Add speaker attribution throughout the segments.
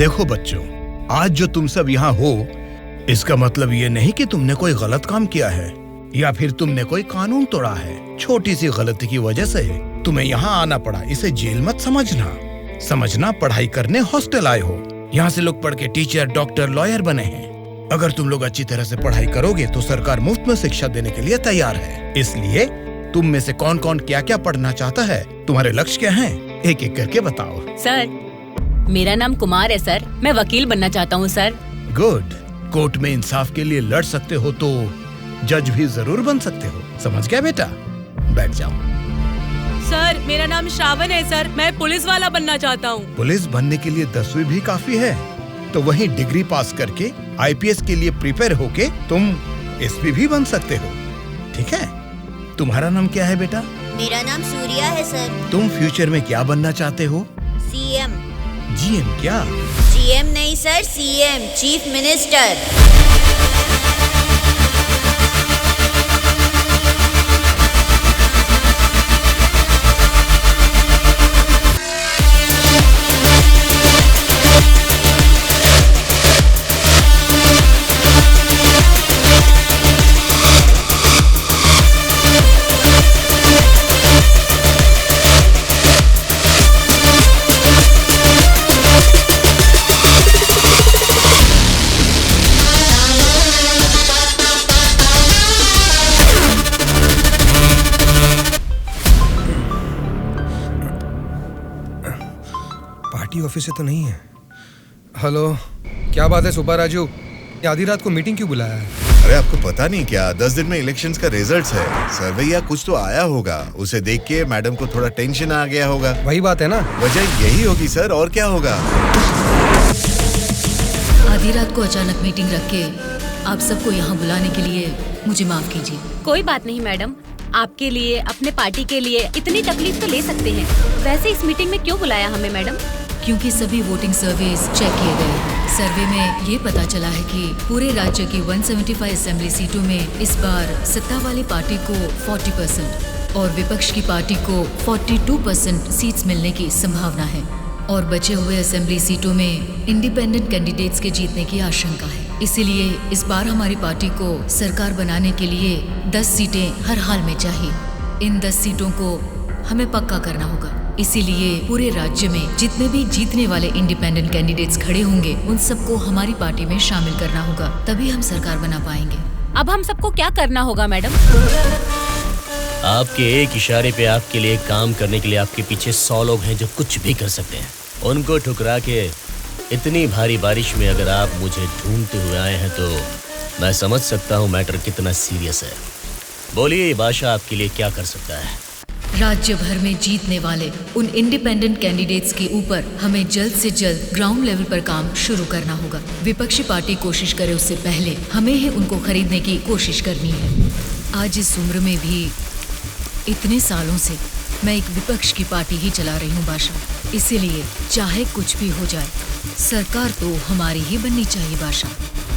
Speaker 1: देखो बच्चों, आज जो तुम सब यहाँ हो, इसका मतलब ये नहीं कि तुमने कोई गलत काम किया है या फिर तुमने कोई कानून तोड़ा है। छोटी सी गलती की वजह से तुम्हें यहाँ आना पड़ा, इसे जेल मत समझना पढ़ाई करने हॉस्टल आए हो। यहाँ से लोग पढ़ के टीचर, डॉक्टर, लॉयर बने हैं। अगर तुम लोग अच्छी तरह से पढ़ाई करोगे तो सरकार मुफ्त में शिक्षा देने के लिए तैयार है। इसलिए तुम में से कौन कौन क्या क्या पढ़ना चाहता है, तुम्हारे लक्ष्य क्या हैं? एक एक करके बताओ।
Speaker 2: सर, मेरा नाम कुमार है सर, मैं वकील बनना चाहता हूँ सर।
Speaker 1: गुड। कोर्ट में इंसाफ के लिए लड़ सकते हो तो जज भी जरूर बन सकते हो। समझ गया बेटा? बैठ जाओ।
Speaker 3: सर, मेरा नाम श्रावण है सर, मैं पुलिस वाला बनना चाहता हूँ।
Speaker 1: पुलिस बनने के लिए 10वीं भी काफी है, तो वहीं डिग्री पास करके IPS के लिए प्रिपेयर होके तुम SP भी बन सकते हो। ठीक है? तुम्हारा नाम क्या है बेटा?
Speaker 4: मेरा नाम सूर्या है सर।
Speaker 1: तुम फ्यूचर में क्या बनना चाहते हो?
Speaker 4: CM।
Speaker 1: GM क्या?
Speaker 4: GM नहीं sir, CM, chief minister.
Speaker 5: Office से तो नहीं है। हेलो, क्या बात है सुब्बा राजू, आधी रात को मीटिंग क्यों बुलाया है?
Speaker 6: अरे आपको पता नहीं क्या, 10 दिन में इलेक्शंस का रिजल्ट्स है। सर्वे या कुछ तो आया होगा, उसे देख के मैडम को थोड़ा टेंशन आ गया होगा।
Speaker 5: वही बात है ना?
Speaker 6: वजह यही होगी सर, और क्या होगा।
Speaker 7: आधी रात को अचानक मीटिंग रख के आप सबको यहाँ बुलाने के लिए मुझे माफ कीजिए।
Speaker 2: कोई बात नहीं मैडम, आपके लिए, अपने पार्टी के लिए इतनी तकलीफ तो ले सकते हैं। वैसे इस मीटिंग में क्यों बुलाया हमें मैडम?
Speaker 7: क्योंकि सभी वोटिंग सर्वेस चेक किए गए हैं। सर्वे में ये पता चला है कि पूरे राज्य की 175 असेंबली सीटों में इस बार सत्ता वाली पार्टी को 40% और विपक्ष की पार्टी को 42% सीट्स मिलने की संभावना है और बचे हुए असेंबली सीटों में इंडिपेंडेंट कैंडिडेट्स के जीतने की आशंका है। इसीलिए इस बार हमारी पार्टी को सरकार बनाने के लिए 10 सीटें हर हाल में चाहिए। इन 10 सीटों को हमें पक्का करना होगा। इसीलिए पूरे राज्य में जितने भी जीतने वाले इंडिपेंडेंट कैंडिडेट्स खड़े होंगे उन सबको हमारी पार्टी में शामिल करना होगा, तभी हम सरकार बना पाएंगे।
Speaker 2: अब हम सबको क्या करना होगा मैडम?
Speaker 8: आपके एक इशारे पे आपके लिए काम करने के लिए आपके पीछे 100 लोग हैं जो कुछ भी कर सकते हैं। उनको ठुकरा के इतनी भारी बारिश में अगर आप मुझे ढूंढते हुए आए हैं तो मैं समझ सकता हूँ मैटर कितना सीरियस है। बोलिए बादशाह आपके लिए क्या कर सकता है?
Speaker 7: राज्य भर में जीतने वाले उन इंडिपेंडेंट कैंडिडेट्स के ऊपर हमें जल्द से जल्द ग्राउंड लेवल पर काम शुरू करना होगा। विपक्षी पार्टी कोशिश करे उससे पहले हमें ही उनको खरीदने की कोशिश करनी है। आज इस उम्र में भी इतने सालों से मैं एक विपक्ष की पार्टी ही चला रही हूँ बादशाह। इसीलिए चाहे कुछ भी हो जाए सरकार तो हमारी ही बननी चाहिए बादशाह।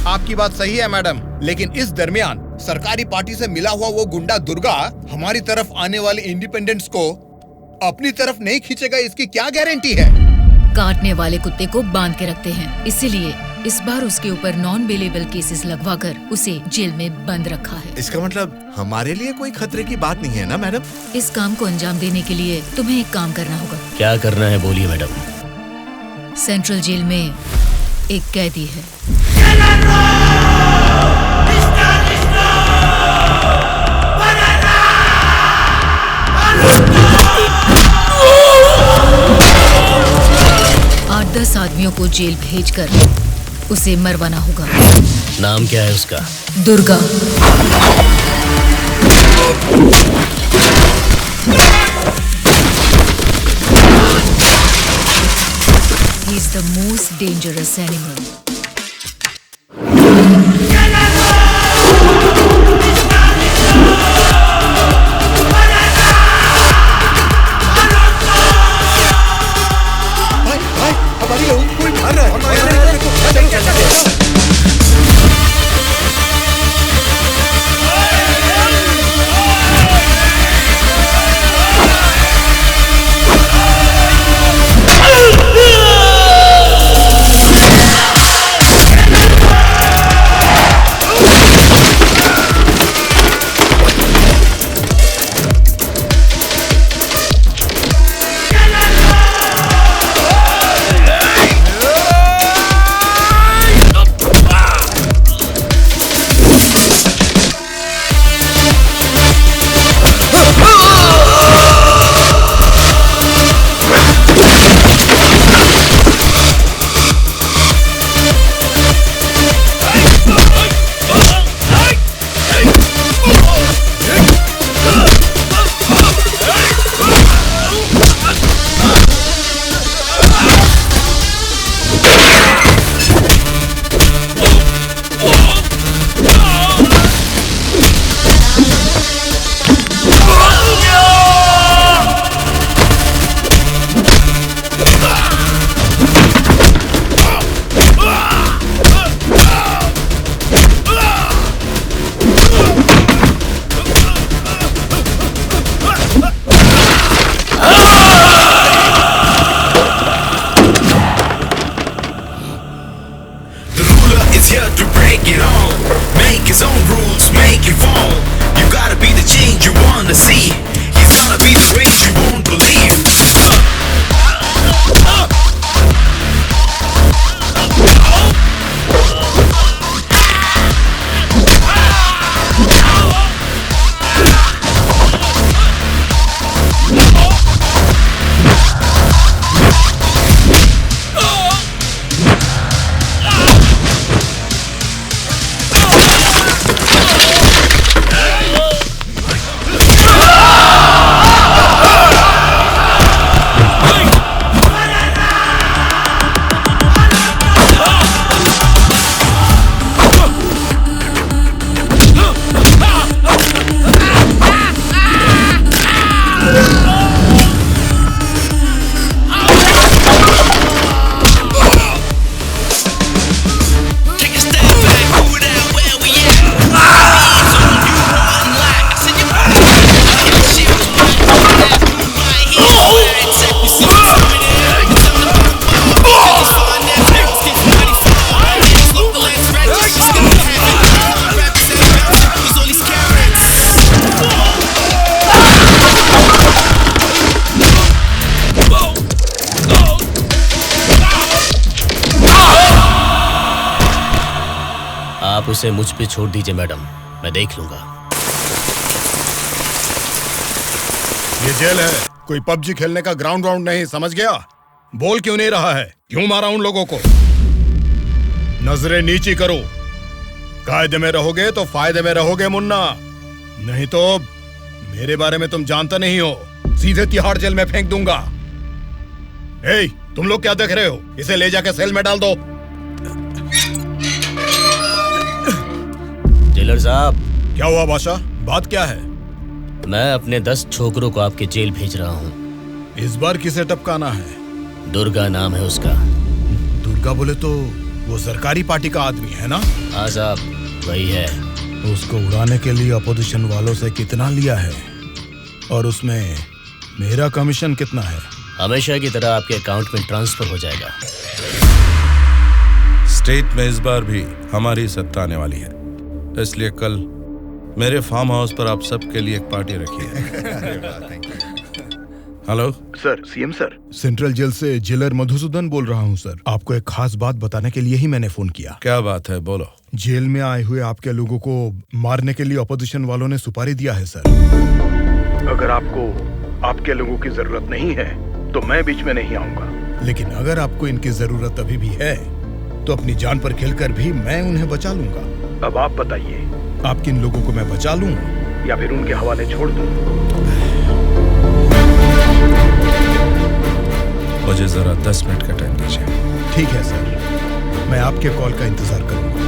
Speaker 1: आपकी बात सही है मैडम, लेकिन इस दरमियान सरकारी पार्टी से मिला हुआ वो गुंडा दुर्गा हमारी तरफ आने वाले इंडिपेंडेंट्स को अपनी तरफ नहीं खींचेगा, इसकी क्या गारंटी है?
Speaker 7: काटने वाले कुत्ते को बांध के रखते हैं, इसीलिए इस बार उसके ऊपर नॉन बेलेबल केसेस लगवाकर उसे जेल में बंद रखा है।
Speaker 6: इसका मतलब हमारे लिए कोई खतरे की बात नहीं है ना मैडम?
Speaker 7: इस काम को अंजाम देने के लिए तुम्हें एक काम करना होगा।
Speaker 8: क्या करना है बोलिए मैडम।
Speaker 7: सेंट्रल जेल में एक कैदी है। आठ 10 आदमियों को जेल भेजकर उसे मरवाना होगा।
Speaker 8: नाम क्या है उसका?
Speaker 7: Durga. He is the most dangerous animal.
Speaker 6: कोई मार रहा है।
Speaker 9: is here to break it all. Make his own rules, make it fall. You gotta be the change you wanna see. He's gonna be the ways you won't believe.
Speaker 8: आप उसे मुझ पे छोड़ दीजिए मैडम, मैं देख लूंगा।
Speaker 1: ये जेल है, कोई पबजी खेलने का ग्राउंड नहीं, समझ गया? बोल क्यों नहीं रहा है? क्यों मारा उन लोगों को? नजरें नीची करो। कायदे में रहोगे तो फायदे में रहोगे मुन्ना, नहीं तो मेरे बारे में तुम जानता नहीं हो, सीधे तिहाड़ जेल में फेंक दूंगा। ए, तुम लोग क्या देख रहे हो? इसे ले जाके सेल में डाल दो।
Speaker 8: जेलर साहब।
Speaker 1: क्या हुआ बादशाह, बात क्या है?
Speaker 8: मैं अपने 10 छोकरों को आपके जेल भेज रहा हूँ।
Speaker 1: इस बार किसे टपकाना है?
Speaker 8: दुर्गा नाम है उसका।
Speaker 1: दुर्गा बोले तो वो सरकारी पार्टी का आदमी है ना?
Speaker 8: हाँ साहब, वही है।
Speaker 1: उसको उड़ाने के लिए अपोजिशन वालों से कितना लिया है और उसमें मेरा कमीशन कितना है?
Speaker 8: हमेशा की तरह आपके अकाउंट में ट्रांसफर हो जाएगा।
Speaker 10: स्टेट में इस बार भी हमारी सत्ता आने वाली है, इसलिए कल मेरे फार्म हाउस पर आप सबके लिए एक पार्टी रखी है। Hello
Speaker 1: sir, CM sir. Central jail से जेलर मधुसूदन बोल रहा हूँ सर। आपको एक खास बात बताने के लिए ही मैंने फोन किया।
Speaker 10: क्या बात है, बोलो।
Speaker 1: जेल में आए हुए आपके लोगों को मारने के लिए अपोजिशन वालों ने सुपारी दिया है सर। अगर आपको आपके लोगों की जरूरत नहीं है तो मैं बीच में नहीं आऊंगा, लेकिन अगर आपको इनकी जरूरत अभी भी है तो अपनी जान पर खेलकर भी मैं उन्हें बचा लूंगा। अब आप बताइए, आप किन लोगों को मैं बचा लूं या फिर उनके हवाले छोड़ दूं?
Speaker 10: मुझे जरा 10 मिनट का टाइम दीजिए।
Speaker 1: ठीक है सर, मैं आपके कॉल का इंतजार करूंगा।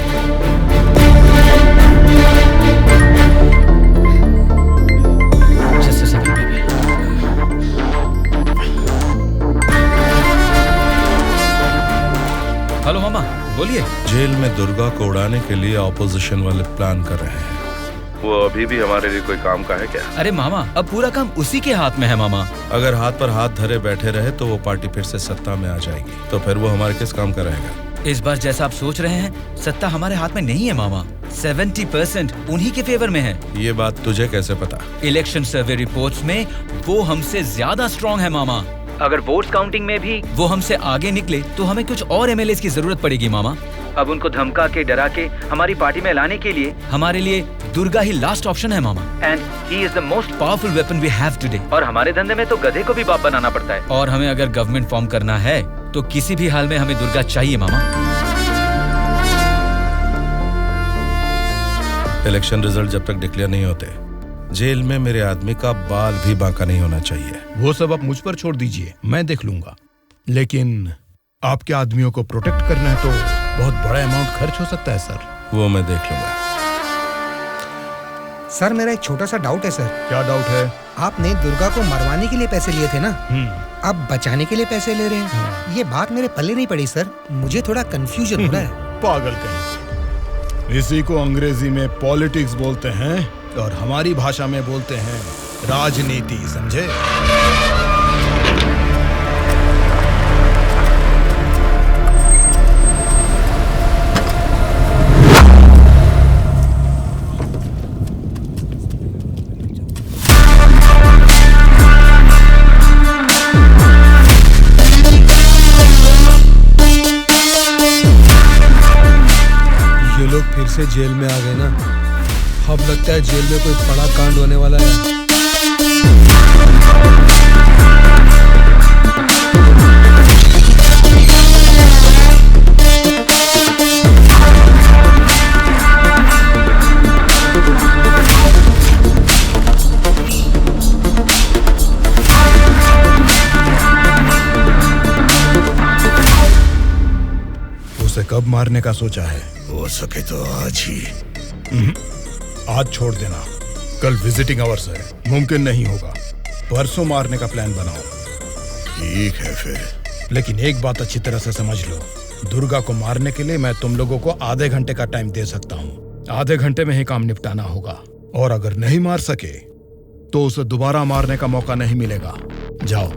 Speaker 11: हेलो मामा, बोलिए।
Speaker 10: जेल में दुर्गा को उड़ाने के लिए ऑपोजिशन वाले प्लान कर रहे हैं।
Speaker 12: वो अभी भी हमारे लिए कोई काम का है क्या?
Speaker 11: अरे मामा, अब पूरा काम उसी के हाथ में है मामा।
Speaker 10: अगर हाथ पर हाथ धरे बैठे रहे तो वो पार्टी फिर से सत्ता में आ जाएगी, तो फिर वो हमारे किस काम का रहेगा?
Speaker 11: इस बार जैसा आप सोच रहे हैं, सत्ता हमारे हाथ में नहीं है मामा। 70% उन्हीं के फेवर में है।
Speaker 10: ये बात तुझे कैसे पता?
Speaker 11: इलेक्शन सर्वे रिपोर्ट्स में वो हमसे ज्यादा स्ट्रॉन्ग है मामा। अगर वोट्स काउंटिंग में भी वो हमसे आगे निकले तो हमें कुछ और एमएलएस की जरूरत पड़ेगी मामा। अब उनको धमका के डरा के हमारी पार्टी में लाने के लिए हमारे लिए दुर्गा ही लास्ट ऑप्शन है मामा। And he is the most powerful weapon we have today. और हमारे धंधे में तो गधे को भी बाप बनाना पड़ता है। और हमें अगर गवर्नमेंट फॉर्म करना है तो किसी भी हाल में हमें दुर्गा चाहिए मामा।
Speaker 10: इलेक्शन रिजल्ट जब तक डिक्लेयर नहीं होते, जेल में मेरे आदमी का बाल भी बांका नहीं होना चाहिए।
Speaker 1: वो सब आप मुझ पर छोड़ दीजिए, मैं देख लूंगा। लेकिन आपके आदमियों को प्रोटेक्ट करना है तो बहुत बड़ा अमाउंट खर्च हो सकता है सर।
Speaker 10: वो मैं देख लूंगा।
Speaker 5: सर, मेरा एक छोटा सा डाउट है सर।
Speaker 1: क्या डाउट है?
Speaker 5: आपने दुर्गा को मरवाने के लिए पैसे लिए थे ना, अब बचाने के लिए पैसे ले रहे हैं। ये बात मेरे पल्ले नहीं पड़ी सर, मुझे थोड़ा कंफ्यूजन हो रहा है।
Speaker 1: पागल कहीं। इसी को अंग्रेजी में पॉलिटिक्स बोलते हैं और हमारी भाषा में बोलते हैं राजनीति, समझे?
Speaker 13: लोग फिर से जेल में आ गए ना। अब लगता है जेल में कोई बड़ा कांड होने वाला है।
Speaker 1: उसे कब मारने का सोचा है?
Speaker 6: हो सके तो आज ही।
Speaker 1: आज छोड़ देना, कल विजिटिंग आवर्स है, मुमकिन नहीं होगा। परसों मारने का प्लान बनाओ।
Speaker 6: ठीक है फिर।
Speaker 1: लेकिन एक बात अच्छी तरह से समझ लो, दुर्गा को मारने के लिए मैं तुम लोगों को आधे घंटे का टाइम दे सकता हूँ। आधे घंटे में ही काम निपटाना होगा, और अगर नहीं मार सके तो उसे दोबारा मारने का मौका नहीं मिलेगा। जाओ।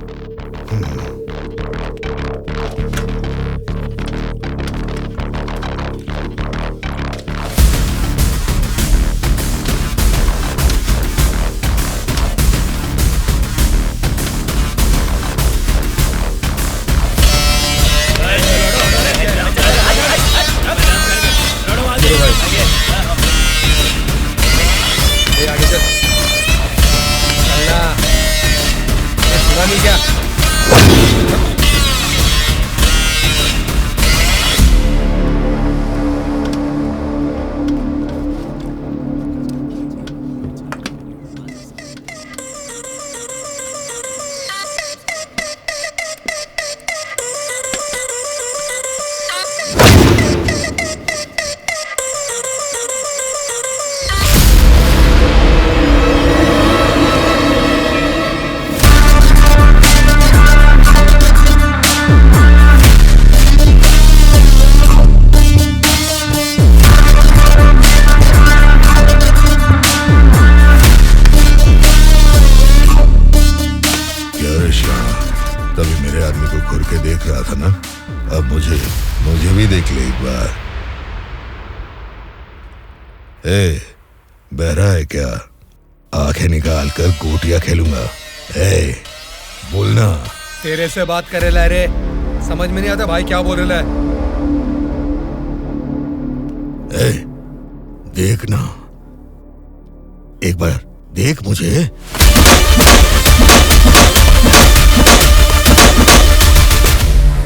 Speaker 13: आगे चल। अल्लाह, ये सुना नहीं क्या?
Speaker 6: तभी मेरे आदमी को घूर के देख रहा था ना, अब मुझे भी देख ले एक बार। ए, बहरा है क्या? आंखें निकाल कर गोटियां खेलूंगा। ए, बोलना।
Speaker 13: तेरे से बात करे ला रे, समझ में नहीं आता भाई क्या बोल रहा है।
Speaker 6: ए, देखना, एक बार देख मुझे।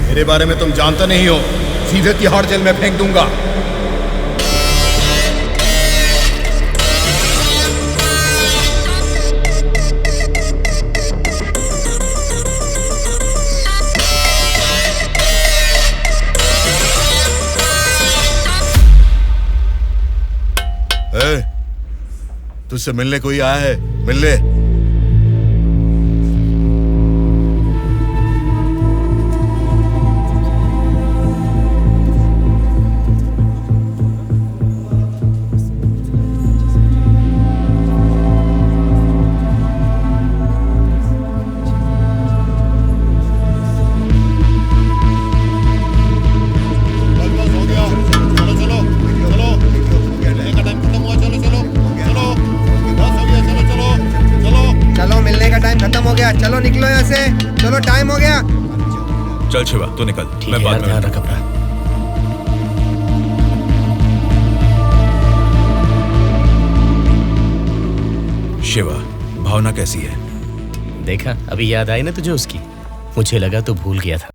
Speaker 1: मेरे बारे में तुम जानते नहीं हो, सीधे तिहाड़ जेल में फेंक दूंगा।
Speaker 6: तुझसे मिलने कोई आया है, मिल ले।
Speaker 5: चलो निकलो यहाँ से, चलो टाइम हो गया।
Speaker 14: चल शिवा तू निकल, मैं बाद में
Speaker 8: ध्यान रख अपना।
Speaker 14: शिवा, भावना कैसी है?
Speaker 8: देखा, अभी याद आई ना तुझे उसकी? मुझे लगा तू भूल गया था।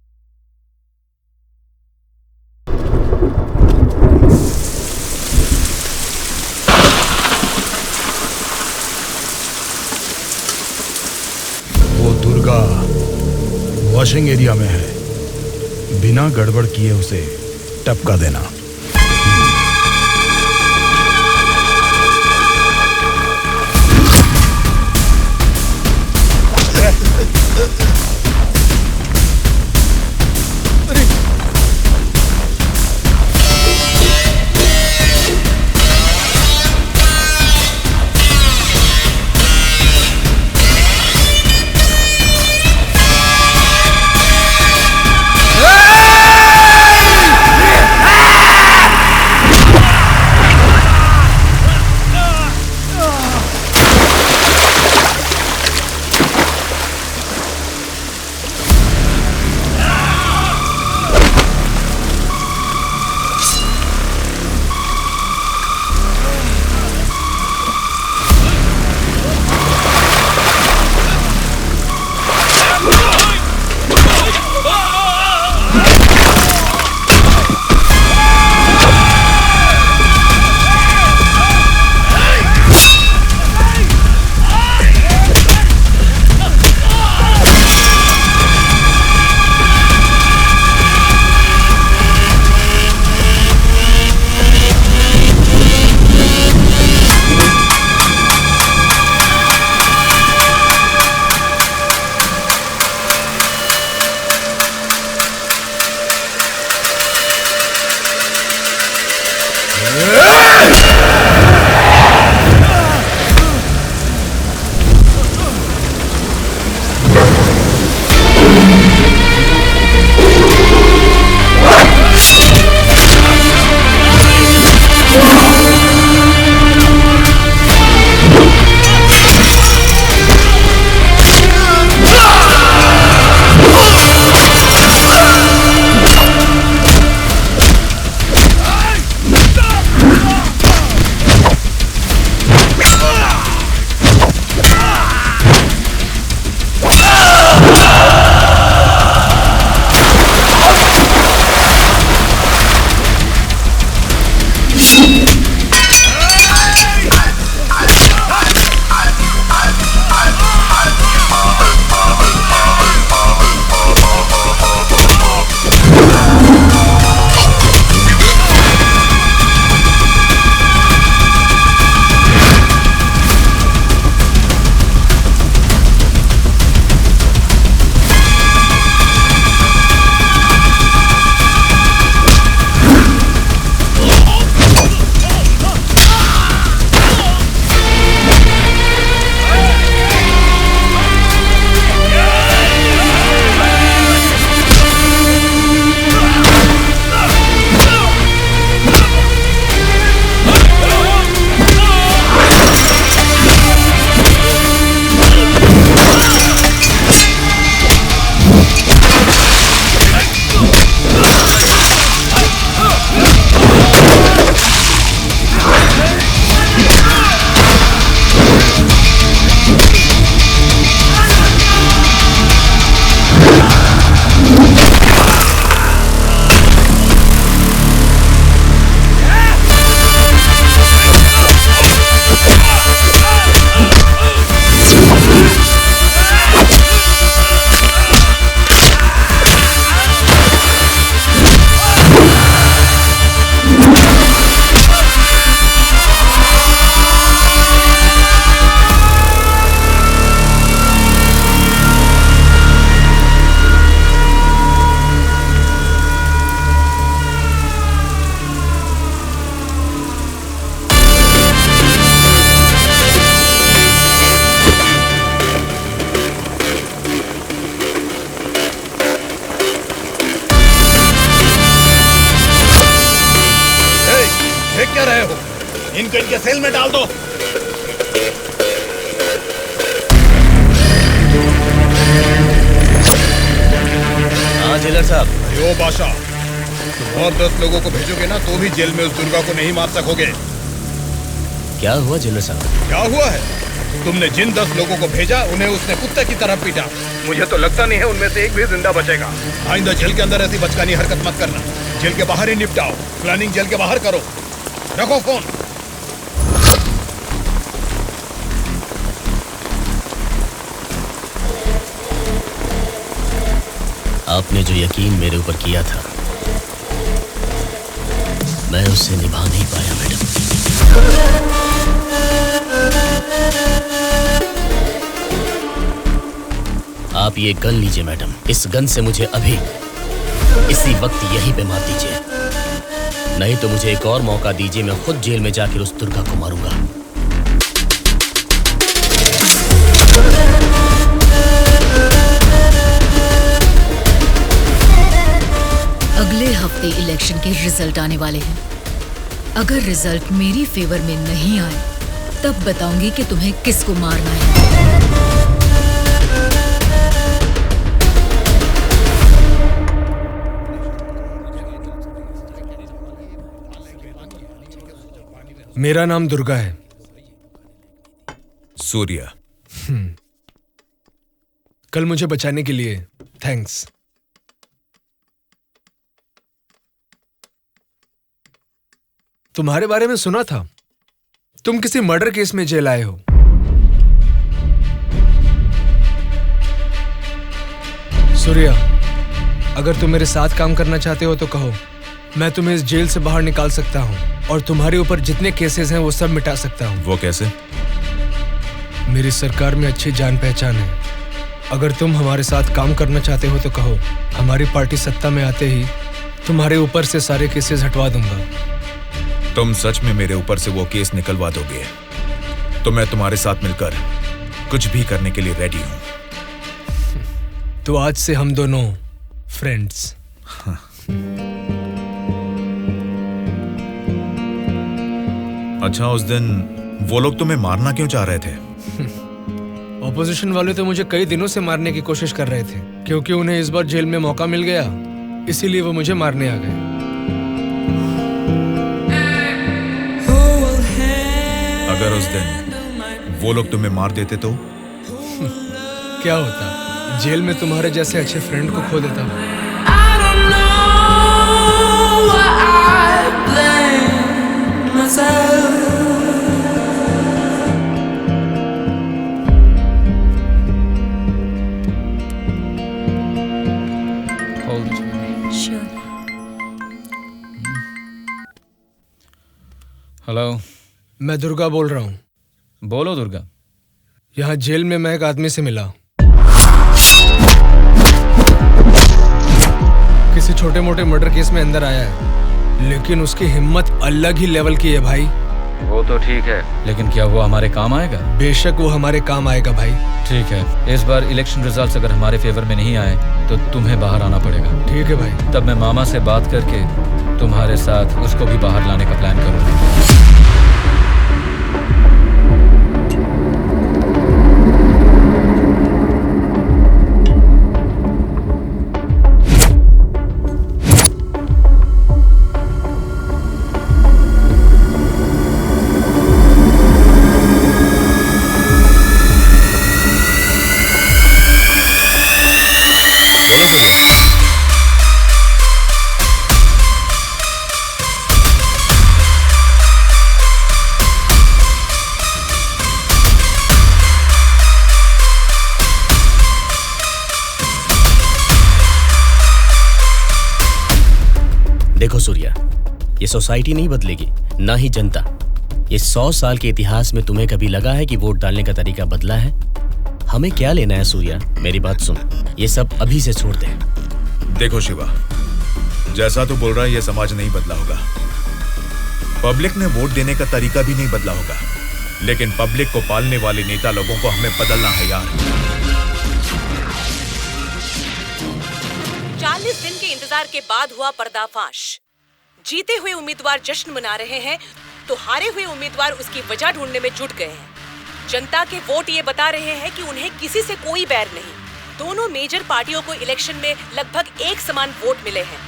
Speaker 1: दुर्गा वॉशिंग एरिया में है, बिना गड़बड़ किए उसे टपका देना। इनको इनके सेल में डाल दो।
Speaker 8: हाँ जेलर साहब।
Speaker 1: यो बादशाह, तुम और 10 लोगों को भेजोगे ना तो भी जेल में उस दुर्गा को नहीं मार सकोगे।
Speaker 8: क्या हुआ जेलर साहब?
Speaker 1: क्या हुआ है? तुमने जिन 10 लोगों को भेजा उन्हें उसने कुत्ते की तरह पीटा। मुझे तो लगता नहीं है उनमें से एक भी जिंदा बचेगा। आइंदा जेल के अंदर ऐसी बचकानी हरकत मत करना। जेल के बाहर ही निपटाओ। प्लानिंग जेल के बाहर करो। रखो फोन।
Speaker 8: आपने जो यकीन मेरे ऊपर किया था मैं उससे निभा नहीं पाया मैडम। आप ये गन लीजिए मैडम। इस गन से मुझे अभी इसी वक्त यहीं पे मार दीजिए, नहीं तो मुझे एक और मौका दीजिए। मैं खुद जेल में जाकर उस दुर्गा को मारूंगा।
Speaker 7: अगले हफ्ते इलेक्शन के रिजल्ट आने वाले हैं। अगर रिजल्ट मेरी फेवर में नहीं आए तब बताऊंगी कि तुम्हें किसको मारना है।
Speaker 13: मेरा नाम दुर्गा है।
Speaker 14: सूर्या।
Speaker 13: कल मुझे बचाने के लिए थैंक्स। तुम्हारे बारे में सुना था, तुम किसी मर्डर केस में जेल आए हो। सूर्या, अगर तुम मेरे साथ काम करना चाहते हो तो कहो, मैं तुम्हें इस जेल से बाहर निकाल सकता हूं और तुम्हारे ऊपर जितने केसेस हैं वो सब मिटा सकता हूं।
Speaker 14: वो कैसे?
Speaker 13: मेरी सरकार में अच्छी जान पहचान है। अगर तुम हमारे साथ काम करना चाहते हो तो कहो, हमारी पार्टी सत्ता में आते ही तुम्हारे ऊपर से सारे केसेस हटवा दूंगा।
Speaker 14: तुम सच में मेरे ऊपर से वो केस निकलवा दोगे तो मैं तुम्हारे साथ मिलकर कुछ भी करने के लिए रेडी हूं।
Speaker 13: तो आज से हम दोनों फ्रेंड्स।
Speaker 14: हाँ। अच्छा, उस दिन वो लोग तुम्हें मारना क्यों चाह रहे थे?
Speaker 13: ऑपोजिशन वाले तो मुझे कई दिनों से मारने की कोशिश कर रहे थे, क्योंकि उन्हें इस बार जेल में मौका मिल गया, इसीलिए वो मुझे मारने आ गए।
Speaker 14: अगर उस दिन वो लोग तुम्हें मार देते तो?
Speaker 13: क्या होता, जेल में तुम्हारे जैसे अच्छे फ्रेंड को खो देता।
Speaker 11: हेलो,
Speaker 13: मैं दुर्गा बोल रहा हूँ।
Speaker 11: बोलो दुर्गा।
Speaker 13: यहाँ जेल में मैं एक आदमी से मिला, किसी छोटे मोटे मर्डर केस में अंदर आया है, लेकिन उसकी हिम्मत अलग ही लेवल की है भाई।
Speaker 11: वो तो ठीक है, लेकिन क्या वो हमारे काम आएगा?
Speaker 13: बेशक वो हमारे काम आएगा भाई।
Speaker 11: ठीक है, इस बार इलेक्शन रिजल्ट्स अगर हमारे फेवर में नहीं आए तो तुम्हें बाहर आना पड़ेगा।
Speaker 13: ठीक है भाई।
Speaker 11: तब मैं मामा से बात करके तुम्हारे साथ उसको भी बाहर लाने का प्लान करूंगा।
Speaker 8: देखो सूर्या, ये सोसाइटी नहीं बदलेगी, ना ही जनता। ये 100 साल के इतिहास में तुम्हें कभी लगा है कि वोट डालने का तरीका बदला है? हमें क्या लेना है सूर्या, मेरी बात सुन, ये सब अभी से छोड़ दे।
Speaker 14: देखो शिवा, जैसा तू बोल रहा है ये समाज नहीं बदला होगा, पब्लिक ने वोट देने का तरीका भी नहीं बदला होगा, लेकिन पब्लिक को पालने वाले नेता लोगों को हमें बदलना है यार।
Speaker 3: 40 दिन के इंतजार के बाद हुआ पर्दाफाश। जीते हुए उम्मीदवार जश्न मना रहे हैं तो हारे हुए उम्मीदवार उसकी वजह ढूंढने में जुट गए हैं। जनता के वोट ये बता रहे हैं कि उन्हें किसी से कोई बैर नहीं। दोनों मेजर पार्टियों को इलेक्शन में लगभग एक समान वोट मिले हैं।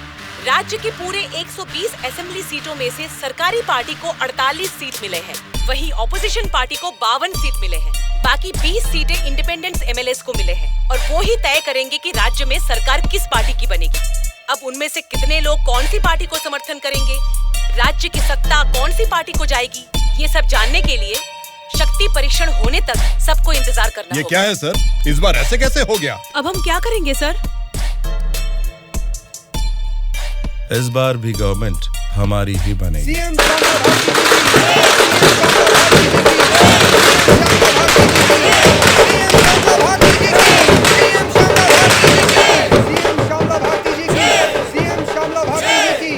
Speaker 3: राज्य की पूरे 120 असेंबली सीटों में से सरकारी पार्टी को 48 सीट मिले हैं, वहीं ऑपोजिशन पार्टी को 52 सीट मिले हैं। बाकी 20 सीटें इंडिपेंडेंट एमएलएस को मिले हैं और वो ही तय करेंगे कि राज्य में सरकार किस पार्टी की बनेगी। अब उनमें से कितने लोग कौन सी पार्टी को समर्थन करेंगे, राज्य की सत्ता कौन सी पार्टी को जाएगी, ये सब जानने के लिए शक्ति परीक्षण होने तक सबको इंतजार करना
Speaker 15: ये
Speaker 3: होगा।
Speaker 15: क्या है सर, इस बार ऐसे कैसे हो गया?
Speaker 3: अब हम क्या करेंगे सर?
Speaker 10: इस बार भी गवर्नमेंट हमारी ही बनेगी।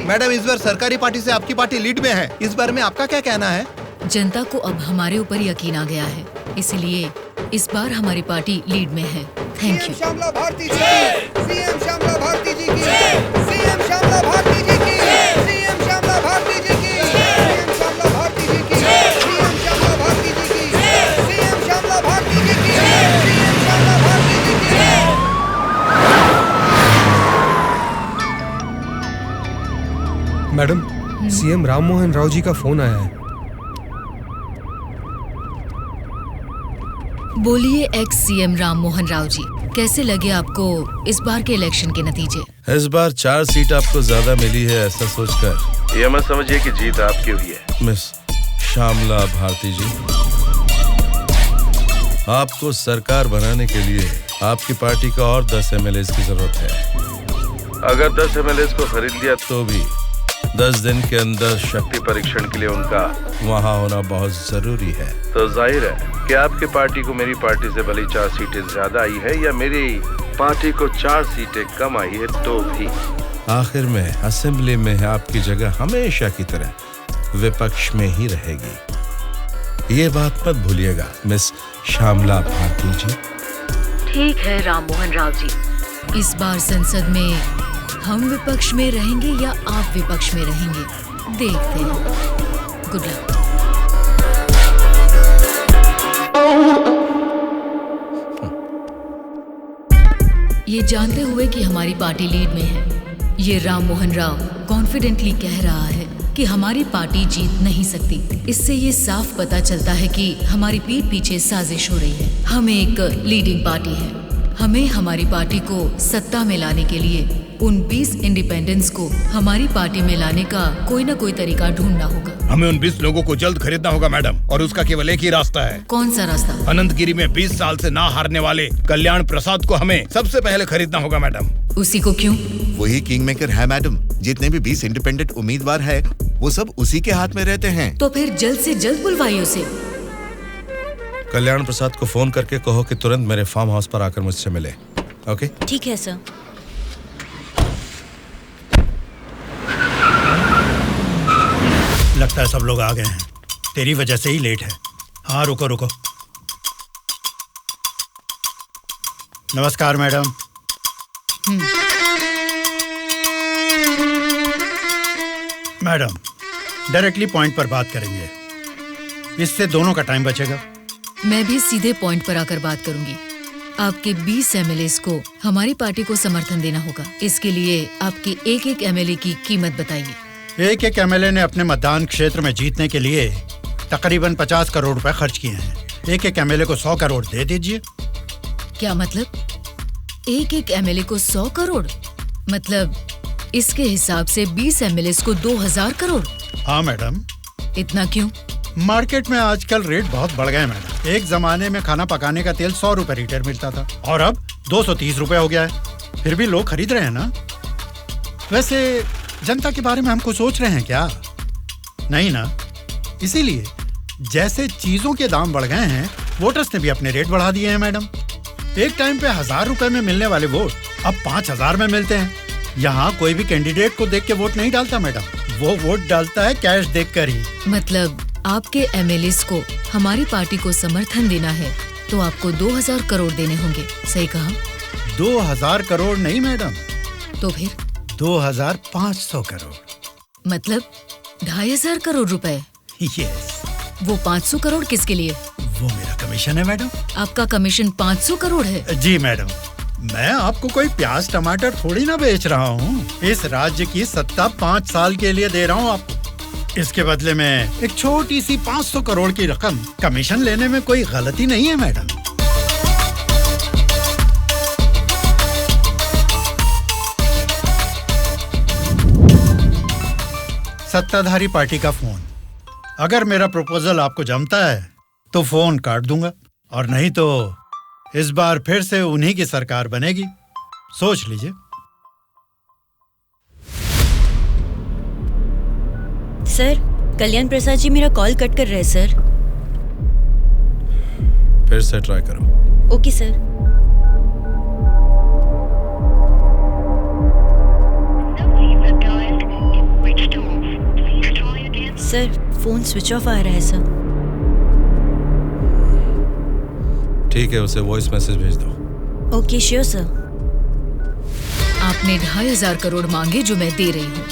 Speaker 1: मैडम, इस बार सरकारी पार्टी से आपकी पार्टी लीड में है, इस बार में आपका क्या कहना है?
Speaker 7: जनता को अब हमारे ऊपर यकीन आ गया है, इसलिए इस बार हमारी पार्टी लीड में है। Thank you.
Speaker 5: श्यामला भारती जी की, सीएम श्यामला भारती जी की, सीएम श्यामला भारती जी की, सीएम श्यामला भारती जी की, सीएम श्यामला भारती जी की, सीएम श्यामला भारती जी की, सीएम श्यामला भारती जी की, सीएम श्यामला भारती जी की।
Speaker 13: मैडम, सीएम राम मोहन राव जी का फोन आया है।
Speaker 7: बोलिए एक्स सीएम राम मोहन राव जी, कैसे लगे आपको इस बार के इलेक्शन के नतीजे?
Speaker 10: इस बार 4 सीट आपको ज्यादा मिली है, ऐसा सोचकर
Speaker 12: ये मत समझिए कि जीत आपकी हुई है।
Speaker 10: मिस श्यामला भारती जी, आपको सरकार बनाने के लिए आपकी पार्टी का और 10 एमएलएस की जरूरत है।
Speaker 12: अगर 10 एमएलएस को खरीद लिया
Speaker 10: तो भी 10 दिन के अंदर
Speaker 12: शक्ति परीक्षण के लिए उनका
Speaker 10: वहाँ होना बहुत जरूरी है।
Speaker 12: तो जाहिर है कि आपकी पार्टी को मेरी पार्टी से भले 4 सीटें ज्यादा आई है या मेरी पार्टी को 4 सीटें कम आई है, तो भी
Speaker 10: आखिर में असेंबली में आपकी जगह हमेशा की तरह विपक्ष में ही रहेगी। ये बात मत भूलिएगा मिस श्यामला भारती जी।
Speaker 7: ठीक है राम मोहन राव जी, इस बार संसद में हम विपक्ष में रहेंगे या आप विपक्ष में रहेंगे, देखते हैं। Good luck. ये जानते हुए कि हमारी पार्टी लीड में है, ये राम मोहन राव कॉन्फिडेंटली कह रहा है कि हमारी पार्टी जीत नहीं सकती। इससे ये साफ पता चलता है कि हमारी पीठ पीछे साजिश हो रही है। हम एक लीडिंग पार्टी है, हमें हमारी पार्टी को सत्ता में लाने के लिए उन 20 इंडिपेंडेंट्स को हमारी पार्टी में लाने का कोई ना कोई तरीका ढूंढना होगा।
Speaker 1: हमें उन 20 लोगों को जल्द खरीदना होगा मैडम, और उसका केवल एक ही रास्ता है।
Speaker 7: कौन सा रास्ता?
Speaker 1: अनंतगिरी में 20 साल से ना हारने वाले कल्याण प्रसाद को हमें सबसे पहले खरीदना होगा मैडम।
Speaker 7: उसी को क्यों?
Speaker 6: वही किंग मेकर है मैडम। जितने भी 20 इंडिपेंडेंट उम्मीदवार है वो सब उसी के हाथ में रहते हैं।
Speaker 7: तो फिर जल्द से जल्द बुलवाइए उसे।
Speaker 10: कल्याण प्रसाद को फोन करके कहो कि तुरंत मेरे फार्म हाउस पर आकर मुझसे मिले। ओके?
Speaker 2: ठीक है सर।
Speaker 16: लगता है सब लोग आ गए हैं, तेरी वजह से ही लेट है। हाँ रुको रुको। नमस्कार मैडम। मैडम डायरेक्टली पॉइंट पर बात करेंगे, इससे दोनों का टाइम बचेगा।
Speaker 7: मैं भी सीधे पॉइंट पर आकर बात करूंगी। आपके 20 एमएलएस को हमारी पार्टी को समर्थन देना होगा। इसके लिए आपके एक एक एमएलए की कीमत बताइए।
Speaker 16: एक एक एमएलए ने अपने मतदान क्षेत्र में जीतने के लिए तकरीबन 50 करोड़ रुपए खर्च किए हैं। एक एक एमएलए को 100 करोड़ दे दीजिए।
Speaker 7: क्या मतलब? एक एक एमएलए को 100 करोड़? मतलब इसके हिसाब से 20 एमएलए को 2000 करोड़?
Speaker 16: हाँ मैडम।
Speaker 7: इतना क्यों?
Speaker 16: मार्केट में आजकल रेट बहुत बढ़ गए मैडम। एक जमाने में खाना पकाने का तेल 100 रुपए लीटर मिलता था और अब 230 रुपए हो गया है। फिर भी लोग खरीद रहे हैं ना। वैसे जनता के बारे में हम कुछ सोच रहे हैं क्या? नहीं ना। इसीलिए जैसे चीजों के दाम बढ़ गए हैं, वोटर्स ने भी अपने रेट बढ़ा दिए हैं मैडम। एक टाइम पे 1000 रुपए में मिलने वाले वोट अब 5000 में मिलते हैं। यहाँ कोई भी कैंडिडेट को देख के वोट नहीं डालता मैडम, वो वोट डालता है कैश देखकर ही।
Speaker 7: मतलब आपके एमएलएस को हमारी पार्टी को समर्थन देना है तो आपको 2000 करोड़ देने होंगे, सही कहा?
Speaker 16: 2000 करोड़ नहीं मैडम।
Speaker 7: तो फिर?
Speaker 16: 2500 करोड़।
Speaker 7: मतलब 2500 करोड़ रुपए?
Speaker 16: यस।
Speaker 7: वो 500 करोड़ किसके लिए?
Speaker 16: वो मेरा कमीशन है मैडम।
Speaker 7: आपका कमीशन 500 करोड़ है?
Speaker 16: जी मैडम, मैं आपको कोई प्याज टमाटर थोड़ी ना बेच रहा हूँ। इस राज्य की सत्ता 5 साल के लिए दे रहा हूँ आपको। इसके बदले में एक छोटी सी 500 करोड़ की रकम कमीशन लेने में कोई गलती नहीं है मैडम। सत्ताधारी पार्टी का फोन। अगर मेरा प्रपोजल आपको जमता है तो फोन काट दूंगा, और नहीं तो इस बार फिर से उन्हीं की सरकार बनेगी। सोच लीजिए।
Speaker 4: सर, कल्याण प्रसाद जी मेरा कॉल कट कर रहे हैं सर।
Speaker 10: फिर से ट्राई करो।
Speaker 4: Okay sir. Sir, phone switch off आ रहा है सर।
Speaker 10: ठीक है, उसे वॉइस मैसेज भेज दो।
Speaker 4: Okay sure sir.
Speaker 7: आपने 2500 करोड़ मांगे जो मैं दे रही हूँ।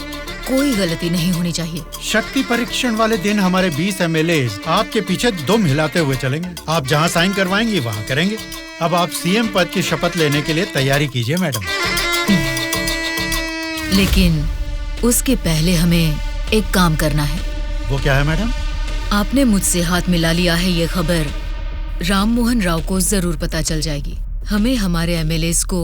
Speaker 7: कोई गलती नहीं होनी चाहिए।
Speaker 16: शक्ति परीक्षण वाले दिन हमारे 20 एमएलए आपके पीछे दुम हिलाते हुए चलेंगे। आप जहाँ साइन करवाएंगी वहाँ करेंगे। अब आप सीएम पद की शपथ लेने के लिए तैयारी कीजिए मैडम।
Speaker 7: लेकिन उसके पहले हमें एक काम करना है।
Speaker 16: वो क्या है मैडम?
Speaker 7: आपने मुझसे हाथ मिला लिया है, ये खबर राम मोहन राव को जरूर पता चल जाएगी। हमें हमारे एमएलएस को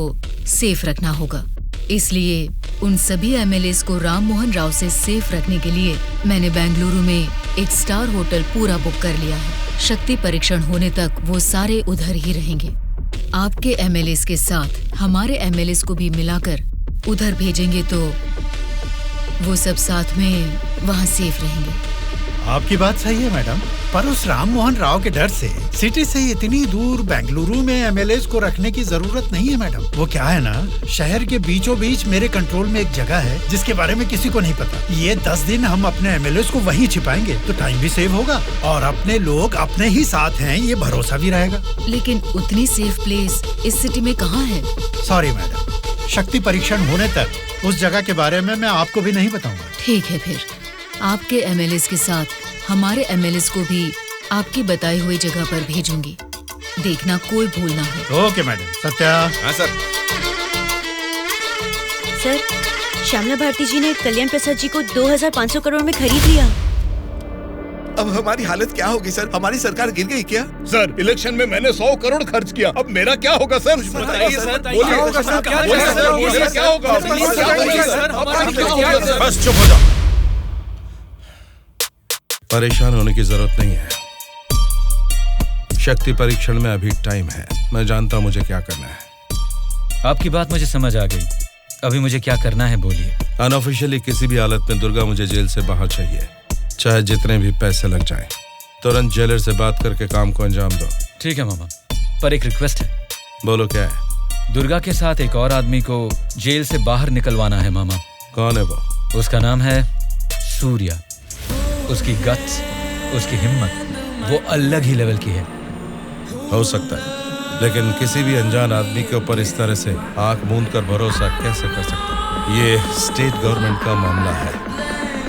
Speaker 7: सेफ रखना होगा। इसलिए उन सभी एमएलएस को राम मोहन राव से सेफ रखने के लिए मैंने बेंगलुरु में एक स्टार होटल पूरा बुक कर लिया है। शक्ति परीक्षण होने तक वो सारे उधर ही रहेंगे। आपके एमएलएस के साथ हमारे एमएलएस को भी मिलाकर उधर भेजेंगे तो वो सब साथ में वहाँ सेफ रहेंगे।
Speaker 16: आपकी बात सही है मैडम। पर उस राम मोहन राव के डर से सिटी से इतनी दूर बेंगलुरु में एमएलएस को रखने की जरूरत नहीं है मैडम। वो क्या है ना, शहर के बीचों बीच मेरे कंट्रोल में एक जगह है जिसके बारे में किसी को नहीं पता। ये 10 दिन हम अपने एमएलएस को वहीं छिपाएंगे तो टाइम भी सेव होगा और अपने लोग अपने ही साथ हैं ये भरोसा भी रहेगा।
Speaker 7: लेकिन उतनी सेफ प्लेस इस सिटी में कहाँ है?
Speaker 16: सॉरी मैडम, शक्ति परीक्षण होने तक उस जगह के बारे में मैं आपको भी नहीं बताऊंगा।
Speaker 7: ठीक है, फिर आपके एमएलएस के साथ हमारे एमएलएस को भी आपकी बताई हुई जगह पर भेजूंगी। देखना कोई भूल ना हो।
Speaker 16: Okay madam. सत्या।
Speaker 14: हाँ सर।
Speaker 4: सर, श्यामला भारती जी ने कल्याण प्रसाद जी को 2500 करोड़ में खरीद लिया।
Speaker 6: अब हमारी हालत क्या होगी सर? हमारी सरकार गिर गई क्या?
Speaker 15: सर, इलेक्शन में मैंने 100 करोड़ खर्च किया, अब मेरा क्या होगा सर?
Speaker 6: बताइए सर,
Speaker 15: क्या होगा सर? क्या होगा?
Speaker 10: बस चुप हो जाओ। परेशान होने की जरूरत नहीं है। शक्ति परीक्षण में अभी टाइम है। मैं जानता हूं मुझे क्या करना है।
Speaker 11: आपकी बात मुझे समझ आ गई। अभी मुझे क्या करना है बोलिए।
Speaker 10: अनऑफिशियली किसी भी हालत में दुर्गा मुझे जेल से बाहर चाहिए, चाहे जितने भी पैसे लग जाएं। तुरंत जेलर से बात करके काम को अंजाम दो।
Speaker 11: ठीक है मामा, पर एक रिक्वेस्ट है।
Speaker 10: बोलो क्या है?
Speaker 11: दुर्गा के साथ एक और आदमी को जेल से बाहर निकलवाना है मामा।
Speaker 10: कौन है वो?
Speaker 11: उसका नाम है सूर्या। उसकी गट्स, उसकी हिम्मत, वो अलग ही लेवल की है।
Speaker 10: हो सकता है, लेकिन किसी भी अनजान आदमी के ऊपर इस तरह से आंख मूंद कर भरोसा कैसे कर सकता हूं? ये स्टेट गवर्नमेंट का मामला है।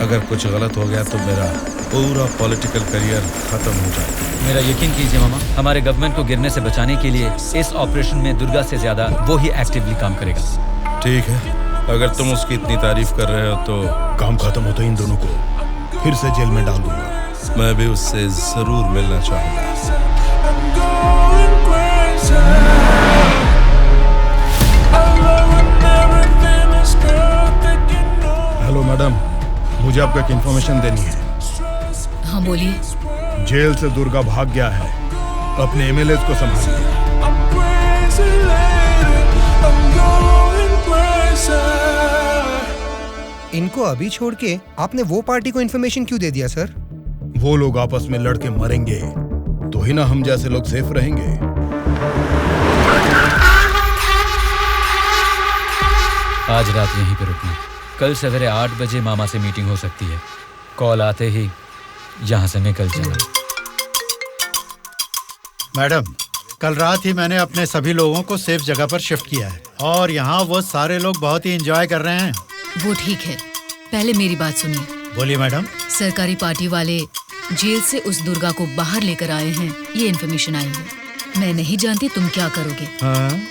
Speaker 10: अगर कुछ गलत हो गया तो मेरा पूरा पॉलिटिकल करियर खत्म हो जाएगा।
Speaker 11: मेरा यकीन कीजिए मामा, हमारे गवर्नमेंट को गिरने से बचाने के लिए इस ऑपरेशन में दुर्गा से ज्यादा वो ही एक्टिवली काम करेगा।
Speaker 10: ठीक है, अगर तुम उसकी इतनी तारीफ कर रहे हो तो
Speaker 1: काम खत्म होते इन दोनों को फिर से जेल में डाल दूंगा।
Speaker 10: मैं भी उससे जरूर मिलना चाहूंगा।
Speaker 1: हेलो मैडम, मुझे आपको एक इन्फॉर्मेशन देनी है।
Speaker 7: हाँ बोलिए।
Speaker 1: जेल से दुर्गा भाग गया है, अपने एमएलएस को संभालिए।
Speaker 5: इनको अभी छोड़ के आपने वो पार्टी को इन्फॉर्मेशन क्यों दे दिया सर?
Speaker 1: वो लोग आपस में लड़के मरेंगे तो ही ना हम जैसे लोग सेफ रहेंगे।
Speaker 11: आज रात यहीं पे रुकना। कल सवेरे 8 बजे मामा से मीटिंग हो सकती है। कॉल आते ही यहाँ से निकल जाना।
Speaker 16: मैडम, कल रात ही मैंने अपने सभी लोगों को सेफ जगह पर शिफ्ट किया है और यहाँ वो सारे लोग बहुत ही एंजॉय कर रहे हैं।
Speaker 7: वो ठीक है, पहले मेरी बात सुनिए।
Speaker 16: बोलिए मैडम।
Speaker 7: सरकारी पार्टी वाले जेल से उस दुर्गा को बाहर लेकर आए हैं, ये इन्फॉर्मेशन आई है। मैं नहीं जानती तुम क्या करोगे।
Speaker 16: हाँ?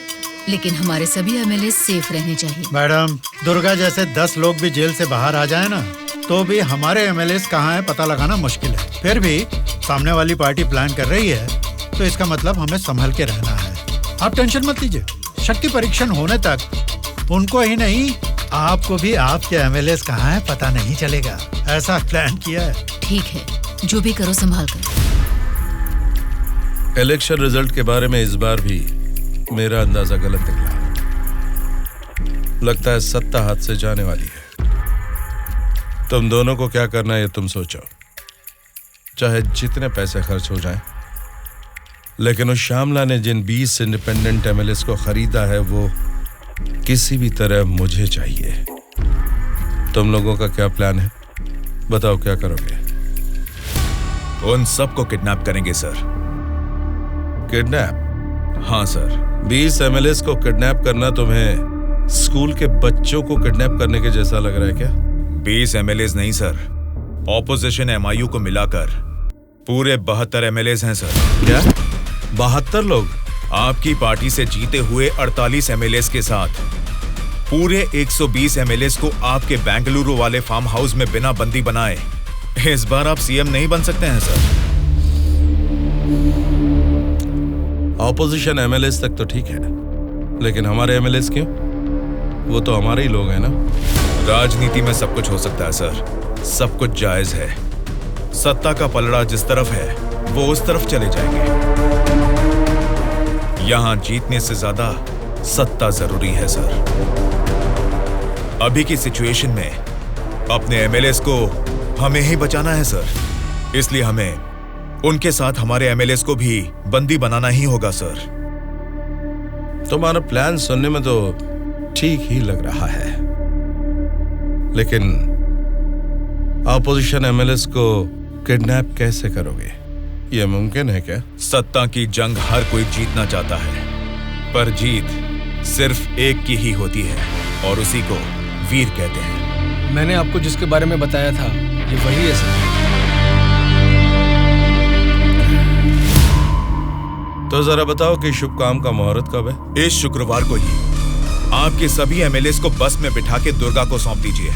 Speaker 7: लेकिन हमारे सभी एमएलए सेफ रहने चाहिए।
Speaker 16: मैडम, दुर्गा जैसे 10 लोग भी जेल से बाहर आ जाए ना तो भी हमारे एमएलए कहाँ है पता लगाना मुश्किल है। फिर भी सामने वाली पार्टी प्लान कर रही है तो इसका मतलब हमें संभल के रहना है। आप टेंशन मत लीजिए, शक्ति परीक्षण होने तक उनको ही नहीं आपको भी आपके एमएलए कहाँ है पता नहीं चलेगा। ऐसा प्लान किया है।
Speaker 7: ठीक है, जो भी करो संभाल कर।
Speaker 10: इलेक्शन रिजल्ट के बारे में इस बार भी मेरा अंदाजा गलत निकला। लगता है सत्ता हाथ से जाने वाली है। तुम दोनों को क्या करना है ये तुम सोचो, चाहे जितने पैसे खर्च हो जाएं। लेकिन उस श्यामला ने जिन 20 इंडिपेंडेंट एमएलएस को खरीदा है वो किसी भी तरह मुझे चाहिए। तुम लोगों का क्या प्लान है? बताओ क्या करोगे?
Speaker 14: उन सबको किडनैप करेंगे सर।
Speaker 10: किडनैप?
Speaker 14: हाँ सर।
Speaker 10: 20 एमएलएस को किडनैप करना तुम्हें स्कूल के बच्चों को किडनैप करने के जैसा लग रहा है क्या?
Speaker 14: 20 एमएलएस नहीं सर, ऑपोजिशन एमआईयू को मिलाकर पूरे 72 एमएलएस हैं सर।
Speaker 10: क्या 72 लोग?
Speaker 14: आपकी पार्टी से जीते हुए 48 एमएलएस के साथ पूरे 120 एमएलएस को आपके बेंगलुरु वाले फार्म हाउस में बिना बंदी बनाए इस बार आप सीएम नहीं बन सकते हैं सर।
Speaker 10: ऑपोजिशन एमएलएस तक तो ठीक है, लेकिन हमारे एमएलएस क्यों? वो तो हमारे ही लोग हैं ना।
Speaker 14: राजनीति में सब कुछ हो सकता है सर, सब कुछ जायज है। सत्ता का पलड़ा जिस तरफ है वो उस तरफ चले जाएंगे। यहां जीतने से ज्यादा सत्ता जरूरी है सर। अभी की सिचुएशन में अपने एमएलएस को हमें ही बचाना है सर, इसलिए हमें उनके साथ हमारे एमएलएस को भी बंदी बनाना ही होगा सर।
Speaker 10: तुम्हारा प्लान सुनने में तो ठीक ही लग रहा है, लेकिन ऑपोजिशन एमएलएस को किडनैप कैसे करोगे? यह मुमकिन है क्या?
Speaker 14: सत्ता की जंग हर कोई जीतना चाहता है, पर जीत सिर्फ एक की ही होती है और उसी को वीर कहते हैं।
Speaker 13: मैंने आपको जिसके बारे में बताया था ये वही है सर।
Speaker 10: तो जरा बताओ कि शुभ काम का मुहूर्त कब है?
Speaker 14: इस शुक्रवार को ही आपके सभी एमएलएस को बस में बिठा के दुर्गा को सौंप दीजिए।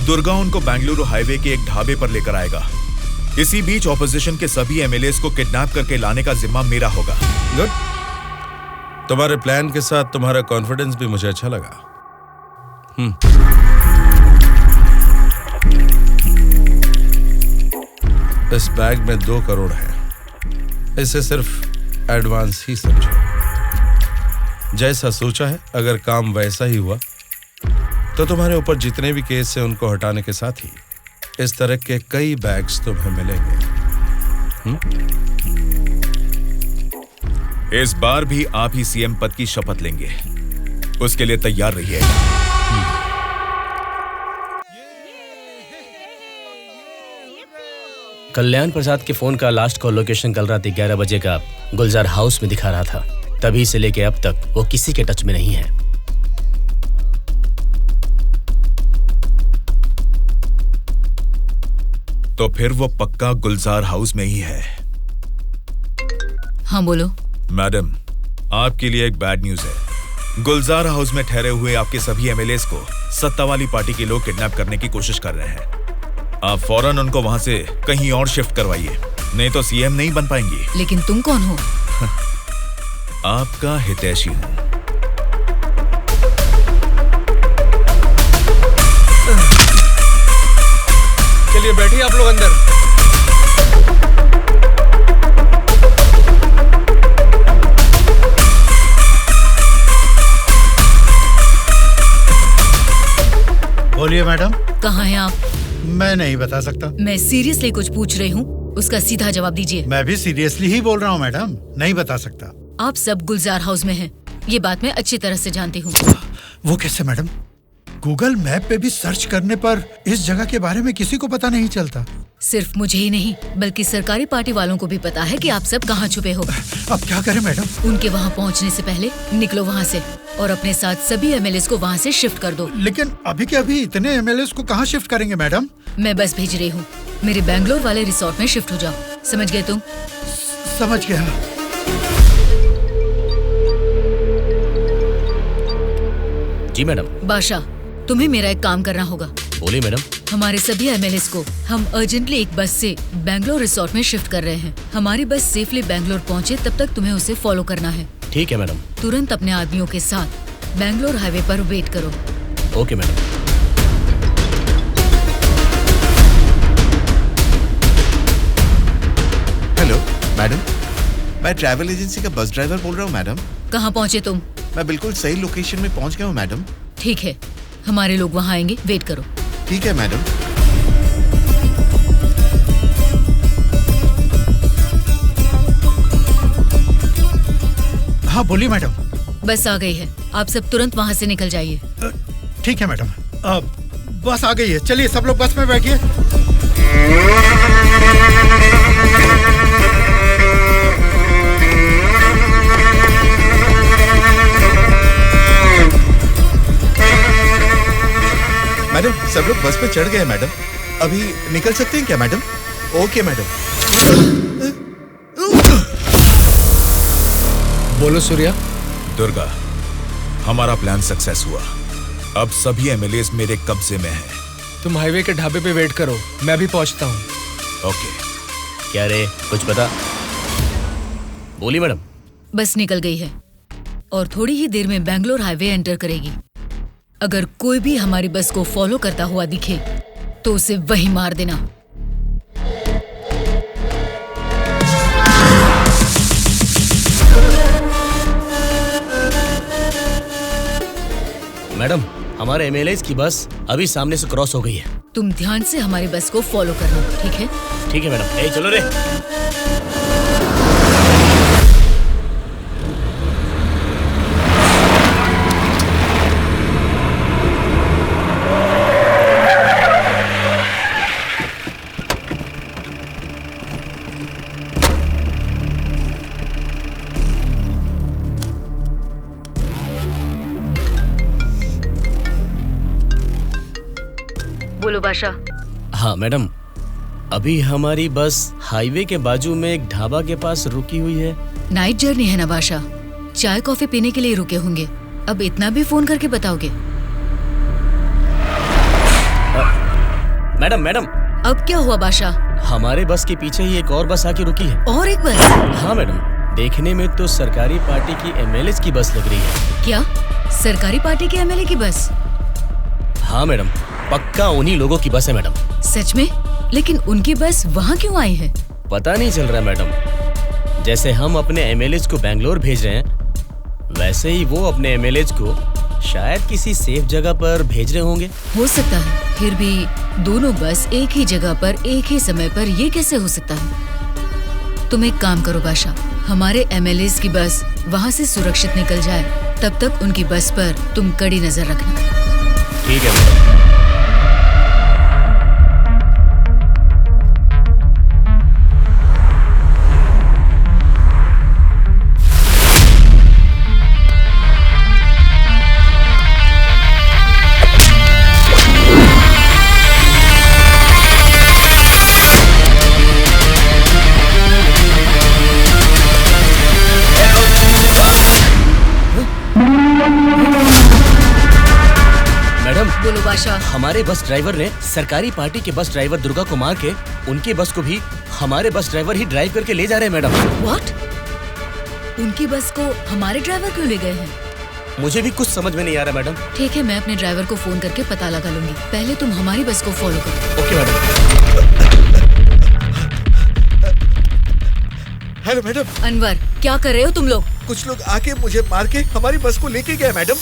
Speaker 14: दुर्गा उनको बेंगलुरु हाईवे के एक ढाबे पर लेकर आएगा। इसी बीच ऑपोजिशन के सभी एमएलएस को किडनैप करके लाने का जिम्मा मेरा होगा।
Speaker 10: गुड। तुम्हारे प्लान के साथ तुम्हारा कॉन्फिडेंस भी मुझे अच्छा लगा। इस बैग में 2 करोड़ है, इसे सिर्फ एडवांस ही समझो। जैसा सोचा है, अगर काम वैसा ही हुआ तो तुम्हारे ऊपर जितने भी केस हैं उनको हटाने के साथ ही इस तरह के कई बैग्स तुम्हें मिलेंगे।
Speaker 14: इस बार भी आप ही सीएम पद की शपथ लेंगे, उसके लिए तैयार रहिए।
Speaker 8: कल्याण प्रसाद के फोन का लास्ट कॉल लोकेशन कल रात 11 बजे का गुलजार हाउस में दिखा रहा था। तभी से लेके अब तक वो किसी के टच में नहीं है।
Speaker 14: तो फिर वो पक्का गुलजार हाउस में ही है।
Speaker 7: हाँ बोलो।
Speaker 14: मैडम, आपके लिए एक बैड न्यूज है। गुलजार हाउस में ठहरे हुए आपके सभी एमएलएस को सत्ता वाली पार्टी के लोग किडनैप करने की कोशिश कर रहे हैं। आप फौरन उनको वहां से कहीं और शिफ्ट करवाइए, नहीं तो सीएम नहीं बन पाएंगी।
Speaker 7: लेकिन तुम कौन हो?
Speaker 14: आपका हितैषी हूं।
Speaker 13: चलिए बैठिए आप लोग अंदर।
Speaker 16: बोलिए मैडम।
Speaker 7: कहाँ हैं आप?
Speaker 16: मैं नहीं बता सकता।
Speaker 7: मैं सीरियसली कुछ पूछ रही हूँ, उसका सीधा जवाब दीजिए।
Speaker 16: मैं भी सीरियसली ही बोल रहा हूँ मैडम, नहीं बता सकता।
Speaker 7: आप सब गुलजार हाउस में हैं, ये बात मैं अच्छी तरह से जानती हूँ।
Speaker 16: वो कैसे मैडम? गूगल मैप पे भी सर्च करने पर इस जगह के बारे में किसी को पता नहीं चलता।
Speaker 7: सिर्फ मुझे ही नहीं बल्कि सरकारी पार्टी वालों को भी पता है कि आप सब कहाँ छुपे हो।
Speaker 16: अब क्या करें मैडम?
Speaker 7: उनके वहाँ पहुँचने से पहले निकलो वहाँ से और अपने साथ सभी एमएलएस को वहाँ से शिफ्ट कर दो।
Speaker 16: लेकिन अभी के अभी इतने एमएलएस को कहाँ शिफ्ट करेंगे मैडम?
Speaker 7: मैं बस भेज रही हूँ, मेरे बेंगलोर वाले रिसोर्ट में शिफ्ट हो जाओ। समझ गए तुम?
Speaker 16: समझ गया।
Speaker 8: जी मैडम।
Speaker 7: बादशाह, तुम्हें मेरा एक काम करना होगा।
Speaker 8: बोलिए मैडम।
Speaker 7: हमारे सभी एमएलएस को हम अर्जेंटली एक बस से बेंगलोर रिसोर्ट में शिफ्ट कर रहे हैं। हमारी बस सेफली बेंगलोर पहुंचे तब तक तुम्हें उसे फॉलो करना है।
Speaker 8: ठीक है मैडम।
Speaker 7: तुरंत अपने आदमियों के साथ बेंगलोर हाईवे पर वेट करो।
Speaker 8: Okay madam.
Speaker 6: हेलो मैडम, मैं ट्रैवल एजेंसी का बस ड्राइवर बोल रहा हूँ मैडम।
Speaker 7: कहाँ पहुँचे तुम?
Speaker 6: मैं बिल्कुल सही लोकेशन में पहुँच गया हूँ मैडम।
Speaker 7: ठीक है, हमारे लोग वहाँ आएंगे, वेट करो।
Speaker 6: ठीक है मैडम।
Speaker 16: हाँ बोलिए मैडम।
Speaker 7: बस आ गई है, आप सब तुरंत वहाँ से निकल जाइए।
Speaker 16: ठीक है मैडम। बस आ गई है, चलिए सब लोग बस में बैठिए।
Speaker 6: मैडम, सब लोग बस पे चढ़ गए मैडम। अभी निकल सकते हैं क्या मैडम? Okay madam.
Speaker 13: बोलो सूर्या।
Speaker 14: दुर्गा, हमारा प्लान सक्सेस हुआ। अब सभी एमएलएस मेरे कब्जे में हैं।
Speaker 13: तुम हाईवे के ढाबे पे वेट करो, मैं भी पहुंचता हूँ।
Speaker 14: ओके।
Speaker 8: क्या रे, कुछ पता? बोली मैडम।
Speaker 7: बस निकल गई है और थोड़ी ही देर में बेंगलोर हाईवे एंटर करेगी। अगर कोई भी हमारी बस को फॉलो करता हुआ दिखे तो उसे वहीं मार देना।
Speaker 8: मैडम, हमारे एमएलएस की बस अभी सामने से क्रॉस हो गई है।
Speaker 7: तुम ध्यान से हमारी बस को फॉलो करना, ठीक है?
Speaker 8: ठीक है मैडम। ए चलो रे।
Speaker 7: बोलो बादशाह।
Speaker 8: हाँ मैडम, अभी हमारी बस हाईवे के बाजू में एक ढाबा के पास रुकी हुई है।
Speaker 7: नाइट जर्नी है ना बादशाह, चाय कॉफी पीने के लिए रुके होंगे। अब इतना भी फोन करके बताओगे?
Speaker 8: मैडम मैडम,
Speaker 7: अब क्या हुआ बादशाह?
Speaker 8: हमारे बस के पीछे ही एक और बस आके रुकी है।
Speaker 7: और एक बस?
Speaker 8: हाँ मैडम, देखने में तो सरकारी पार्टी की एमएलए की बस लग रही है।
Speaker 7: क्या सरकारी पार्टी के एमएलए की बस?
Speaker 8: हाँ मैडम, पक्का उन्हीं लोगों की बस है मैडम।
Speaker 7: सच में? लेकिन उनकी बस वहाँ क्यों आई है?
Speaker 8: पता नहीं चल रहा मैडम। जैसे हम अपने एमएलए को बैंगलोर भेज रहे हैं, वैसे ही वो अपने एमएलए को शायद किसी सेफ जगह पर भेज रहे होंगे।
Speaker 7: हो सकता है, फिर भी दोनों बस एक ही जगह पर एक ही समय पर ये कैसे हो सकता है? तुम एक काम करो बादशाह, हमारे एमएलए की बस वहाँ से सुरक्षित निकल जाए, तब तक उनकी बस पर तुम कड़ी नजर रखना।
Speaker 8: ठीक है मैडम।
Speaker 7: बोलो बादशाह।
Speaker 8: हमारे बस ड्राइवर ने सरकारी पार्टी के बस ड्राइवर दुर्गा को मार के उनकी बस को भी हमारे बस ड्राइवर ही ड्राइव करके ले जा रहे हैं मैडम।
Speaker 7: व्हाट? उनकी बस को हमारे ड्राइवर क्यों ले गए हैं?
Speaker 8: मुझे भी कुछ समझ में नहीं आ रहा मैडम।
Speaker 7: ठीक है, मैं अपने ड्राइवर को फोन करके पता लगा लूंगी। पहले तुम हमारी बस को फॉलो करो।
Speaker 8: Okay madam.
Speaker 6: Hello madam.
Speaker 7: Anwar, क्या कर रहे हो तुम लोग?
Speaker 6: कुछ लोग आके मुझे मार के हमारी बस को लेके गए मैडम।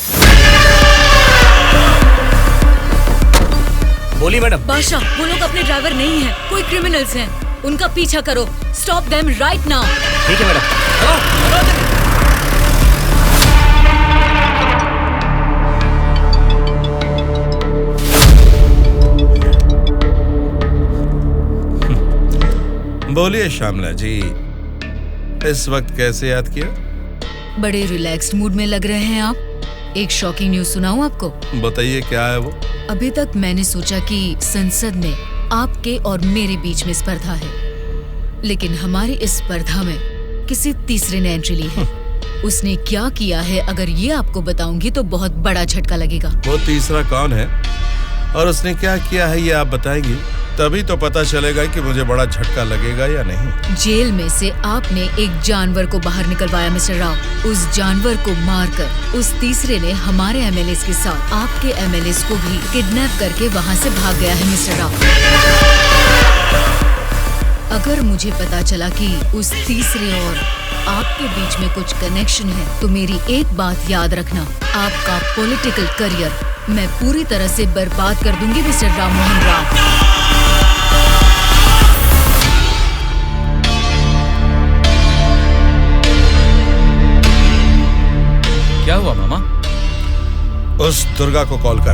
Speaker 8: बोली मैडम।
Speaker 7: बादशाह, वो लोग अपने ड्राइवर नहीं हैं, कोई क्रिमिनल्स हैं। उनका पीछा करो। Stop them right now.
Speaker 8: ठीक है मैडम।
Speaker 10: बोलिए श्यामला जी, इस वक्त कैसे याद किया?
Speaker 7: बड़े रिलैक्स्ड मूड में लग रहे हैं आप। एक शॉकिंग न्यूज सुनाऊं आपको?
Speaker 10: बताइए, क्या है वो?
Speaker 7: अभी तक मैंने सोचा कि संसद में आपके और मेरे बीच में स्पर्धा है, लेकिन हमारी इस स्पर्धा में किसी तीसरे ने एंट्री ली है। उसने क्या किया है, अगर ये आपको बताऊंगी तो बहुत बड़ा झटका लगेगा।
Speaker 10: वो तीसरा कौन है और उसने क्या किया है, ये आप बताएंगी, तभी तो पता चलेगा कि मुझे बड़ा झटका लगेगा या नहीं।
Speaker 7: जेल में से आपने एक जानवर को बाहर निकलवाया मिस्टर राव। उस जानवर को मारकर उस तीसरे ने हमारे एमएलए के साथ आपके एमएलए को भी किडनैप करके वहाँ से भाग गया है मिस्टर राव। अगर मुझे पता चला कि उस तीसरे और आपके बीच में कुछ कनेक्शन है, तो मेरी एक बात याद रखना, आपका पॉलिटिकल करियर मैं पूरी तरह से बर्बाद कर दूंगी मिस्टर राम मोहन राव।
Speaker 11: क्या हुआ मामा?
Speaker 10: उस दुर्गा को कॉल कर।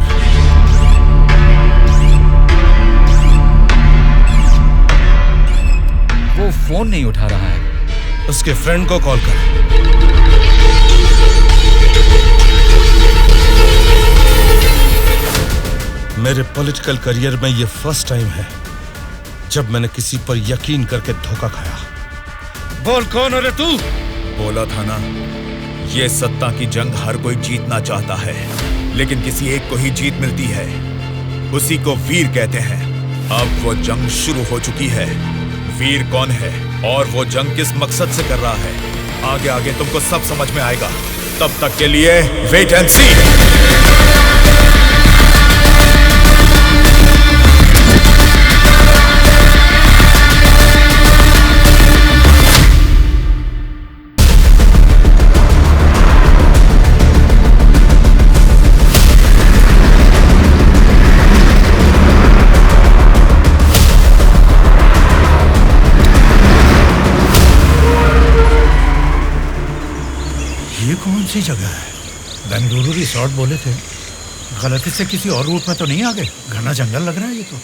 Speaker 11: वो फोन नहीं उठा रहा है।
Speaker 10: उसके फ्रेंड को कॉल कर। मेरे पॉलिटिकल करियर में ये फर्स्ट टाइम है जब मैंने किसी पर यकीन करके धोखा खाया। बोल, कौन है रे तू?
Speaker 14: बोला था ना, ये सत्ता की जंग हर कोई जीतना चाहता है, लेकिन किसी एक को ही जीत मिलती है, उसी को वीर कहते हैं। अब वो जंग शुरू हो चुकी है। वीर कौन है और वो जंग किस मकसद से कर रहा है, आगे आगे तुमको सब समझ में आएगा। तब तक के लिए वेट एंड सी।
Speaker 16: कौन सी जगह है? बेंगलुरु रिसोर्ट बोले थे, गलती से किसी और रूट में तो नहीं आ गए? घना जंगल लग रहा है ये तो।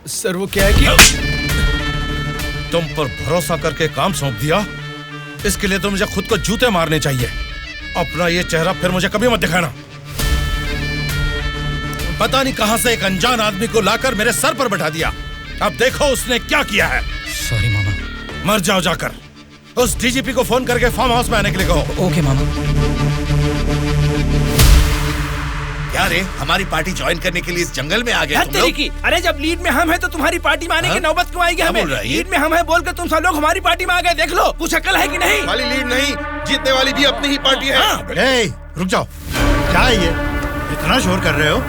Speaker 13: सर, वो क्या है कि
Speaker 10: तुम पर भरोसा करके काम सौंप दिया, इसके लिए तो मुझे खुद को जूते मारने चाहिए। अपना ये चेहरा फिर मुझे कभी मत दिखाना। पता नहीं कहां से एक अनजान आदमी को लाकर मेरे सर पर बैठा दिया। अब देखो उसने क्या किया है।
Speaker 11: सॉरी मामा।
Speaker 10: मर जाओ जाकर। उस डीजीपी को फोन करके फार्म हाउस में आने के लिए कहो।
Speaker 11: ओके मामा।
Speaker 6: क्या रे, हमारी पार्टी ज्वाइन करने के लिए इस जंगल में आ गए तुम लोग?
Speaker 17: अरे जब लीड में हम हैं तो तुम्हारी पार्टी में आने की नौबत क्यों आएगी हमें? लीड में हम हैं बोलकर तुम सब लोग हमारी पार्टी में आ गए। देख लो, कुछ अकल है कि नहीं?
Speaker 15: वाली लीड नहीं, जीतने वाली भी अपनी ही पार्टी है।
Speaker 16: रुक जाओ, क्या है ये? इतना शोर कर रहे हो?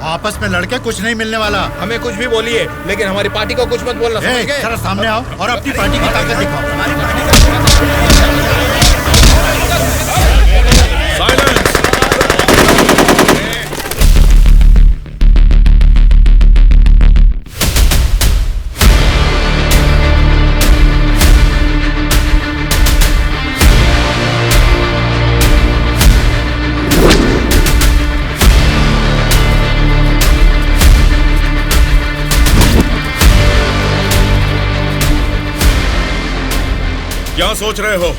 Speaker 16: आपस में लड़के कुछ नहीं मिलने वाला।
Speaker 15: हमें कुछ भी बोलिए, लेकिन हमारी पार्टी को कुछ मत बोलना। समझ गए?
Speaker 16: जरा सामने आओ और अपनी पार्टी की ताकत दिखाओ।
Speaker 14: क्या सोच रहे हो?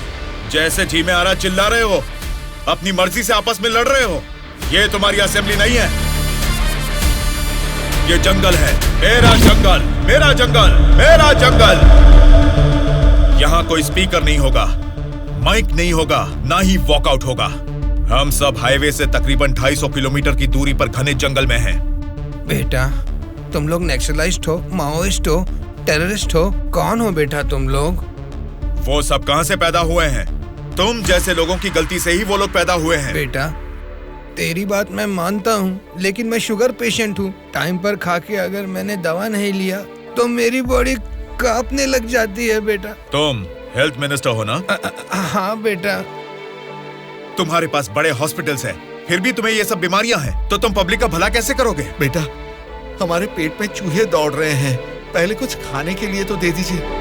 Speaker 14: जैसे जी में आ रहा चिल्ला रहे हो, अपनी मर्जी से आपस में लड़ रहे हो। ये तुम्हारी असेंबली नहीं है, ये जंगल है। मेरा जंगल, मेरा जंगल, मेरा जंगल। यहाँ कोई स्पीकर नहीं होगा, माइक नहीं होगा, ना ही वॉकआउट होगा। हम सब हाईवे से तकरीबन 250 किलोमीटर की दूरी पर घने जंगल में हैं।
Speaker 17: बेटा, तुम लोग नेक्सलाइस्ट हो, माओइस्ट हो, टेररिस्ट हो? कौन हो बेटा तुम लोग?
Speaker 14: वो सब कहां से पैदा हुए हैं? तुम जैसे लोगों की गलती से ही वो लोग पैदा हुए हैं।
Speaker 17: बेटा, तेरी बात मैं मानता हूँ, लेकिन मैं शुगर पेशेंट हूँ। टाइम पर खा के अगर मैंने दवा नहीं लिया तो मेरी बॉडी कांपने लग जाती है बेटा।
Speaker 14: तुम हेल्थ मिनिस्टर हो ना?
Speaker 17: हाँ बेटा।
Speaker 14: तुम्हारे पास बड़े हॉस्पिटल्स हैं, फिर भी तुम्हें ये सब बीमारियां हैं, तो तुम पब्लिक का भला कैसे करोगे?
Speaker 6: बेटा, हमारे पेट में चूहे दौड़ रहे हैं, पहले कुछ खाने के लिए तो दे दीजिए।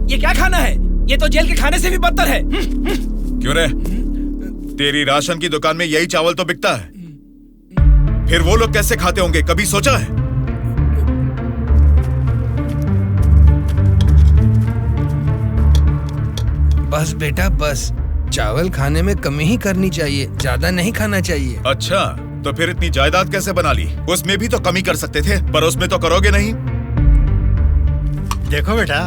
Speaker 17: ये क्या खाना है? ये तो जेल के खाने से भी बदतर है।
Speaker 14: क्यों रे? तेरी राशन की दुकान में यही चावल तो बिकता है, फिर वो लोग कैसे खाते होंगे, कभी सोचा है?
Speaker 17: बस बेटा बस, चावल खाने में कमी ही करनी चाहिए, ज्यादा नहीं खाना चाहिए।
Speaker 14: अच्छा, तो फिर इतनी जायदाद कैसे बना ली? उसमें भी तो कमी कर सकते थे, पर उसमें तो करोगे नहीं।
Speaker 16: देखो बेटा,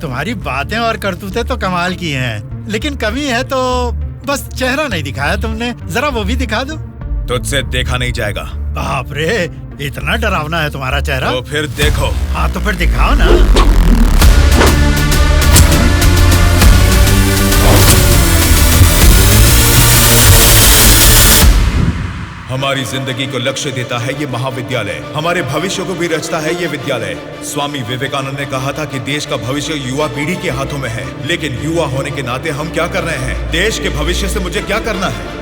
Speaker 16: तुम्हारी बातें और करतूतें तो कमाल की हैं, लेकिन कमी है तो बस चेहरा नहीं दिखाया तुमने। जरा वो भी दिखा दो।
Speaker 14: तुझसे देखा नहीं जाएगा।
Speaker 16: बाप रे, इतना डरावना है तुम्हारा चेहरा?
Speaker 14: तो फिर देखो।
Speaker 16: हाँ तो फिर दिखाओ ना।
Speaker 14: हमारी जिंदगी को लक्ष्य देता है ये महाविद्यालय, हमारे भविष्य को भी रचता है ये विद्यालय। स्वामी विवेकानंद ने कहा था कि देश का भविष्य युवा पीढ़ी के हाथों में है, लेकिन युवा होने के नाते हम क्या कर रहे हैं? देश के भविष्य से मुझे क्या करना है,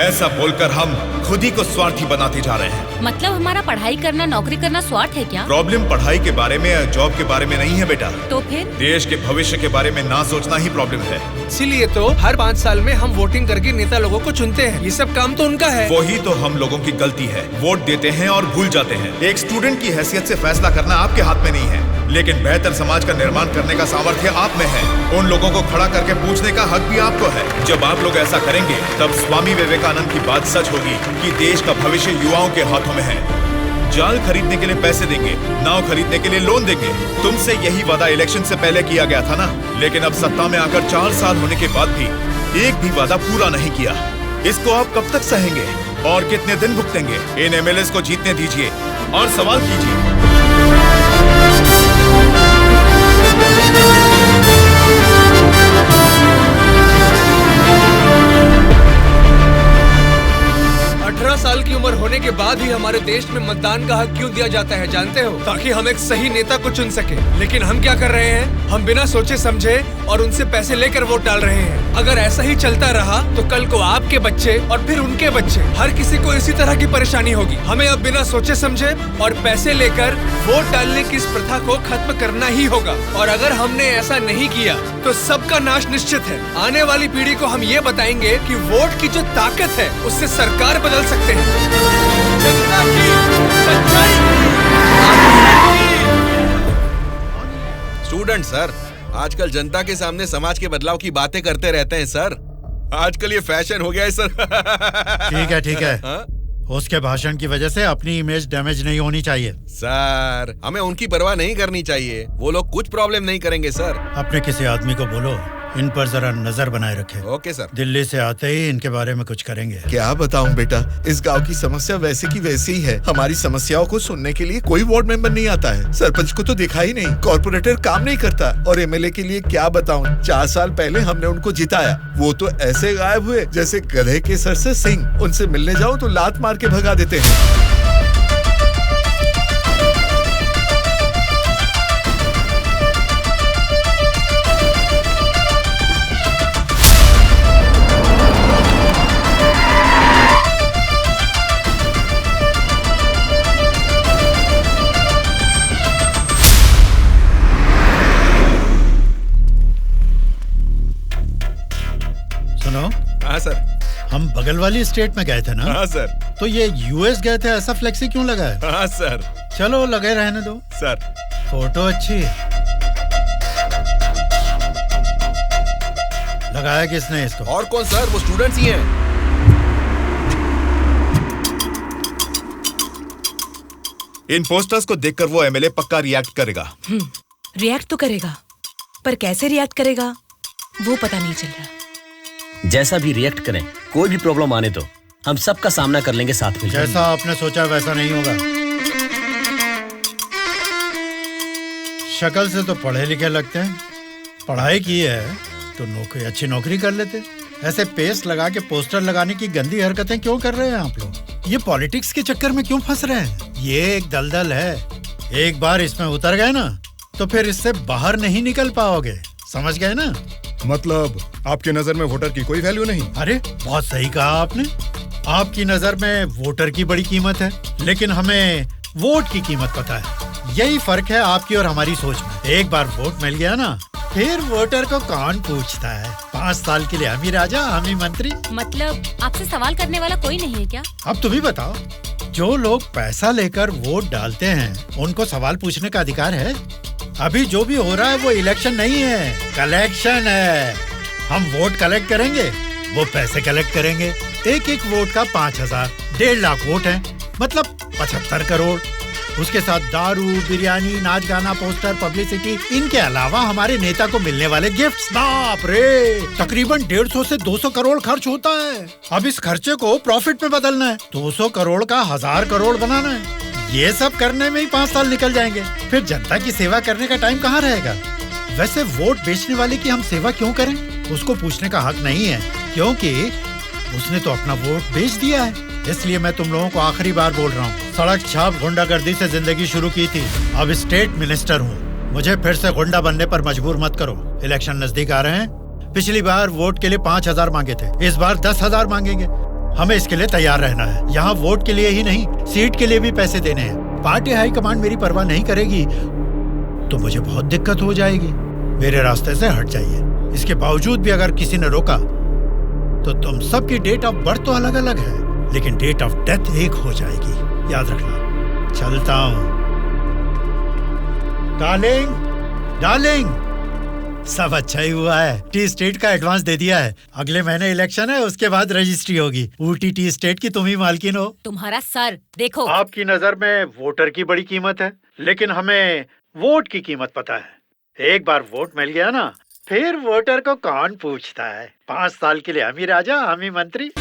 Speaker 14: ऐसा बोलकर हम खुद ही को स्वार्थी बनाते जा रहे हैं।
Speaker 2: मतलब हमारा पढ़ाई करना, नौकरी करना स्वार्थ है क्या?
Speaker 14: प्रॉब्लम पढ़ाई के बारे में या जॉब के बारे में नहीं है बेटा,
Speaker 2: तो फिर
Speaker 14: देश के भविष्य के बारे में ना सोचना ही प्रॉब्लम है।
Speaker 13: इसीलिए तो हर 5 साल में हम वोटिंग करके नेता लोगों को चुनते हैं। ये सब काम तो उनका है।
Speaker 14: वही तो हम लोगों की गलती है, वोट देते हैं और भूल जाते हैं। एक स्टूडेंट की हैसियत से फैसला करना आपके हाथ में नहीं है, लेकिन बेहतर समाज का निर्माण करने का सामर्थ्य आप में है। उन लोगों को खड़ा करके पूछने का हक भी आपको है। जब आप लोग ऐसा करेंगे, तब स्वामी विवेकानंद की बात सच होगी कि देश का भविष्य युवाओं के हाथों में है। जाल खरीदने के लिए पैसे देंगे, नाव खरीदने के लिए लोन देंगे। तुमसे यही वादा इलेक्शन से पहले किया गया था ना, लेकिन अब सत्ता में आकर 4 साल होने के बाद भी एक भी वादा पूरा नहीं किया। इसको आप कब तक सहेंगे और कितने दिन भुगतेंगे? इन एमएलए को जीतने दीजिए और सवाल कीजिए।
Speaker 13: 18 साल की उम्र होने के बाद ही हमारे देश में मतदान का हक क्यों दिया जाता है जानते हो? ताकि हम एक सही नेता को चुन सके। लेकिन हम क्या कर रहे हैं? हम बिना सोचे समझे और उनसे पैसे लेकर वोट डाल रहे हैं। अगर ऐसा ही चलता रहा तो कल को आपके बच्चे और फिर उनके बच्चे, हर किसी को इसी तरह की परेशानी होगी। हमें अब बिना सोचे समझे और पैसे लेकर वोट डालने की इस प्रथा को खत्म करना ही होगा। और अगर हमने ऐसा नहीं किया तो सबका नाश निश्चित है। आने वाली पीढ़ी को हम ये बताएंगे कि वोट की जो ताकत है उससे सरकार बदल सकते हैं। जनता की सच्चाई।
Speaker 14: स्टूडेंट सर, आजकल जनता के सामने समाज के बदलाव की बातें करते रहते हैं सर। आजकल ये फैशन हो गया है सर।
Speaker 16: ठीक है ठीक है। उसके भाषण की वजह से अपनी इमेज डैमेज नहीं होनी चाहिए।
Speaker 14: सर, हमें उनकी परवाह नहीं करनी चाहिए। वो लोग कुछ प्रॉब्लम नहीं करेंगे सर।
Speaker 16: अपने किसी आदमी को बोलो इन पर जरा नजर बनाए रखे।
Speaker 14: Okay sir.
Speaker 16: दिल्ली से आते ही इनके बारे में कुछ करेंगे।
Speaker 6: क्या बताऊं बेटा, इस गांव की समस्या वैसे की वैसी ही है। हमारी समस्याओं को सुनने के लिए कोई वार्ड मेंबर नहीं आता है। सरपंच को तो देखा ही नहीं, कॉर्पोरेटर काम नहीं करता, और एमएलए के लिए क्या बताऊं, 4 साल पहले हमने उनको जिताया, वो तो ऐसे गायब हुए जैसे गधे के सर से सिंह। उनसे मिलने जाऊं तो लात मार के भगा देते हैं।
Speaker 14: हाँ सर।
Speaker 16: हम बगल वाली स्टेट में गए थे ना?
Speaker 14: हाँ सर।
Speaker 16: तो ये यूएस गए थे, ऐसा फ्लेक्सी क्यों लगा है?
Speaker 14: हाँ सर।
Speaker 16: चलो लगे रहने दो
Speaker 14: सर।
Speaker 16: फोटो अच्छी है। लगाया किसने इसको?
Speaker 14: और कौन सर, वो स्टूडेंट्स ही हैं। इन पोस्टर्स को देखकर वो एमएलए पक्का रिएक्ट करेगा।
Speaker 3: रिएक्ट तो करेगा, पर कैसे रिएक्ट करेगा वो पता नहीं चल रहा।
Speaker 8: जैसा भी रिएक्ट करें, कोई भी प्रॉब्लम आने तो हम सबका सामना कर लेंगे साथ में।
Speaker 16: जैसा आपने सोचा वैसा नहीं होगा। शक्ल से तो पढ़े लिखे लगते हैं, पढ़ाई की है तो नौकरी, अच्छी नौकरी कर लेते। ऐसे पेस्ट लगा के पोस्टर लगाने की गंदी हरकतें क्यों कर रहे हैं आप लोग? ये पॉलिटिक्स के चक्कर में क्यों फंस रहे हैं? ये एक दलदल है, एक बार इसमें उतर गए ना तो फिर इससे बाहर नहीं निकल पाओगे। समझ गए ना?
Speaker 15: मतलब आपकी नजर में वोटर की कोई वैल्यू नहीं?
Speaker 16: अरे बहुत सही कहा आपने। आपकी नजर में वोटर की बड़ी कीमत है, लेकिन हमें वोट की कीमत पता है। यही फर्क है आपकी और हमारी सोच में। एक बार वोट मिल गया ना, फिर वोटर को कौन पूछता है? 5 साल के लिए हम ही राजा, हम ही मंत्री।
Speaker 2: मतलब आपसे सवाल करने वाला कोई नहीं है क्या?
Speaker 16: अब तुम ही बताओ, जो लोग पैसा लेकर वोट डालते हैं उनको सवाल पूछने का अधिकार है? अभी जो भी हो रहा है वो इलेक्शन नहीं है, कलेक्शन है। हम वोट कलेक्ट करेंगे, वो पैसे कलेक्ट करेंगे। एक एक वोट का 5000, 1.5 लाख वोट हैं, मतलब 75 करोड़। उसके साथ दारू, बिरयानी, नाच गाना, पोस्टर, पब्लिसिटी, इनके अलावा हमारे नेता को मिलने वाले गिफ्ट्स। बाप रे, तकरीबन 150 से 200 करोड़ खर्च होता है। अब इस खर्चे को प्रॉफिट में बदलना है, 200 करोड़ का 1000 करोड़ बनाना है। ये सब करने में ही 5 साल निकल जाएंगे। फिर जनता की सेवा करने का टाइम कहाँ रहेगा? वैसे वोट बेचने वाले की हम सेवा क्यों करें? उसको पूछने का हक नहीं है, क्योंकि उसने तो अपना वोट बेच दिया है। इसलिए मैं तुम लोगों को आखिरी बार बोल रहा हूँ, सड़क छाप गुंडागर्दी से जिंदगी शुरू की थी, अब स्टेट मिनिस्टर हूँ। मुझे फिर से गुंडा बनने पर मजबूर मत करो। इलेक्शन नजदीक आ रहे हैं। पिछली बार वोट के लिए 5000 मांगे थे, इस बार 10,000 मांगेंगे। हमें इसके लिए तैयार रहना है। यहाँ वोट के लिए ही नहीं, सीट के लिए भी पैसे देने हैं। पार्टी हाईकमांड मेरी परवाह नहीं करेगी तो मुझे बहुत दिक्कत हो जाएगी। मेरे रास्ते से हट जाइए। इसके बावजूद भी अगर किसी ने रोका तो तुम सबकी डेट ऑफ बर्थ तो अलग अलग है, लेकिन डेट ऑफ डेथ एक हो जाएगी, याद रखना। चलता हूँ। डार्लिंग, डार्लिंग, सब अच्छा ही हुआ है। टी स्टेट का एडवांस दे दिया है। अगले महीने इलेक्शन है, उसके बाद रजिस्ट्री होगी। ऊटी टी स्टेट की तुम ही मालकिन हो।
Speaker 2: तुम्हारा सर देखो।
Speaker 16: आपकी नजर में वोटर की बड़ी कीमत है, लेकिन हमें वोट की कीमत पता है। एक बार वोट मिल गया ना, फिर वोटर को कौन पूछता है? 5 साल के लिए हम ही राजा, हम ही मंत्री।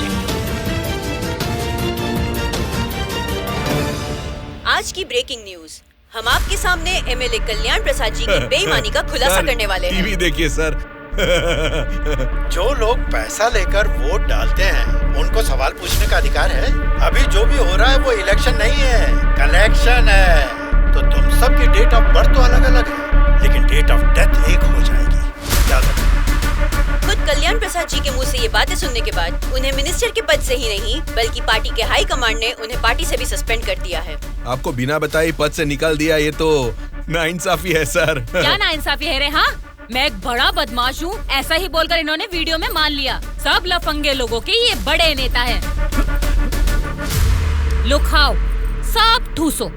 Speaker 4: आज की ब्रेकिंग न्यूज, हम आपके सामने एमएलए कल्याण प्रसाद जी की बेईमानी का खुलासा करने वाले हैं।
Speaker 14: टीवी देखिए सर।
Speaker 16: जो लोग पैसा लेकर वोट डालते हैं उनको सवाल पूछने का अधिकार है। अभी जो भी हो रहा है वो इलेक्शन नहीं है, कलेक्शन है। तो तुम सबकी डेट ऑफ बर्थ तो अलग अलग है, लेकिन डेट ऑफ डेथ एक हो जाएगी, याद रखना।
Speaker 4: खुद कल्याण प्रसाद जी के मुंह से ये बातें सुनने के बाद उन्हें मिनिस्टर के पद से ही नहीं, बल्कि पार्टी के हाई कमांड ने उन्हें पार्टी से भी सस्पेंड कर दिया है।
Speaker 14: आपको बिना बताए पद से निकाल दिया, ये तो नाइंसाफी है सर।
Speaker 2: क्या नाइंसाफी है रे? हाँ, मैं एक बड़ा बदमाश हूँ, ऐसा ही बोलकर इन्होंने वीडियो में मान लिया। सब लफंगे लोगों के ये बड़े नेता हैं। लो खाओ, सब ठूसो।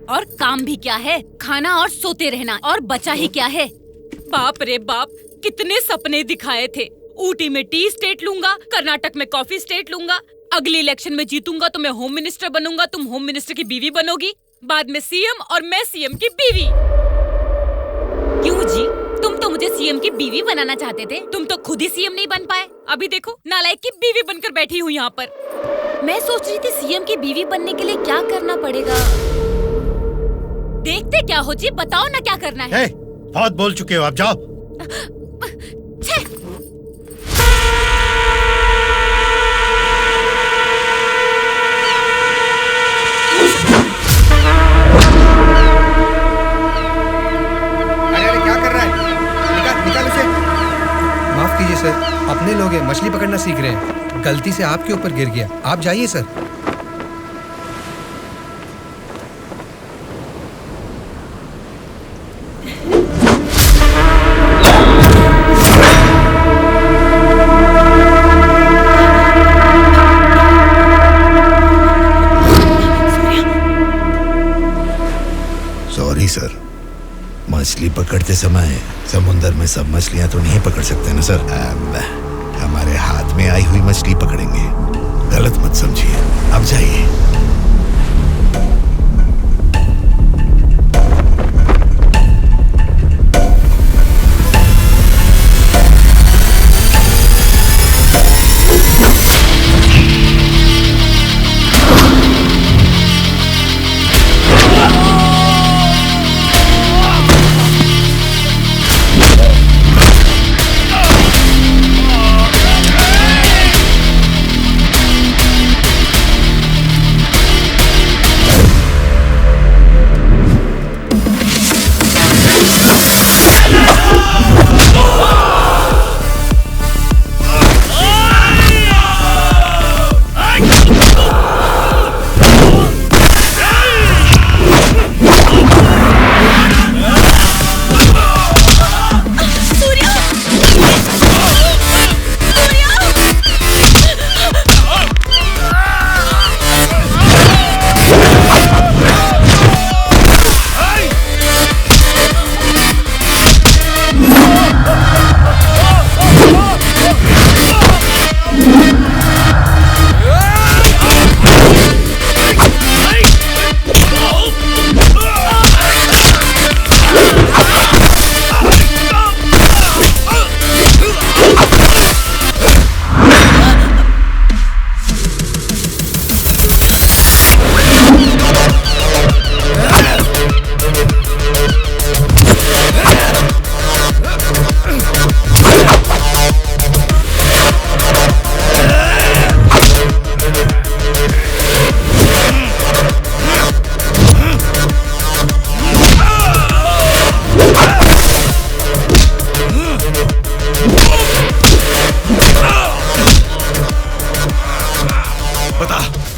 Speaker 2: और काम भी क्या है? खाना और सोते रहना, और बचा ही क्या है? बाप रे बाप, कितने सपने दिखाए थे। ऊटी में टी स्टेट लूंगा, कर्नाटक में कॉफी स्टेट लूंगा, अगले इलेक्शन में जीतूंगा तो मैं होम मिनिस्टर बनूंगा, तुम होम मिनिस्टर की बीवी बनोगी, बाद में सीएम और मैं सीएम की बीवी। क्यों जी, तुम तो मुझे सीएम की बीवी बनाना चाहते थे, तुम तो खुद ही सीएम नहीं बन पाए। अभी देखो, नालायक की बीवी बनकर बैठी हूँ यहाँ पर। मैं सोच रही थी सीएम की बीवी बनने के लिए क्या करना पड़ेगा। देखते क्या हो जी, बताओ ना क्या करना है।
Speaker 16: बहुत बोल चुके हो, अब जाओ।
Speaker 17: अरे क्या कर रहा है? निकाल उसे। माफ कीजिए सर, अपने लोग हैं, मछली पकड़ना सीख रहे हैं, गलती से आपके ऊपर गिर गया, आप जाइए सर।
Speaker 18: सॉरी सर, मछली पकड़ते समय समुंदर में सब मछलियां तो नहीं पकड़ सकते ना सर। हमारे हाथ में आई हुई मछली पकड़ेंगे, गलत मत समझिए। अब जाइए।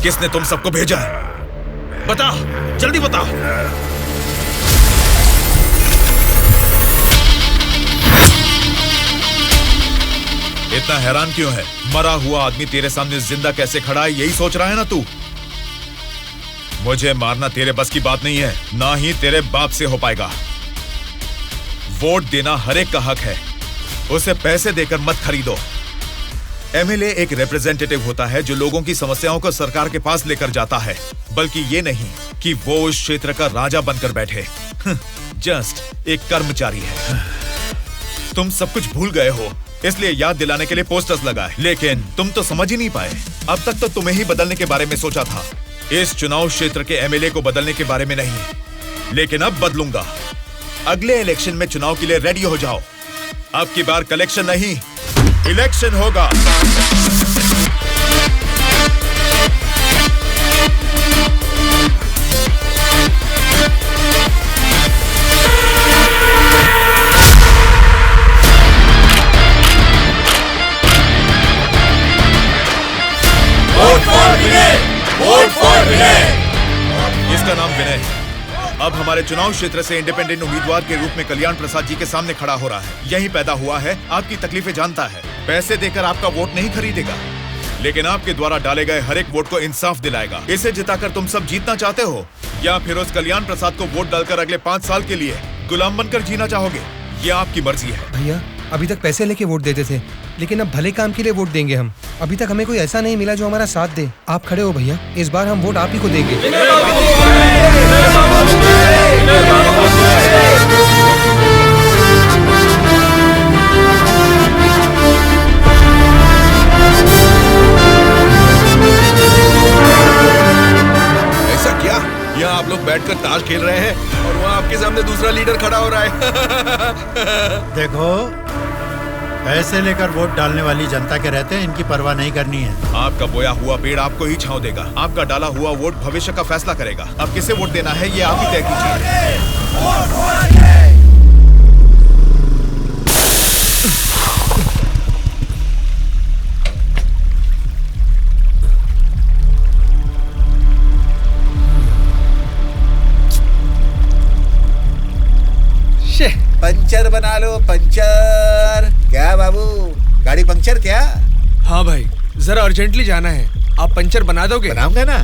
Speaker 14: किसने तुम सबको भेजा है? बता, जल्दी बता। इतना हैरान क्यों है? मरा हुआ आदमी तेरे सामने जिंदा कैसे खड़ा है, यही सोच रहा है ना तू? मुझे मारना तेरे बस की बात नहीं है, ना ही तेरे बाप से हो पाएगा। वोट देना हर एक का हक है, उसे पैसे देकर मत खरीदो। एमएलए एक रिप्रेजेंटेटिव होता है जो लोगों की समस्याओं को सरकार के पास लेकर जाता है, बल्कि ये नहीं कि वो उस क्षेत्र का राजा बनकर बैठे। जस्ट एक कर्मचारी है। तुम सब कुछ भूल गए हो, इसलिए याद दिलाने के लिए पोस्टर्स लगाए, लेकिन तुम तो समझ ही नहीं पाए। अब तक तो तुम्हें ही बदलने के बारे में सोचा था, इस चुनाव क्षेत्र के एमएलए को बदलने के बारे में नहीं। लेकिन अब बदलूंगा। अगले इलेक्शन में चुनाव के लिए रेडी हो जाओ। अब की बार कलेक्शन नहीं, इलेक्शन होगा।
Speaker 9: Vote for Vinay, vote for Vinay.
Speaker 14: इसका नाम विनय है। अब हमारे चुनाव क्षेत्र से इंडिपेंडेंट उम्मीदवार के रूप में कल्याण प्रसाद जी के सामने खड़ा हो रहा है। यही पैदा हुआ है, आपकी तकलीफें जानता है, पैसे देकर आपका वोट नहीं खरीदेगा, लेकिन आपके द्वारा डाले गए हर एक वोट को इंसाफ दिलाएगा। इसे जिताकर तुम सब जीतना चाहते हो या फिर उस कल्याण प्रसाद को वोट डालकर अगले 5 साल के लिए गुलाम बनकर जीना चाहोगे? ये आपकी मर्जी है।
Speaker 17: भैया अभी तक पैसे लेके वोट देते थे, लेकिन अब भले काम के लिए वोट देंगे हम। अभी तक हमें कोई ऐसा नहीं मिला जो हमारा साथ दे। आप खड़े हो भैया, इस बार हम वोट आप ही को देंगे।
Speaker 14: ऐसा क्या? यहाँ आप लोग बैठकर ताश खेल रहे हैं और वहाँ आपके सामने दूसरा लीडर खड़ा हो रहा है।
Speaker 16: देखो, पैसे लेकर वोट डालने वाली जनता के रहते हैं, इनकी परवाह नहीं करनी है।
Speaker 14: आपका बोया हुआ पेड़ आपको ही छांव देगा। आपका डाला हुआ वोट भविष्य का फैसला करेगा। अब किसे वोट देना है ये आप ही तय कीजिए।
Speaker 18: पंचर बना लो, पंचर। क्या बाबू, गाड़ी पंक्चर क्या?
Speaker 13: हाँ भाई, जरा अर्जेंटली जाना है। आप पंचर बना दोगे?
Speaker 18: बनाऊंगा ना।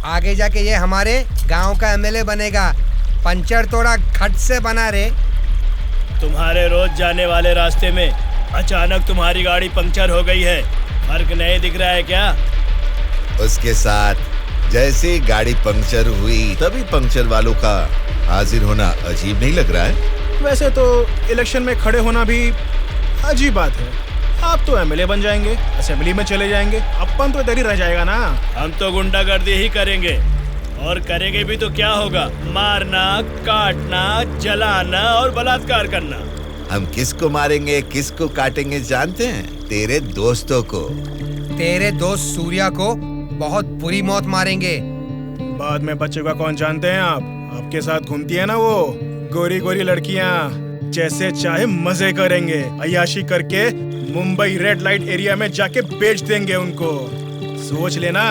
Speaker 17: आगे जाके ये हमारे गांव का एमएलए बनेगा। पंचर थोड़ा खट से बना रे।
Speaker 8: तुम्हारे रोज जाने वाले रास्ते में अचानक तुम्हारी गाड़ी पंक्चर हो गई है, फर्क नहीं दिख रहा है क्या?
Speaker 18: उसके साथ जैसे ही गाड़ी पंक्चर हुई तभी पंक्चर वालों का हाजिर होना अजीब नहीं लग रहा है?
Speaker 19: वैसे तो इलेक्शन में खड़े होना भी अजीब बात है। आप तो एमएलए बन जाएंगे, असेंबली में चले जाएंगे, अपन तो इधर ही रह जाएगा ना।
Speaker 8: हम तो गुंडागर्दी ही करेंगे, और करेंगे भी तो क्या होगा? मारना, काटना, जलाना और बलात्कार करना।
Speaker 18: हम किसको मारेंगे, किसको काटेंगे जानते हैं? तेरे दोस्तों को।
Speaker 17: तेरे दोस्त सूर्या को बहुत बुरी मौत मारेंगे।
Speaker 19: बाद में बचेगा कौन जानते हैं आप? आपके साथ घूमती है ना वो गोरी गोरी लड़कियां, जैसे चाहे मजे करेंगे। अय्याशी करके मुंबई रेड लाइट एरिया में जाके बेच देंगे उनको। सोच लेना।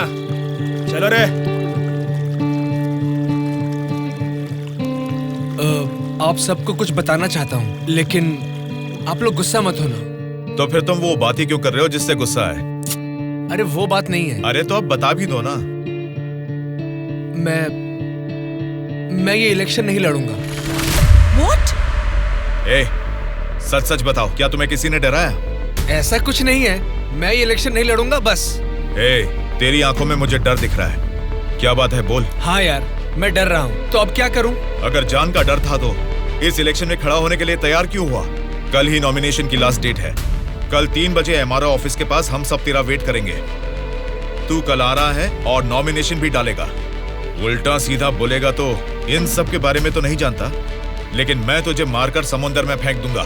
Speaker 19: चलो रे।
Speaker 13: आप सबको कुछ बताना चाहता हूँ, लेकिन आप लोग गुस्सा मत होना।
Speaker 14: तो फिर तुम वो बात ही क्यों कर रहे हो जिससे गुस्सा है?
Speaker 13: अरे वो बात नहीं है।
Speaker 14: अरे तो अब बता भी दो ना।
Speaker 13: मैं ये इलेक्शन नहीं लड़ूंगा।
Speaker 3: What?
Speaker 14: सच सच बताओ, क्या तुम्हें किसी ने डराया?
Speaker 13: ऐसा कुछ नहीं है, मैं ये इलेक्शन नहीं लड़ूंगा बस।
Speaker 14: तेरी आंखों में मुझे डर दिख रहा है। क्या बात है, बोल।
Speaker 13: हाँ यार, मैं डर रहा हूँ, तो अब क्या करूँ?
Speaker 14: अगर जान का डर था तो इस इलेक्शन में खड़ा होने के लिए तैयार क्यों हुआ? कल ही नॉमिनेशन की लास्ट डेट है। कल 3 बजे एमआरओ ऑफिस के पास हम सब तेरा वेट करेंगे। तू कल आ रहा है और नॉमिनेशन भी डालेगा। उल्टा सीधा बोलेगा तो इन सब के बारे में तो नहीं जानता, लेकिन मैं तुझे मारकर समुंदर में फेंक दूंगा।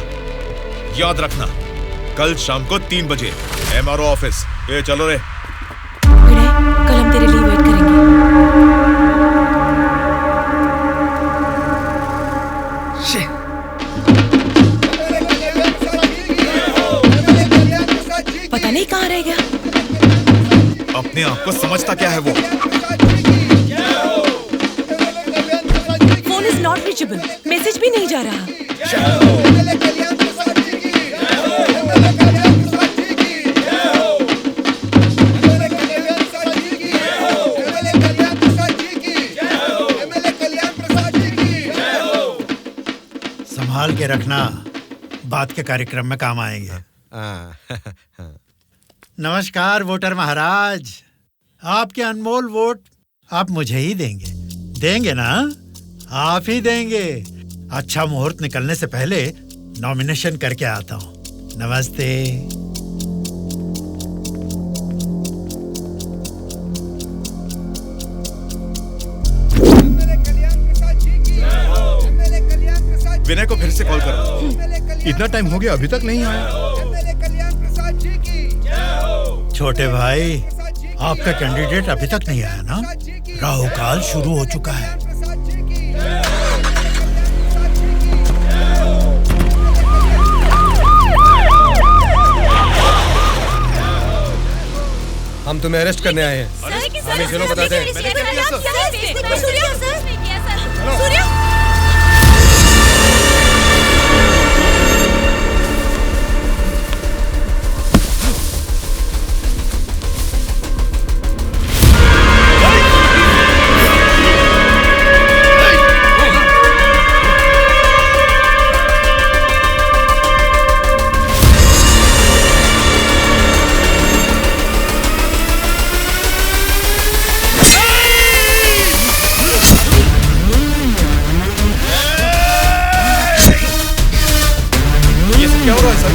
Speaker 14: याद रखना, कल शाम को 3 बजे एमआरओ ऑफिस। चलो रे।
Speaker 3: कल हम तेरे लिए वेट करेंगे। पता नहीं कहाँ रह गया।
Speaker 14: अपने आप को समझता क्या है वो?
Speaker 3: Phone is not reachable, message भी नहीं जा रहा।
Speaker 16: संभाल के रखना, बात के कार्यक्रम में काम आएंगे। नमस्कार वोटर महाराज, आपके अनमोल वोट आप मुझे ही देंगे। देंगे ना? आप ही देंगे। अच्छा मुहूर्त निकलने से पहले नॉमिनेशन करके आता हूँ। नमस्ते।
Speaker 14: विनय को फिर से कॉल करो।
Speaker 1: इतना टाइम हो गया, अभी तक नहीं आया।
Speaker 16: छोटे भाई, आपका कैंडिडेट अभी तक नहीं आया ना? राहु काल शुरू हो चुका है।
Speaker 17: हम तुम्हें अरेस्ट करने आए हैं। हमें चलो बताते हैं।
Speaker 13: क्या हो रहा है सर?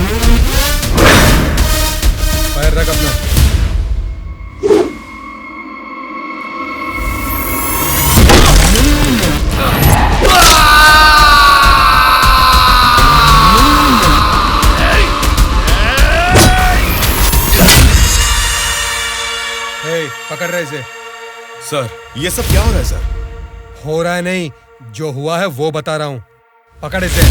Speaker 13: फायर रख अपना। पकड़ रहे इसे।
Speaker 14: सर ये सब क्या हो रहा है सर?
Speaker 13: हो रहा है नहीं, जो हुआ है वो बता रहा हूं। पकड़ इसे।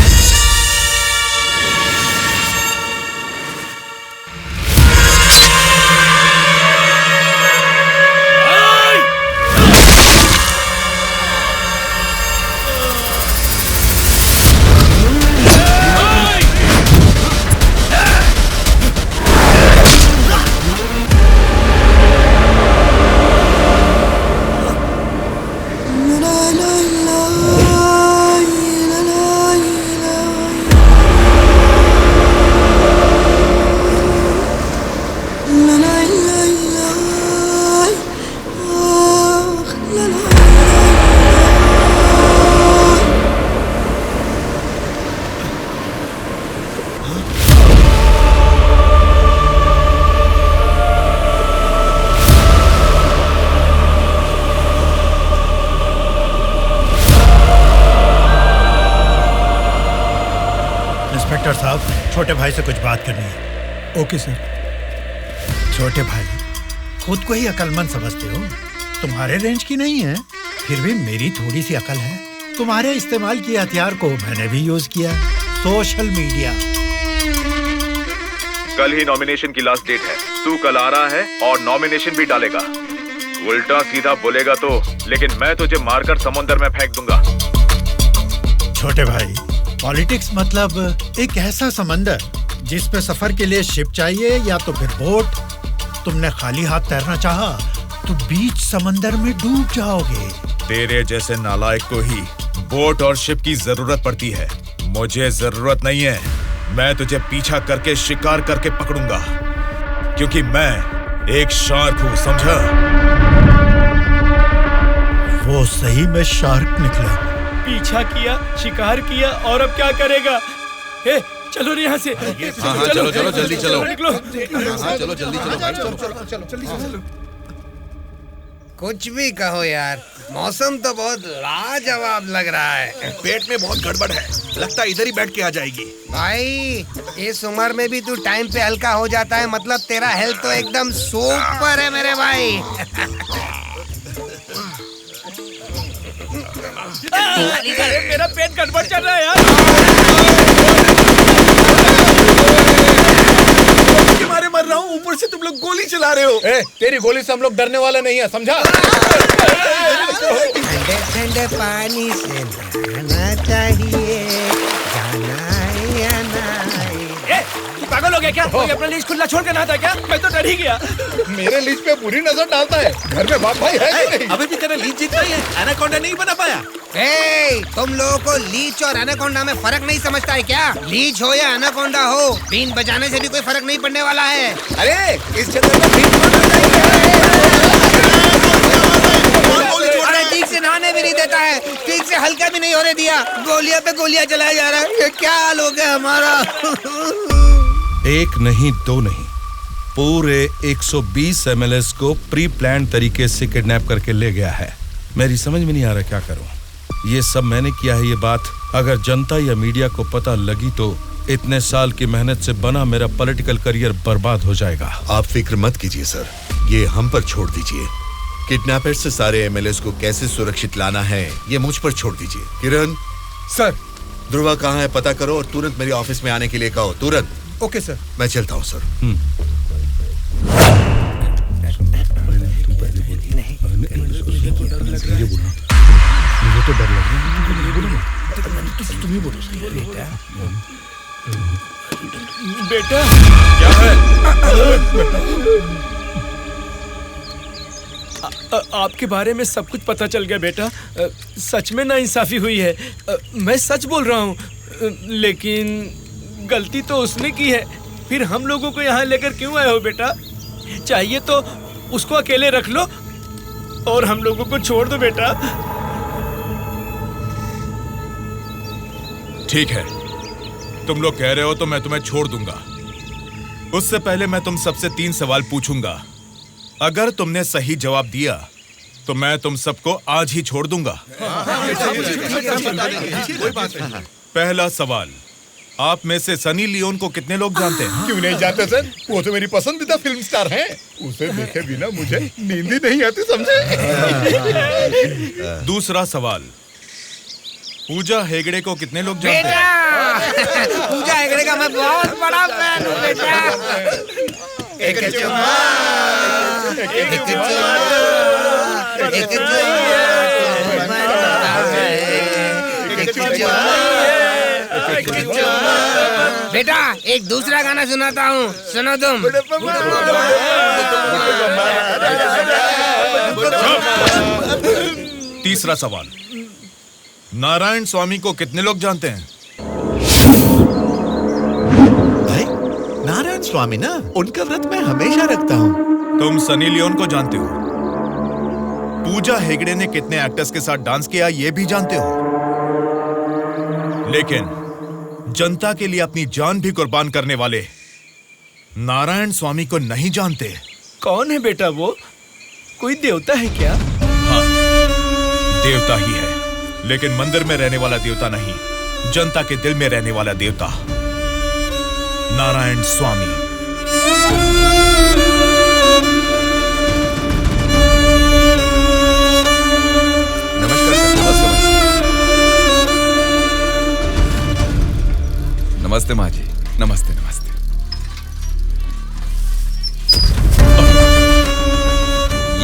Speaker 16: इंस्पेक्टर साहब, छोटे भाई से कुछ बात करनी है।
Speaker 13: Okay sir.
Speaker 16: छोटे भाई, खुद को ही अकलमंद समझते हो, तुम्हारे रेंज की नहीं है, फिर भी मेरी थोड़ी सी अकल है। तुम्हारे इस्तेमाल किए हथियार को मैंने भी यूज किया, सोशल मीडिया।
Speaker 14: कल ही नॉमिनेशन की लास्ट डेट है। तू कल आ रहा है और नॉमिनेशन भी डालेगा। उल्टा सीधा बोलेगा तो, लेकिन मैं तुझे मारकर समुद्र में फेंक दूंगा।
Speaker 16: छोटे भाई, पॉलिटिक्स मतलब एक ऐसा समंदर जिसपे सफर के लिए शिप चाहिए या तो फिर बोट। तुमने खाली हाथ तैरना चाहा तो बीच समंदर में डूब जाओगे।
Speaker 14: तेरे जैसे नालायक को ही बोट और शिप की जरूरत पड़ती है, मुझे जरूरत नहीं है। मैं तुझे पीछा करके शिकार करके पकड़ूंगा, क्योंकि मैं एक शार्क हूँ, समझा?
Speaker 16: वो सही में शार्क निकला।
Speaker 19: पीछा किया, शिकार किया, और अब क्या करेगा? हे, चलो यहाँ से।
Speaker 14: हाँ, चलो चलो जल्दी चलो।
Speaker 19: निकलो।
Speaker 14: हाँ, चलो जल्दी चलो भाई, चलो।
Speaker 17: कुछ भी कहो यार, मौसम तो बहुत लाजवाब लग रहा है।
Speaker 14: पेट में बहुत गड़बड़ है, लगता है इधर ही बैठ के आ जाएगी।
Speaker 17: भाई इस उम्र में भी तू टाइम पे हल्का हो जाता है, मतलब तेरा हेल्थ तो एकदम सुपर है मेरे भाई।
Speaker 19: अरे मेरा पेट गड़बड़ चल रहा है यार।
Speaker 14: मारे मर रहा हूँ, ऊपर से तुम लोग गोली चला रहे हो।
Speaker 13: तेरी गोली से हम लोग डरने वाले नहीं है, समझा?
Speaker 17: ठंडे ठंडे पानी से नहाना चाहिए, जाना है या नहीं?
Speaker 19: तू पागल हो गया क्या? कोई अपना लीज खुला छोड़ के नहाता क्या? मैं तो डर ही गया।
Speaker 13: मेरे लीज पे बुरी नजर डालता है। घर में बाप भाई है कि नहीं?
Speaker 14: अभी भी तेरा लीज जीत रही है, एनाकोंडा नहीं बना पाया।
Speaker 17: तुम लोगों को लीच और एनाकोंडा में फर्क नहीं समझता है क्या? लीच हो या एनाकोंडा हो, बीन बजाने से भी कोई फर्क नहीं पड़ने वाला है।
Speaker 14: अरे इस जंगल में बीन
Speaker 17: ठीक से नहाने भी नहीं देता है, ठीक से हल्का भी नहीं होने दिया, गोलियां पे गोलियां चलाया जा रहा है। ये क्या हाल हो गया हमारा?
Speaker 10: एक नहीं, दो नहीं, पूरे 120 एमएलएस को प्री प्लान तरीके से किडनैप करके ले गया है। मेरी समझ में नहीं आ रहा क्या करूं। ये सब मैंने किया है, ये बात अगर जनता या मीडिया को पता लगी तो इतने साल की मेहनत से बना मेरा पॉलिटिकल करियर बर्बाद हो जाएगा।
Speaker 18: आप फिक्र मत कीजिए सर, ये हम पर छोड़ दीजिए। किडनैपर्स से सारे एमएलएस को कैसे सुरक्षित लाना है ये मुझ पर छोड़ दीजिए। किरण
Speaker 13: सर,
Speaker 18: ध्रुवा कहाँ है पता करो और तुरंत मेरे ऑफिस में आने के लिए कहो, तुरंत।
Speaker 13: Okay sir.
Speaker 18: मैं चलता हूँ सर।
Speaker 16: मुझे तो डर लग रहा है। तुम ही बोलो
Speaker 19: बेटा।
Speaker 14: क्या है?
Speaker 19: आपके बारे में सब कुछ पता चल गया बेटा। सच में नाइंसाफी हुई है। मैं सच बोल रहा हूँ, लेकिन गलती तो उसने की है। फिर हम लोगों को यहाँ लेकर क्यों आए हो बेटा? चाहिए तो उसको अकेले रख लो और हम लोगों को छोड़ दो बेटा।
Speaker 14: ठीक है, तुम लोग कह रहे हो तो मैं तुम्हें छोड़ दूंगा। उससे पहले मैं तुम सबसे 3 सवाल पूछूंगा। अगर तुमने सही जवाब दिया तो मैं तुम सबको आज ही छोड़ दूंगा। पहला सवाल, आप में से सनी लियोन को कितने लोग जानते हैं?
Speaker 15: क्यों नहीं जानते सर, वो तो मेरी पसंदीदा फिल्म स्टार हैं। उसे देखे बिना मुझे नींद ही नहीं आती, समझे?
Speaker 14: दूसरा सवाल, पूजा हेगड़े को कितने लोग जानते हैं?
Speaker 5: पूजा हेगड़े का मैं बहुत बड़ा फैन हूँ बेटा। एक चुम्मा, एक बेटा एक दूसरा गाना सुनाता हूँ, सुनो तुम।
Speaker 14: तीसरा सवाल, नारायण स्वामी को कितने लोग जानते हैं?
Speaker 6: भाई नारायण स्वामी ना, उनका व्रत मैं हमेशा रखता हूँ।
Speaker 14: तुम सनी लियोन को जानते हो? पूजा हेगड़े ने कितने एक्टर्स के साथ डांस किया ये भी जानते हो? लेकिन जनता के लिए अपनी जान भी कुर्बान करने वाले नारायण स्वामी को नहीं जानते।
Speaker 13: कौन है बेटा वो? कोई देवता है क्या?
Speaker 14: हाँ, देवता ही है, लेकिन मंदिर में रहने वाला देवता नहीं, जनता के दिल में रहने वाला देवता, नारायण स्वामी।
Speaker 11: नमस्कार सर। नमस्ते माँ जी। नमस्ते नमस्ते।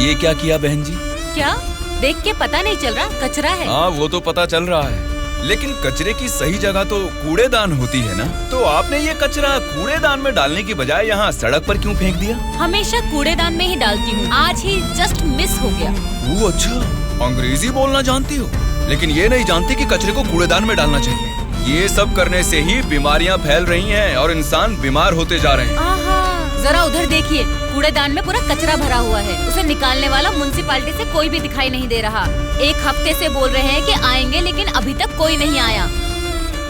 Speaker 11: ये क्या किया बहन जी?
Speaker 2: क्या देख के पता नहीं चल रहा? कचरा है।
Speaker 11: हाँ वो तो पता चल रहा है, लेकिन कचरे की सही जगह तो कूड़ेदान होती है ना। तो आपने ये कचरा कूड़ेदान में डालने की बजाय यहाँ सड़क पर क्यों फेंक दिया?
Speaker 2: हमेशा कूड़ेदान में ही डालती हूँ, आज ही जस्ट मिस हो गया।
Speaker 11: वो अच्छा, अंग्रेजी बोलना जानती हो, लेकिन ये नहीं जानती कि कचरे को कूड़ेदान में डालना चाहिए। ये सब करने से ही बीमारियाँ फैल रही हैं और इंसान बीमार होते जा रहे हैं।
Speaker 2: जरा उधर देखिए, कूड़ेदान में पूरा कचरा भरा हुआ है। उसे निकालने वाला म्युनिसिपैलिटी से कोई भी दिखाई नहीं दे रहा। 1 हफ्ते से बोल रहे हैं कि आएंगे, लेकिन अभी तक कोई नहीं आया।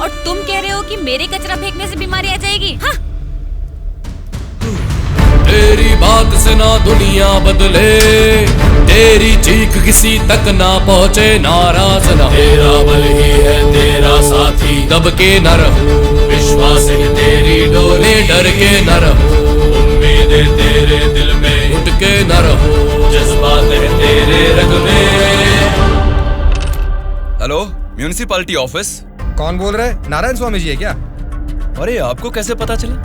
Speaker 2: और तुम कह रहे हो कि मेरे कचरा फेंकने से बीमारी आ जाएगी? हाँ?
Speaker 20: तेरी बात से ना दुनिया बदले, तेरी चीख किसी तक ना पहुँचे, नाराज न तेरा बल ही है तेरा साथी, दब के न रहो, विश्वास है तेरी डोरे, डर के न रहो, उम्मीदें तेरे दिल में उठ के न रहो, जज्बात है तेरे रग में।
Speaker 11: Hello, municipality office.
Speaker 13: कौन बोल रहे? नारायण स्वामी जी है क्या?
Speaker 11: अरे आपको कैसे पता चला?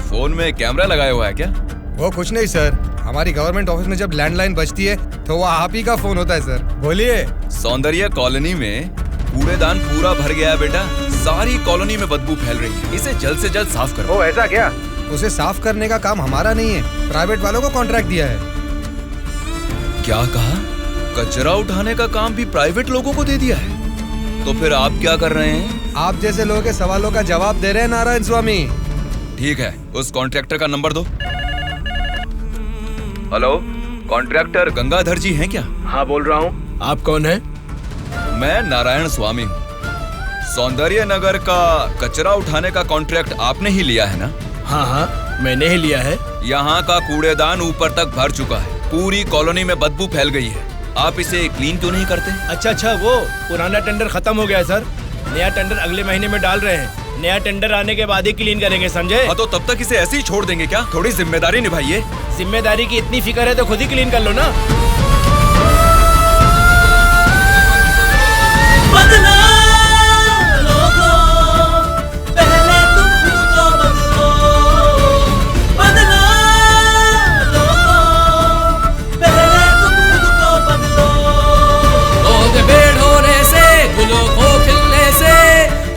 Speaker 11: फोन में कैमरा लगाया हुआ है क्या?
Speaker 13: वो कुछ नहीं सर, हमारी गवर्नमेंट ऑफिस में जब लैंडलाइन बजती है तो वो आप ही का फोन होता है सर। बोलिए।
Speaker 11: सौंदर्य कॉलोनी में कूड़ेदान पूरा भर गया है बेटा, सारी कॉलोनी में बदबू फैल रही है, इसे जल्द से जल्द साफ करो।
Speaker 13: ओ ऐसा क्या? उसे साफ करने का काम हमारा नहीं है, प्राइवेट वालों को कॉन्ट्रैक्ट दिया है।
Speaker 11: क्या कहा? कचरा उठाने का काम भी प्राइवेट लोगों को दे दिया है? तो फिर आप क्या कर रहे हैं?
Speaker 13: आप जैसे लोगों के सवालों का जवाब दे रहे हैं नारायण स्वामी।
Speaker 11: ठीक है, उस कॉन्ट्रैक्टर का नंबर दो। हेलो, कॉन्ट्रैक्टर गंगाधर जी हैं क्या?
Speaker 13: हाँ बोल रहा हूँ। आप कौन है?
Speaker 11: मैं नारायण स्वामी हूँ। सौंदर्य नगर का कचरा उठाने का कॉन्ट्रैक्ट आपने ही लिया है ना?
Speaker 13: हाँ हाँ मैंने ही लिया है।
Speaker 11: यहाँ का कूड़ेदान ऊपर तक भर चुका है, पूरी कॉलोनी में बदबू फैल गई है, आप इसे क्लीन क्यों नहीं करते?
Speaker 13: अच्छा, वो पुराना टेंडर खत्म हो गया है सर, नया टेंडर अगले महीने में डाल रहे हैं, नया टेंडर आने के बाद ही क्लीन करेंगे, समझे?
Speaker 11: हाँ तो तब तक इसे ऐसे ही छोड़ देंगे क्या? थोड़ी जिम्मेदारी निभाइए।
Speaker 13: जिम्मेदारी की इतनी फिक्र है तो खुद ही क्लीन कर लो ना।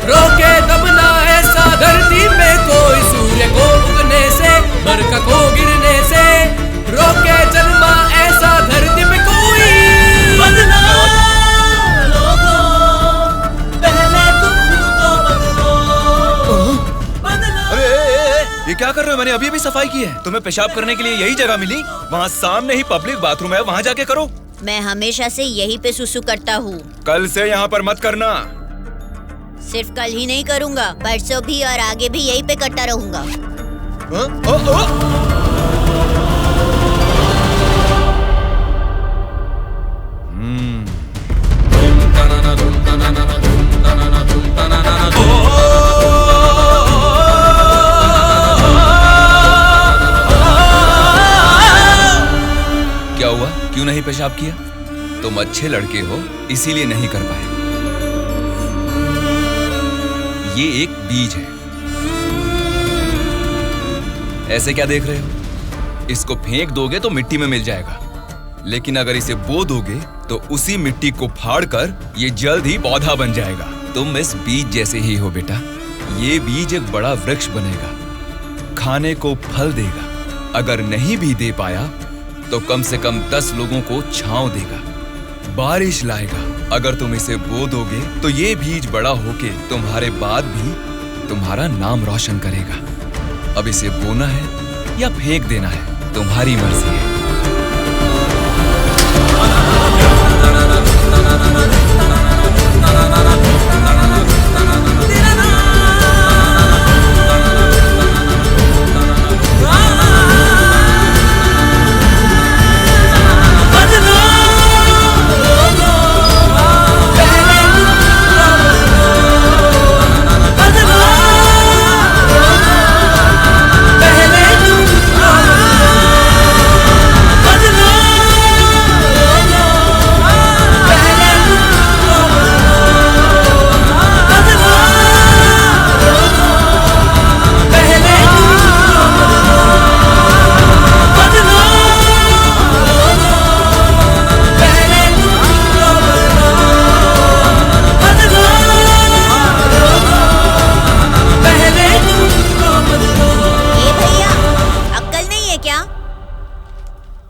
Speaker 20: रोके दबना ऐसा धरती में कोई, सूर्य को उगने से, बरखा को गिरने से, रोके जन्मा ऐसा धरती में कोई। बदला लोगों, पहले तुम खुद को बदलो।
Speaker 11: अरे ये क्या कर रहे हो? मैंने अभी सफाई की है। तुम्हें पेशाब करने के लिए यही जगह मिली? वहाँ सामने ही पब्लिक बाथरूम है, वहाँ जाके करो।
Speaker 4: मैं हमेशा से यहीं पे सुसु करता हूँ।
Speaker 11: कल से यहाँ पर मत करना।
Speaker 4: सिर्फ कल ही नहीं करूँगा, परसों भी और आगे भी यहीं पे करता रहूँगा।
Speaker 11: क्या हुआ? क्यों नहीं पेशाब किया? तुम अच्छे लड़के हो, इसीलिए नहीं कर पाए। ये एक बीज है। ऐसे क्या देख रहे हो? इसको फेंक दोगे तो मिट्टी में मिल जाएगा, लेकिन अगर इसे बो दोगे तो उसी मिट्टी को फाड़कर ये जल्द ही पौधा बन जाएगा। तुम इस बीज जैसे ही हो बेटा। ये बीज एक बड़ा वृक्ष बनेगा, खाने को फल देगा। अगर नहीं भी दे पाया तो कम से कम 10 लोगों को छांव देगा, बारिश लाएगा। अगर तुम इसे बो दोगे तो ये बीज बड़ा होके तुम्हारे बाद भी तुम्हारा नाम रोशन करेगा। अब इसे बोना है या फेंक देना है, तुम्हारी मर्जी है।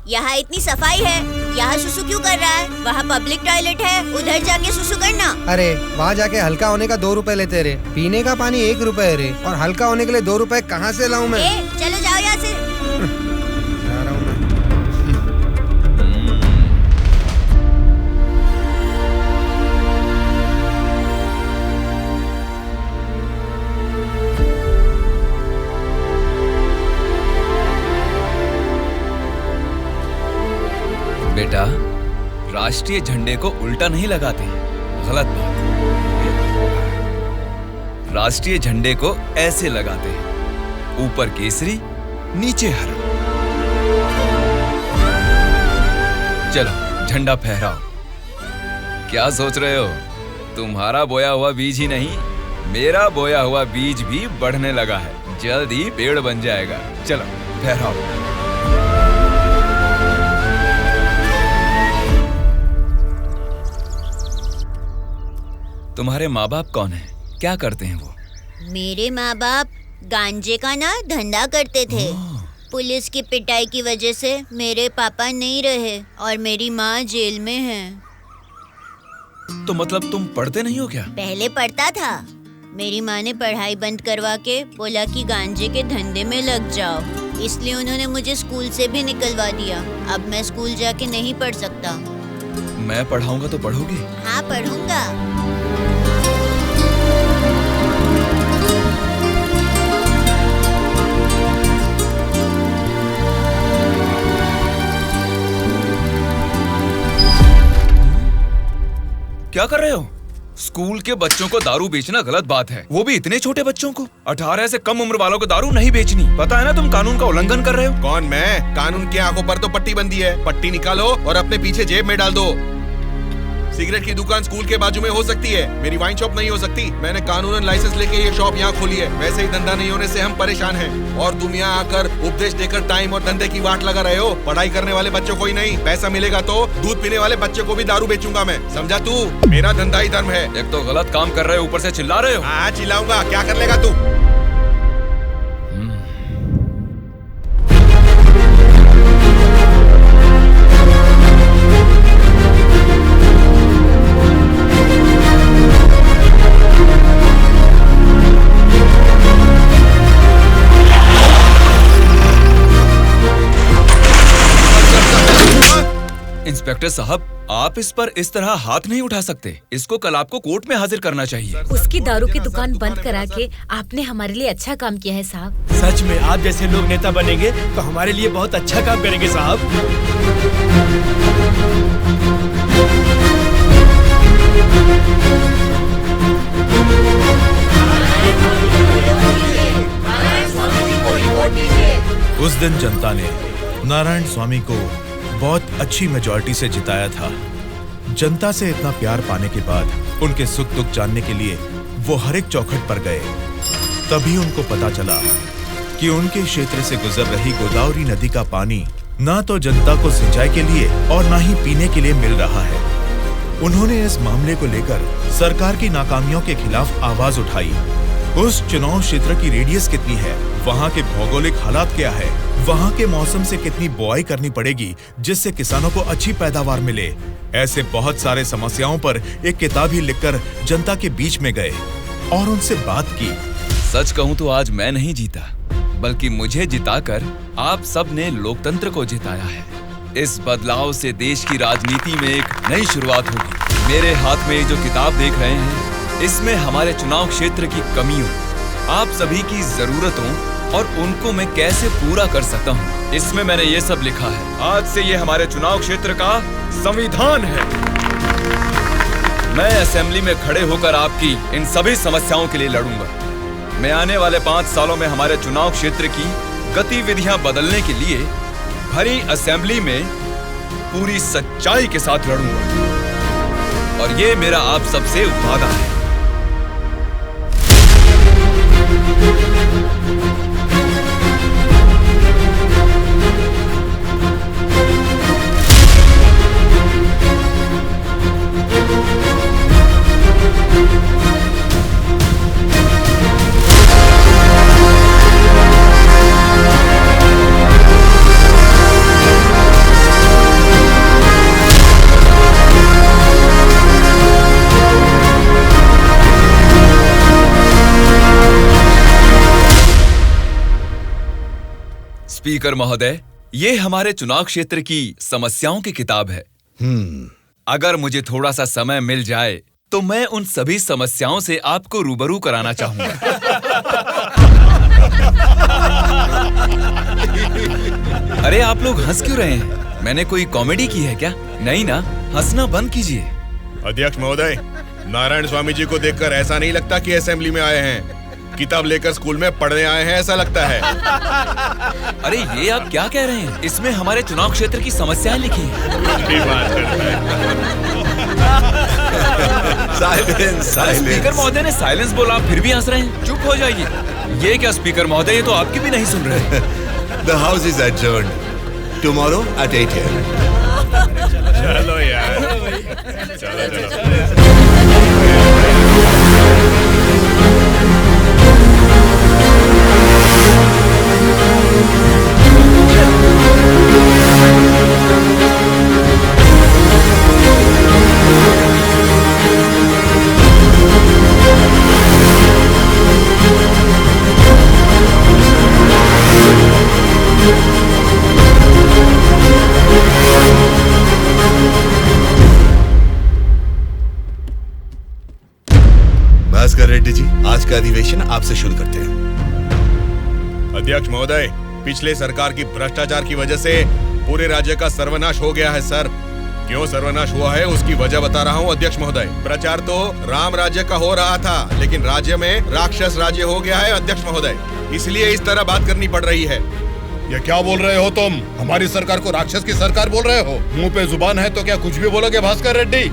Speaker 4: यहाँ इतनी सफाई है, यहाँ सुसु क्यों कर रहा है? वहाँ पब्लिक टॉयलेट है, उधर जाके सुसु करना।
Speaker 17: अरे वहाँ जाके हल्का होने का 2 रुपए लेते रे, पीने का पानी 1 रुपए रे, और हल्का होने के लिए 2 रुपए कहाँ से लाऊं मैं?
Speaker 4: चलो जाओ यहाँ से।
Speaker 17: जा रहा हूँ मैं।
Speaker 11: बेटा, राष्ट्रीय झंडे को उल्टा नहीं लगाते, गलत बात। राष्ट्रीय झंडे को ऐसे लगाते हैं, ऊपर केसरी, नीचे हरा। चलो झंडा फहराओ। क्या सोच रहे हो? तुम्हारा बोया हुआ बीज ही नहीं, मेरा बोया हुआ बीज भी बढ़ने लगा है, जल्द ही पेड़ बन जाएगा। चलो फहराओ। तुम्हारे माँ बाप कौन हैं? क्या करते हैं वो?
Speaker 4: मेरे माँ बाप गांजे का ना धंधा करते थे। पुलिस की पिटाई की वजह से मेरे पापा नहीं रहे और मेरी माँ जेल में है।
Speaker 11: तो मतलब तुम पढ़ते नहीं हो क्या?
Speaker 4: पहले पढ़ता था, मेरी माँ ने पढ़ाई बंद करवा के बोला कि गांजे के धंधे में लग जाओ, इसलिए उन्होंने मुझे स्कूल से भी निकलवा दिया। अब मैं स्कूल जाके नहीं पढ़ सकता।
Speaker 11: मैं पढ़ाऊंगा तो पढ़ोगी?
Speaker 4: हाँ पढ़ूंगा।
Speaker 11: क्या कर रहे हो? स्कूल के बच्चों को दारू बेचना गलत बात है, वो भी इतने छोटे बच्चों को। 18 से कम उम्र वालों को दारू नहीं बेचनी। पता है ना तुम कानून का उल्लंघन कर रहे हो।
Speaker 15: कौन मैं? कानून की आंखों पर तो पट्टी बंदी है। पट्टी निकालो और अपने पीछे जेब में डाल दो। सिगरेट की दुकान स्कूल के बाजू में हो सकती है, मेरी वाइन शॉप नहीं हो सकती। मैंने कानूनन लाइसेंस लेके ये शॉप यहाँ खोली है। वैसे ही धंधा नहीं होने से हम परेशान हैं और तुम यहाँ आकर उपदेश देकर टाइम और धंधे की वाट लगा रहे हो। पढ़ाई करने वाले बच्चों को ही नहीं, पैसा मिलेगा तो दूध पीने वाले बच्चे को भी दारू बेचूंगा मैं, समझा तू? मेरा धंधा ही धर्म है।
Speaker 11: एक तो गलत काम कर रहे हो, ऊपर से चिल्ला रहे हो।
Speaker 15: हाँ चिल्लाऊंगा, क्या कर लेगा तू?
Speaker 11: इंस्पेक्टर साहब, आप इस पर इस तरह हाथ नहीं उठा सकते। इसको कल आपको कोर्ट में हाजिर करना चाहिए।
Speaker 2: उसकी दारू की दुकान बंद करा के आपने हमारे लिए अच्छा काम किया है साहब।
Speaker 19: सच में आप जैसे लोग नेता बनेंगे तो हमारे लिए बहुत अच्छा काम करेंगे साहब।
Speaker 14: उस दिन जनता ने नारायण स्वामी को बहुत अच्छी मेजॉरिटी से जिताया था। जनता से इतना प्यार पाने के बाद उनके सुख दुख जानने के लिए वो हर एक चौखट पर गए। तभी उनको पता चला कि उनके क्षेत्र से गुजर रही गोदावरी नदी का पानी ना तो जनता को सिंचाई के लिए और ना ही पीने के लिए मिल रहा है। उन्होंने इस मामले को लेकर सरकार की नाकामियों के खिलाफ आवाज उठाई। उस चुनाव क्षेत्र की रेडियस कितनी है, वहाँ के भौगोलिक हालात क्या है, वहाँ के मौसम से कितनी बुआई करनी पड़ेगी जिससे किसानों को अच्छी पैदावार मिले, ऐसे बहुत सारे समस्याओं पर एक किताब ही लिखकर जनता के बीच में गए और उनसे बात की।
Speaker 11: सच कहूँ तो आज मैं नहीं जीता, बल्कि मुझे जिताकर आप सब ने लोकतंत्र को जिताया है। इस बदलाव से देश की राजनीति में एक नई शुरुआत होगी। मेरे हाथ में जो किताब देख रहे हैं, इसमें हमारे चुनाव क्षेत्र की कमियों, आप सभी की जरूरतों और उनको मैं कैसे पूरा कर सकता हूँ, इसमें मैंने ये सब लिखा है। आज से ये हमारे चुनाव क्षेत्र का संविधान है। मैं असेंबली में खड़े होकर आपकी इन सभी समस्याओं के लिए लड़ूंगा। मैं आने वाले 5 सालों में हमारे चुनाव क्षेत्र की गतिविधियां बदलने के लिए भरी असेंबली में पूरी सच्चाई के साथ लड़ूंगा और ये मेरा आप सबसे वादा है। स्पीकर महोदय, ये हमारे चुनाव क्षेत्र की समस्याओं की किताब है। अगर मुझे थोड़ा सा समय मिल जाए तो मैं उन सभी समस्याओं से आपको रूबरू कराना चाहूंगा। अरे आप लोग हंस क्यों रहे हैं? मैंने कोई कॉमेडी की है क्या? नहीं ना, हंसना बंद कीजिए।
Speaker 15: अध्यक्ष महोदय, नारायण स्वामी जी को देखकर ऐसा नहीं लगता कि असेंबली में आए हैं, किताब लेकर स्कूल में पढ़ने आए हैं ऐसा लगता है।
Speaker 11: अरे ये आप क्या कह रहे हैं? इसमें हमारे चुनाव क्षेत्र की समस्याएं लिखी हैं। स्पीकर महोदय ने साइलेंस बोला, फिर भी हंस रहे हैं। चुप हो जाइए। ये क्या स्पीकर महोदय, ये तो आपकी भी नहीं सुन रहे।
Speaker 18: The house is adjourned. Tomorrow at 8 a.m.
Speaker 15: चलो यार, चलो।
Speaker 18: भास्कर रेड्डी जी, आज का अधिवेशन आपसे शुरू करते हैं।
Speaker 15: अध्यक्ष महोदय, पिछले सरकार की भ्रष्टाचार की वजह से पूरे राज्य का सर्वनाश हो गया है सर। क्यों सर्वनाश हुआ है उसकी वजह बता रहा हूँ अध्यक्ष महोदय। प्रचार तो राम राज्य का हो रहा था, लेकिन राज्य में राक्षस राज्य हो गया है अध्यक्ष महोदय, इसलिए इस तरह बात करनी पड़ रही है।
Speaker 1: ये क्या बोल रहे हो तुम? हमारी सरकार को राक्षस की सरकार बोल रहे हो? मुंह पे जुबान है तो क्या कुछ भी बोलोगे भास्कर रेड्डी?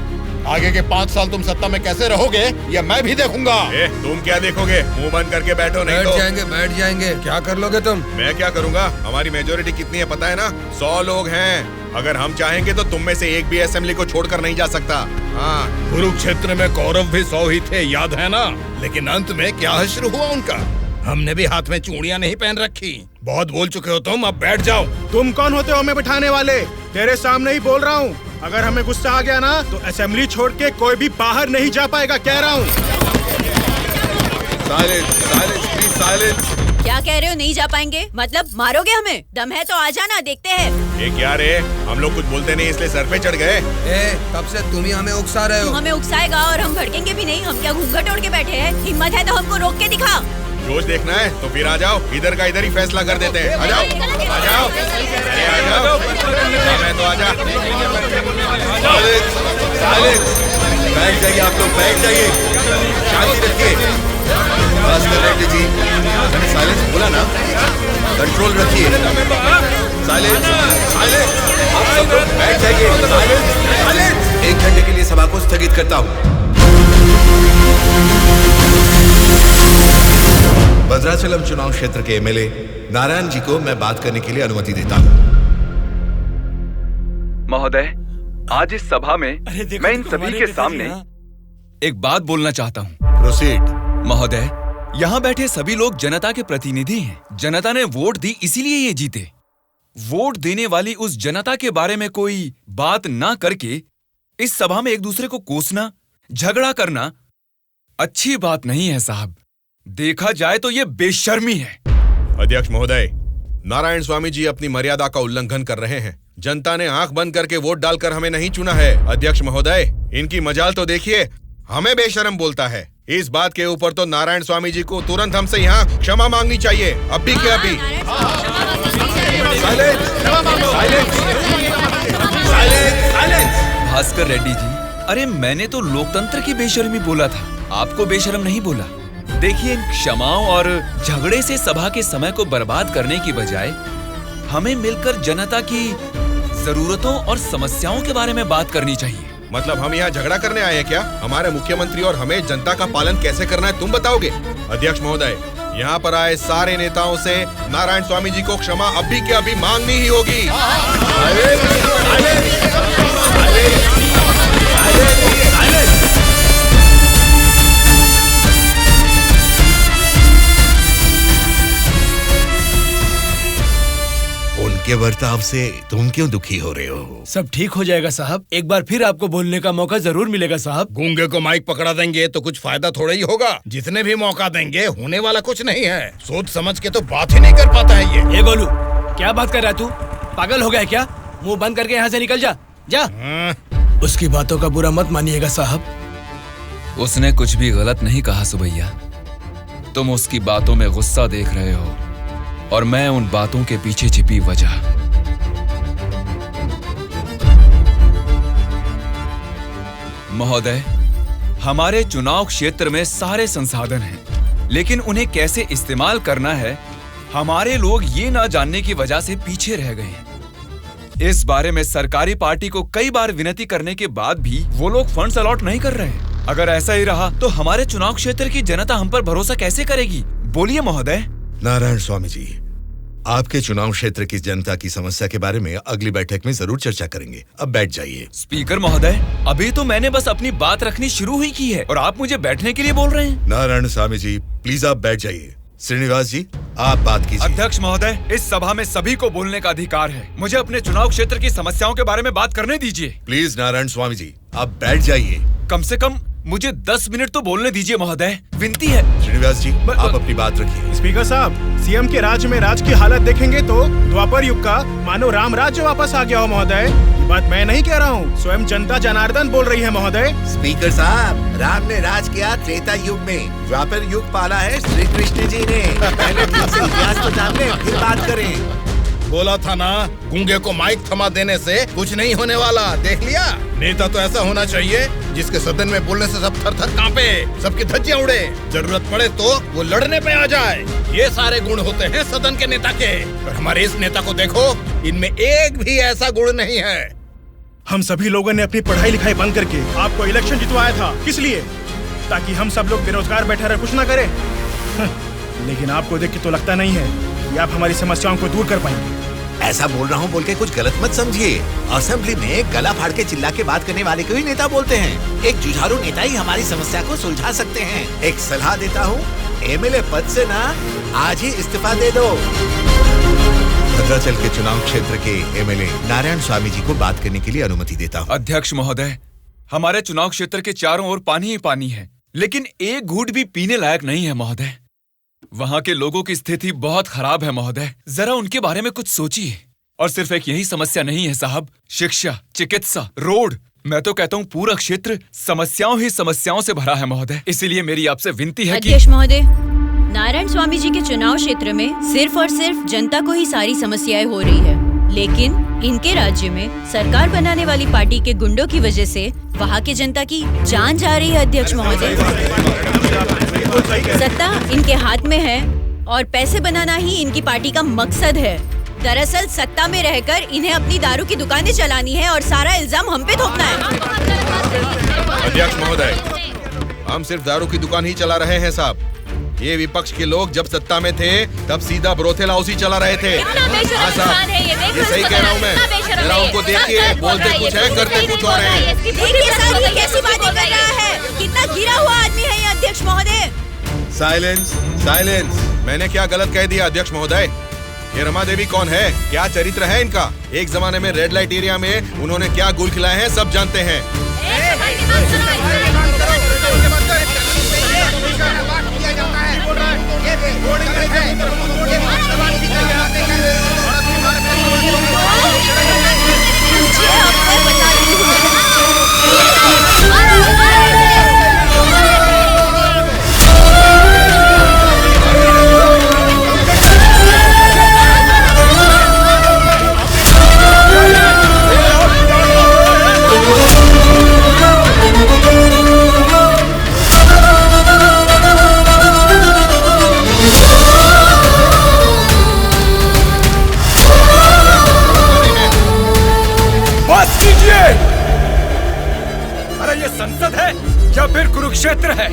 Speaker 1: आगे के 5 साल तुम सत्ता में कैसे रहोगे ये मैं भी देखूंगा।
Speaker 15: तुम क्या देखोगे? मुंह बंद करके बैठो, नहीं तो
Speaker 17: बैठ जाएंगे। क्या कर लोगे तुम?
Speaker 15: मैं क्या करूंगा? हमारी मेजोरिटी कितनी है पता है ना? 100 लोग हैं। अगर हम चाहेंगे तो तुम में से एक भी असेंबली को छोड़कर नहीं जा सकता। हाँ,
Speaker 1: कुरुक्षेत्र में कौरव भी 100 ही थे, याद है ना? लेकिन अंत में क्या हश्र हुआ उनका? हमने भी हाथ में चूड़ियां नहीं पहन रखी। बहुत बोल चुके हो तुम, अब बैठ जाओ।
Speaker 19: तुम कौन होते हो हमें बिठाने वाले? तेरे सामने ही बोल रहा हूँ, अगर हमें गुस्सा आ गया ना तो असेंबली छोड़ के कोई भी बाहर नहीं जा पाएगा, कह रहा हूँ।
Speaker 4: क्या कह रहे हो नहीं जा पाएंगे? मतलब मारोगे हमें? दम है तो आ जाना, देखते हैं।
Speaker 15: ये क्या रे? हम लोग कुछ बोलते नहीं इसलिए सर पे चढ़ गए।
Speaker 17: तब से तुम ही हमें उकसा रहे
Speaker 4: तू
Speaker 17: हो।
Speaker 4: हमें उकसाएगा और हम भड़केंगे भी नहीं। हम क्या घूंघट ओढ़ के बैठे हैं? हिम्मत है तो हमको रोक के दिखा।
Speaker 15: रोज देखना है तो फिर आ जाओ, इधर का इधर ही फैसला कर देते हैं। आ जाओ, आ जाओ, अरे आ जाओ, मैं तो आ जा।
Speaker 6: बैठ जाइए आप लोग, बैठ जाइए, शांति रखिए। भास्कर रेड्डी जी, मैंने साइलेंस बोला ना, कंट्रोल रखिए। साइलेंस, साइलेंस, आप सब लोग बैठ जाइए। Silence, silence. 1 घंटे के लिए सभा को स्थगित करता हूँ। भद्राचलम चुनाव क्षेत्र के एमएलए नारायण जी को मैं बात करने के लिए अनुमति देता हूँ।
Speaker 11: महोदय, आज इस सभा में मैं इन सभी के सामने एक बात बोलना चाहता हूँ।
Speaker 6: प्रोसीड।
Speaker 11: महोदय, यहाँ बैठे सभी लोग जनता के प्रतिनिधि हैं। जनता ने वोट दी, इसीलिए ये जीते। वोट देने वाली उस जनता के बारे में कोई बात ना करके इस सभा में एक दूसरे को कोसना, झगड़ा करना अच्छी बात नहीं है साहब। देखा जाए तो ये बेशर्मी है।
Speaker 15: अध्यक्ष महोदय, नारायण स्वामी जी अपनी मर्यादा का उल्लंघन कर रहे हैं। जनता ने आंख बंद करके वोट डालकर हमें नहीं चुना है। अध्यक्ष महोदय, इनकी मजाल तो देखिए, हमें बेशरम बोलता है। इस बात के ऊपर तो नारायण स्वामी जी को तुरंत हमसे यहाँ क्षमा मांगनी चाहिए, अभी के अभी।
Speaker 11: भास्कर रेड्डी जी, अरे मैंने तो लोकतंत्र की बेशर्मी बोला था, आपको बेशरम नहीं बोला। देखिए, इन क्षमाओं और झगड़े से सभा के समय को बर्बाद करने की बजाय हमें मिलकर जनता की जरूरतों और समस्याओं के बारे में बात करनी चाहिए।
Speaker 15: मतलब हम यहाँ झगड़ा करने आए हैं क्या? हमारे मुख्यमंत्री और हमें जनता का पालन कैसे करना है तुम बताओगे? अध्यक्ष महोदय, यहाँ पर आए सारे नेताओं से नारायण स्वामी जी को क्षमा अभी के अभी मांगनी ही होगी।
Speaker 18: उनके बर्ताव से तुम क्यों दुखी हो रहे हो?
Speaker 19: सब ठीक हो जाएगा साहब, एक बार फिर आपको बोलने का मौका जरूर मिलेगा साहब।
Speaker 1: गूंगे को माइक पकड़ा देंगे तो कुछ फायदा थोड़ा ही होगा। जितने भी मौका देंगे होने वाला कुछ नहीं है। सोच समझ के तो बात ही नहीं कर पाता है ये।
Speaker 19: ए गोलू, क्या बात कर रहा है तू? पागल हो गया क्या? मुंह बंद करके यहाँ से निकल जा, जा। उसकी बातों का बुरा मत मानिएगा साहब।
Speaker 11: उसने कुछ भी गलत नहीं कहा सुबैया। तुम उसकी बातों में गुस्सा देख रहे हो और मैं उन बातों के पीछे छिपी वजह। महोदय, हमारे चुनाव क्षेत्र में सारे संसाधन हैं, लेकिन उन्हें कैसे इस्तेमाल करना है हमारे लोग ये ना जानने की वजह से पीछे रह गए हैं। इस बारे में सरकारी पार्टी को कई बार विनती करने के बाद भी वो लोग फंड्स अलॉट नहीं कर रहे हैं। अगर ऐसा ही रहा तो हमारे चुनाव क्षेत्र की जनता हम पर भरोसा कैसे करेगी? बोलिए महोदय।
Speaker 6: नारायण स्वामी जी, आपके चुनाव क्षेत्र की जनता की समस्या के बारे में अगली बैठक में जरूर चर्चा करेंगे। अब बैठ जाइए।
Speaker 11: स्पीकर महोदय, अभी तो मैंने बस अपनी बात रखनी शुरू ही की है और आप मुझे बैठने के लिए बोल रहे हैं।
Speaker 6: नारायण स्वामी जी, प्लीज आप बैठ जाइए। श्रीनिवास जी, आप बात कीजिए।
Speaker 11: अध्यक्ष महोदय, इस सभा में सभी को बोलने का अधिकार है। मुझे अपने चुनाव क्षेत्र की समस्याओं के बारे में बात करने दीजिए।
Speaker 6: प्लीज नारायण स्वामी जी, आप बैठ जाइए।
Speaker 11: कम से कम मुझे 10 मिनट तो बोलने दीजिए महोदय, विनती है।
Speaker 6: श्रीनिवास जी, आप अपनी बात रखिए।
Speaker 19: स्पीकर साहब, सीएम के राज्य में राज की हालत देखेंगे तो द्वापर युग का मानो राम राज्य वापस आ गया हो महोदय। ये बात मैं नहीं कह रहा हूँ, स्वयं जनता जनार्दन बोल रही है महोदय।
Speaker 18: स्पीकर साहब, राम ने राज किया त्रेता युग में, द्वापर युग पाला है श्री कृष्ण जी ने। पहले ठीक से इतिहास को जान ले, फिर बात करें।
Speaker 1: बोला था ना, गूंगे को माइक थमा देने से कुछ नहीं होने वाला। देख लिया, नेता तो ऐसा होना चाहिए जिसके सदन में बोलने से सब थर थर कांपे, सबकी धज्जियां उड़े, जरूरत पड़े तो वो लड़ने पे आ जाए। ये सारे गुण होते हैं सदन के नेता के। पर हमारे इस नेता को देखो, इनमें एक भी ऐसा गुण नहीं है।
Speaker 19: हम सभी लोगों ने अपनी पढ़ाई लिखाई बंद करके आपको इलेक्शन जितवाया था, किस लिए? ताकि हम सब लोग बेरोजगार बैठे रहे, कुछ ना करें। लेकिन आपको देख के तो लगता नहीं है कि आप हमारी समस्याओं को दूर कर पाएंगे।
Speaker 18: ऐसा बोल रहा हूँ बोल के कुछ गलत मत समझिए। असेंबली में गला फाड़ के चिल्ला के बात करने वाले को ही नेता बोलते हैं। एक जुझारू नेता ही हमारी समस्या को सुलझा सकते हैं। एक सलाह देता हूँ, एमएलए पद से ना आज ही इस्तीफा दे दो।
Speaker 6: भद्राचल के चुनाव क्षेत्र के एमएलए नारायण स्वामी जी को बात करने के लिए अनुमति देता हूँ।
Speaker 11: अध्यक्ष महोदय, हमारे चुनाव क्षेत्र के चारों ओर पानी ही पानी है, लेकिन एक घूंट भी पीने लायक नहीं है महोदय। वहाँ के लोगों की स्थिति बहुत खराब है महोदय, जरा उनके बारे में कुछ सोचिए। और सिर्फ एक यही समस्या नहीं है साहब, शिक्षा, चिकित्सा, रोड, मैं तो कहता हूँ पूरा क्षेत्र समस्याओं ही समस्याओं से भरा है महोदय। इसीलिए मेरी आपसे विनती है कि
Speaker 7: अध्यक्ष महोदय, नारायण स्वामी जी के चुनाव क्षेत्र में सिर्फ और सिर्फ जनता को ही सारी समस्याएं हो रही है, लेकिन इनके राज्य में सरकार बनाने वाली पार्टी के गुंडों की वजह से वहाँ के जनता की जान जा रही है। अध्यक्ष महोदय, सत्ता इनके हाथ में है और पैसे बनाना ही इनकी पार्टी का मकसद है। दरअसल सत्ता में रहकर इन्हें अपनी दारू की दुकानें चलानी है और सारा इल्जाम हम पे थोपना है।
Speaker 15: अध्यक्ष महोदय, हम सिर्फ दारू की दुकान ही चला रहे हैं साहब। ये विपक्ष के लोग जब सत्ता में थे तब सीधा ब्रोथेल हाउस ही चला रहे थे। हाँ साहब, ये सही कह रहा हूँ मैं। जरा उनको देखिए, बोलते कुछ है, करते कुछ और हैं।
Speaker 4: कैसी बातें कर रहा है? कितना गिरा हुआ आदमी है ये अध्यक्ष महोदय।
Speaker 15: Silence, silence. मैंने क्या गलत कह दिया अध्यक्ष महोदय? ये रमा देवी कौन है? क्या चरित्र है इनका? एक जमाने में रेड लाइट एरिया में उन्होंने क्या गुल खिलाए हैं सब जानते हैं।
Speaker 11: अरे ये संसद है या फिर कुरुक्षेत्र है?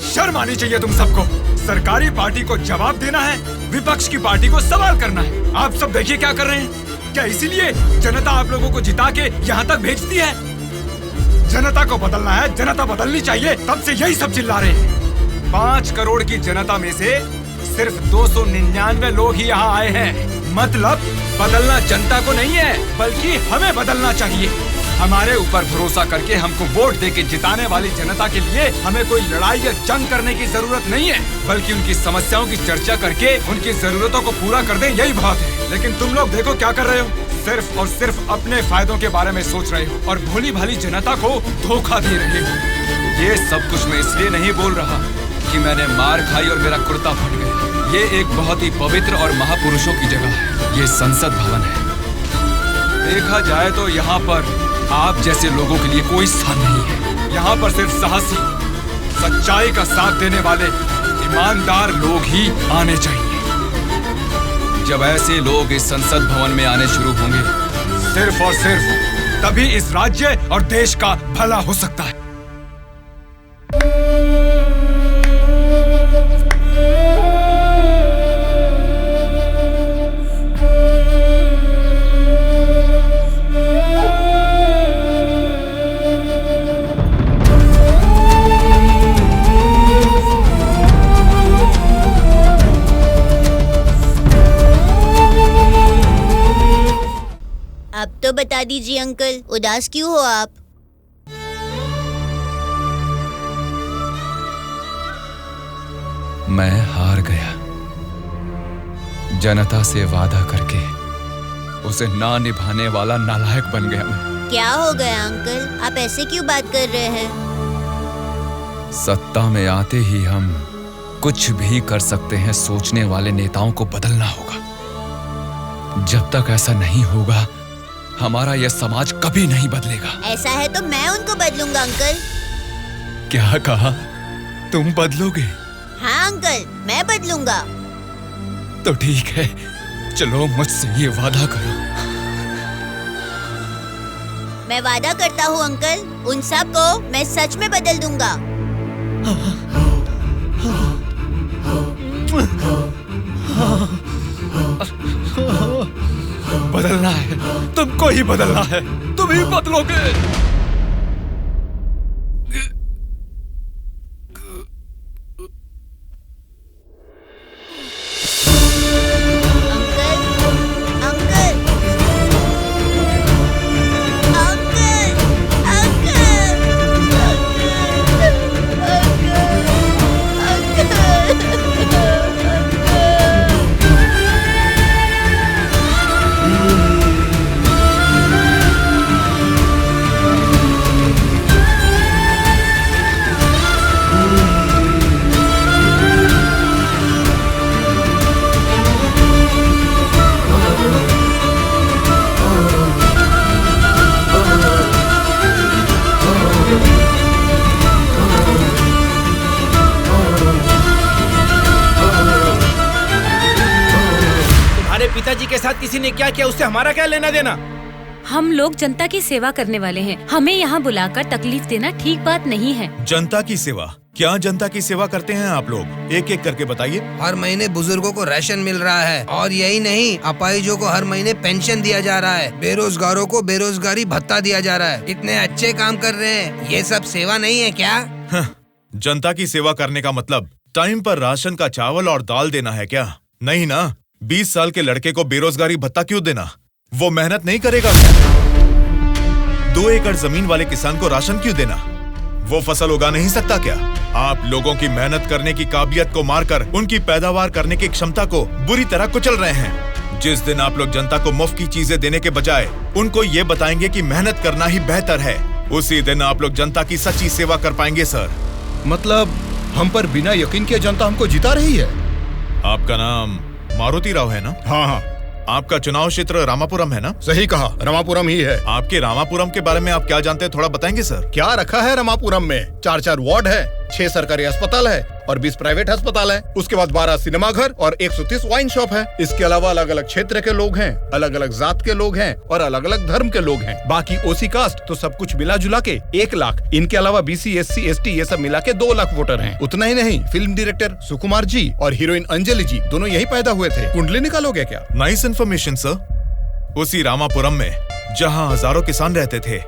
Speaker 11: शर्म आनी चाहिए तुम सबको। सरकारी पार्टी को जवाब देना है, विपक्ष की पार्टी को सवाल करना है। आप सब देखिए क्या कर रहे हैं। क्या इसीलिए जनता आप लोगों को जिता के यहाँ तक भेजती है? जनता को बदलना है, जनता बदलनी चाहिए, तब से यही सब चिल्ला रहे हैं। 5 करोड़ की जनता में से सिर्फ 299 लोग ही यहाँ आए हैं। मतलब बदलना जनता को नहीं है, बल्कि हमें बदलना चाहिए। हमारे ऊपर भरोसा करके हमको वोट देके जिताने वाली जनता के लिए हमें कोई लड़ाई या जंग करने की जरूरत नहीं है, बल्कि उनकी समस्याओं की चर्चा करके उनकी जरूरतों को पूरा कर दें, यही बहुत है। लेकिन तुम लोग देखो क्या कर रहे हो, सिर्फ और सिर्फ अपने फायदों के बारे में सोच रहे हो और भोली भाली जनता को धोखा दे रहे हो। ये सब कुछ मैं इसलिए नहीं बोल रहा कि मैंने मार खाई और मेरा कुर्ता फट गया। ये एक बहुत ही पवित्र और महापुरुषों की जगह है। ये संसद भवन है। देखा जाए तो यहाँ पर आप जैसे लोगों के लिए कोई स्थान नहीं है। यहाँ पर सिर्फ साहसी, सच्चाई का साथ देने वाले ईमानदार लोग ही आने चाहिए। जब ऐसे लोग इस संसद भवन में आने शुरू होंगे, सिर्फ और सिर्फ तभी इस राज्य और देश का भला हो सकता है।
Speaker 4: अब तो बता दीजिए अंकल, उदास क्यों हो आप?
Speaker 11: मैं हार गया। जनता से वादा करके उसे ना निभाने वाला नालायक बन गया मैं।
Speaker 4: क्या हो गया अंकल, आप ऐसे क्यों बात कर रहे हैं?
Speaker 11: सत्ता में आते ही हम कुछ भी कर सकते हैं सोचने वाले नेताओं को बदलना होगा। जब तक ऐसा नहीं होगा, हमारा यह समाज कभी नहीं बदलेगा।
Speaker 4: ऐसा है तो मैं उनको बदलूंगा अंकल।
Speaker 11: क्या कहा? तुम बदलोगे?
Speaker 4: हाँ अंकल, मैं बदलूंगा।
Speaker 11: तो ठीक है, चलो मुझसे ये वादा करो।
Speaker 4: मैं वादा करता हूँ अंकल, उन सब को मैं सच में बदल दूंगा।
Speaker 11: बदलना है, तुमको ही बदलना है, तुम ही बदलोगे।
Speaker 21: पिताजी के साथ किसी ने क्या किया उससे हमारा क्या लेना देना?
Speaker 2: हम लोग जनता की सेवा करने वाले हैं। हमें यहाँ बुलाकर तकलीफ देना ठीक बात नहीं है।
Speaker 14: जनता की सेवा? क्या जनता की सेवा करते हैं आप लोग? एक एक करके बताइए।
Speaker 17: हर महीने बुजुर्गों को राशन मिल रहा है, और यही नहीं, अपाहिजों को हर महीने पेंशन दिया जा रहा है, बेरोजगारों को बेरोजगारी भत्ता दिया जा रहा है। इतने अच्छे काम कर रहे हैं, ये सब सेवा नहीं है क्या?
Speaker 14: जनता की सेवा करने का मतलब टाइम पर राशन का चावल और दाल देना है क्या? नहीं ना। 20 साल के लड़के को बेरोजगारी भत्ता क्यों देना? वो मेहनत नहीं करेगा क्या? 2 एकड़ जमीन वाले किसान को राशन क्यों देना? वो फसल उगा नहीं सकता क्या? आप लोगों की मेहनत करने की काबिलियत को मारकर उनकी पैदावार करने की क्षमता को बुरी तरह कुचल रहे हैं। जिस दिन आप लोग जनता को मुफ्त की चीजें देने के बजाय उनको ये बताएंगे कि मेहनत करना ही बेहतर है, उसी दिन आप लोग जनता की सच्ची सेवा कर पाएंगे सर।
Speaker 1: मतलब हम पर बिना यकीन के जनता हमको जिता रही है।
Speaker 14: आपका नाम मारुति राव है ना?
Speaker 1: हाँ हाँ।
Speaker 14: आपका चुनाव क्षेत्र रामापुरम है ना?
Speaker 1: सही कहा, रामापुरम ही है।
Speaker 14: आपके रामापुरम के बारे में आप क्या जानते हैं, थोड़ा बताएंगे सर?
Speaker 1: क्या रखा है रामापुरम में? 4 वार्ड है, 6 सरकारी अस्पताल है और 20 प्राइवेट अस्पताल है। उसके बाद 12 सिनेमा घर और 130 वाइन शॉप है। इसके अलावा अलग अलग क्षेत्र के लोग हैं, अलग अलग जात के लोग हैं और अलग अलग धर्म के लोग हैं। बाकी ओसी कास्ट तो सब कुछ मिला जुला के 1 लाख। इनके अलावा BC SC ST ये सब मिला के 2 लाख वोटर हैं। उतना ही नहीं, फिल्म डायरेक्टर सुकुमार जी और हीरोइन अंजलि जी दोनों यही पैदा हुए थे। कुंडली निकालोगे क्या?
Speaker 14: Nice information sir. उसी रामापुरम में जहाँ हजारों किसान रहते थे,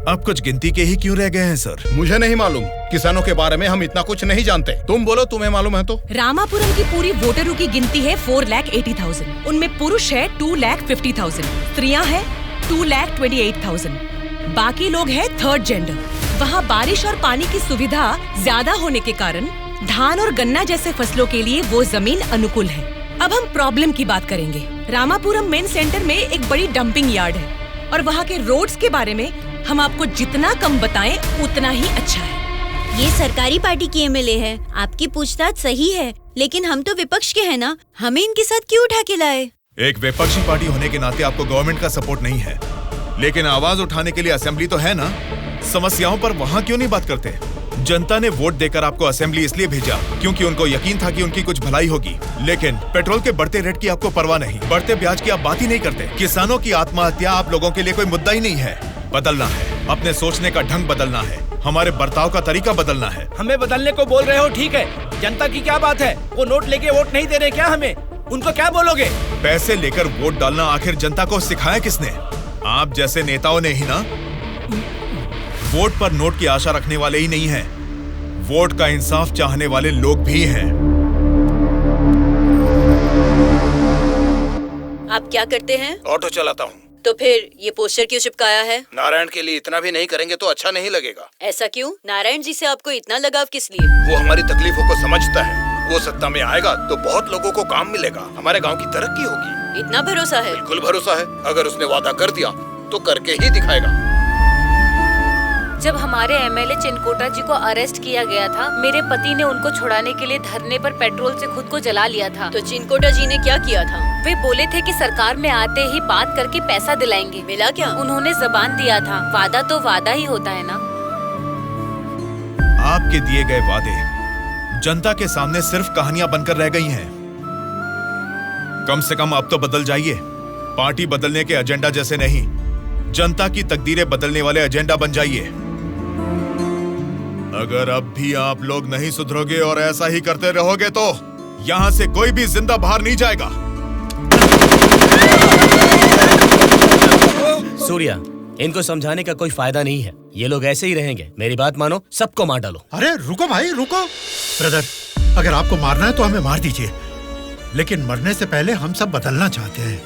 Speaker 14: अब कुछ गिनती के ही क्यों रह गए हैं सर?
Speaker 1: मुझे नहीं मालूम, किसानों के बारे में हम इतना कुछ नहीं जानते। तुम बोलो, तुम्हें मालूम है तो?
Speaker 3: रामापुरम की पूरी वोटरों की गिनती है 4,80,000। उनमें पुरुष है 2,50,000, स्त्रियां हैं 2,28,000, बाकी लोग हैं 3rd जेंडर। वहाँ बारिश और पानी की सुविधा ज्यादा होने के कारण धान और गन्ना जैसे फसलों के लिए वो जमीन अनुकूल है। अब हम प्रॉब्लम की बात करेंगे। रामापुरम मेन सेंटर में एक बड़ी डंपिंग यार्ड है और वहाँ के रोड्स के बारे में हम आपको जितना कम बताएं उतना ही अच्छा है।
Speaker 4: ये सरकारी पार्टी की MLA है, आपकी पूछताछ सही है, लेकिन हम तो विपक्ष के हैं ना, हमें इनके साथ क्यों उठा के लाए?
Speaker 14: एक विपक्षी पार्टी होने के नाते आपको गवर्नमेंट का सपोर्ट नहीं है, लेकिन आवाज उठाने के लिए असेंबली तो है ना। समस्याओं पर वहाँ क्यों नहीं बात करते? जनता ने वोट देकर आपको असेंबली इसलिए भेजा क्योंकि उनको यकीन था कि उनकी कुछ भलाई होगी, लेकिन पेट्रोल के बढ़ते रेट की आपको परवाह नहीं, बढ़ते ब्याज की आप बात ही नहीं करते। किसानों की आत्महत्या आप लोगों के लिए कोई मुद्दा ही नहीं है। बदलना है, अपने सोचने का ढंग बदलना है, हमारे बर्ताव का तरीका बदलना है।
Speaker 21: हमें बदलने को बोल रहे हो, ठीक है, जनता की क्या बात है? वो नोट लेके वोट नहीं दे रहे क्या हमें? उनको क्या बोलोगे?
Speaker 14: पैसे लेकर वोट डालना आखिर जनता को सिखाया किसने? आप जैसे नेताओं ने ही ना। वोट पर नोट की आशा रखने वाले ही नहीं हैं, वोट का इंसाफ चाहने वाले लोग भी हैं।
Speaker 3: आप क्या करते हैं?
Speaker 1: ऑटो चलाता हूँ।
Speaker 3: तो फिर ये पोस्टर क्यों चिपकाया है?
Speaker 1: नारायण के लिए इतना भी नहीं करेंगे तो अच्छा नहीं लगेगा।
Speaker 3: ऐसा क्यों? नारायण जी से आपको इतना लगाव किस लिए?
Speaker 1: वो हमारी तकलीफों को समझता है। वो सत्ता में आएगा तो बहुत लोगों को काम मिलेगा, हमारे गांव की तरक्की होगी।
Speaker 3: इतना भरोसा है?
Speaker 1: बिल्कुल भरोसा है। अगर उसने वादा कर दिया तो करके ही दिखाएगा।
Speaker 2: जब हमारे MLA चिनकोटा जी को अरेस्ट किया गया था, मेरे पति ने उनको छुड़ाने के लिए धरने पर पेट्रोल से खुद को जला लिया था।
Speaker 3: तो चिनकोटा जी ने क्या किया था?
Speaker 2: वे बोले थे कि सरकार में आते ही बात करके पैसा दिलाएंगे।
Speaker 3: मिला क्या?
Speaker 2: उन्होंने जबान दिया था, वादा तो वादा ही होता है ना।
Speaker 14: आपके दिए गए वादे जनता के सामने सिर्फ कहानियां बनकर रह गई हैं। कम से कम अब तो बदल जाइए। पार्टी बदलने के एजेंडा जैसे नहीं, जनता की तकदीरें बदलने वाले एजेंडा बन जाइए। अगर अब भी आप लोग नहीं सुधरोगे और ऐसा ही करते रहोगे तो यहाँ से कोई भी जिंदा बाहर नहीं जाएगा।
Speaker 8: सूर्या, इनको समझाने का कोई फायदा नहीं है, ये लोग ऐसे ही रहेंगे। मेरी बात मानो, सबको मार डालो।
Speaker 16: अरे रुको भाई रुको। ब्रदर, अगर आपको मारना है तो हमें मार दीजिए, लेकिन मरने से पहले हम सब बदलना चाहते हैं।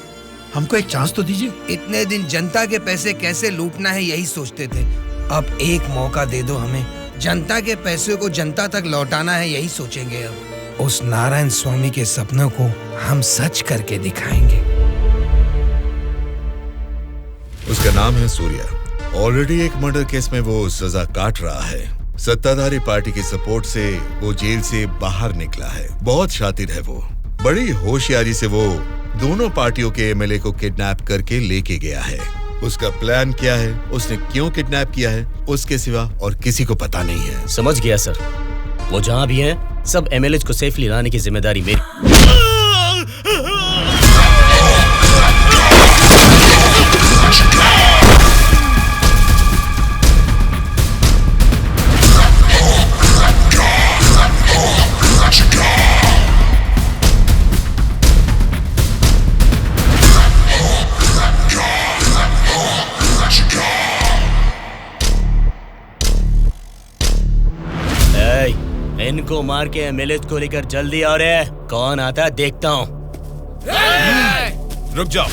Speaker 16: हमको एक चांस तो दीजिए।
Speaker 17: इतने दिन जनता के पैसे कैसे लूटना है यही सोचते थे, अब एक मौका दे दो हमें। जनता के पैसे को जनता तक लौटाना है यही सोचेंगे। अब उस नारायण स्वामी के सपनों को हम सच करके दिखाएंगे।
Speaker 6: उसका नाम है सूर्या। ऑलरेडी एक मर्डर केस में वो सजा काट रहा है। सत्ताधारी पार्टी की सपोर्ट से वो जेल से बाहर निकला है। बहुत शातिर है वो। बड़ी होशियारी से वो दोनों पार्टियों के MLA को किडनैप करके लेके गया है। उसका प्लान क्या है, उसने क्यों किडनैप किया है, उसके सिवा और किसी को पता नहीं है।
Speaker 8: समझ गया सर। वो जहाँ भी हैं, सब MLAs को सेफली लाने की जिम्मेदारी मेरी। उनको मार के एमएलए को लेकर जल्दी आओ रे। कौन आता है देखता हूँ।
Speaker 14: रुक जाओ।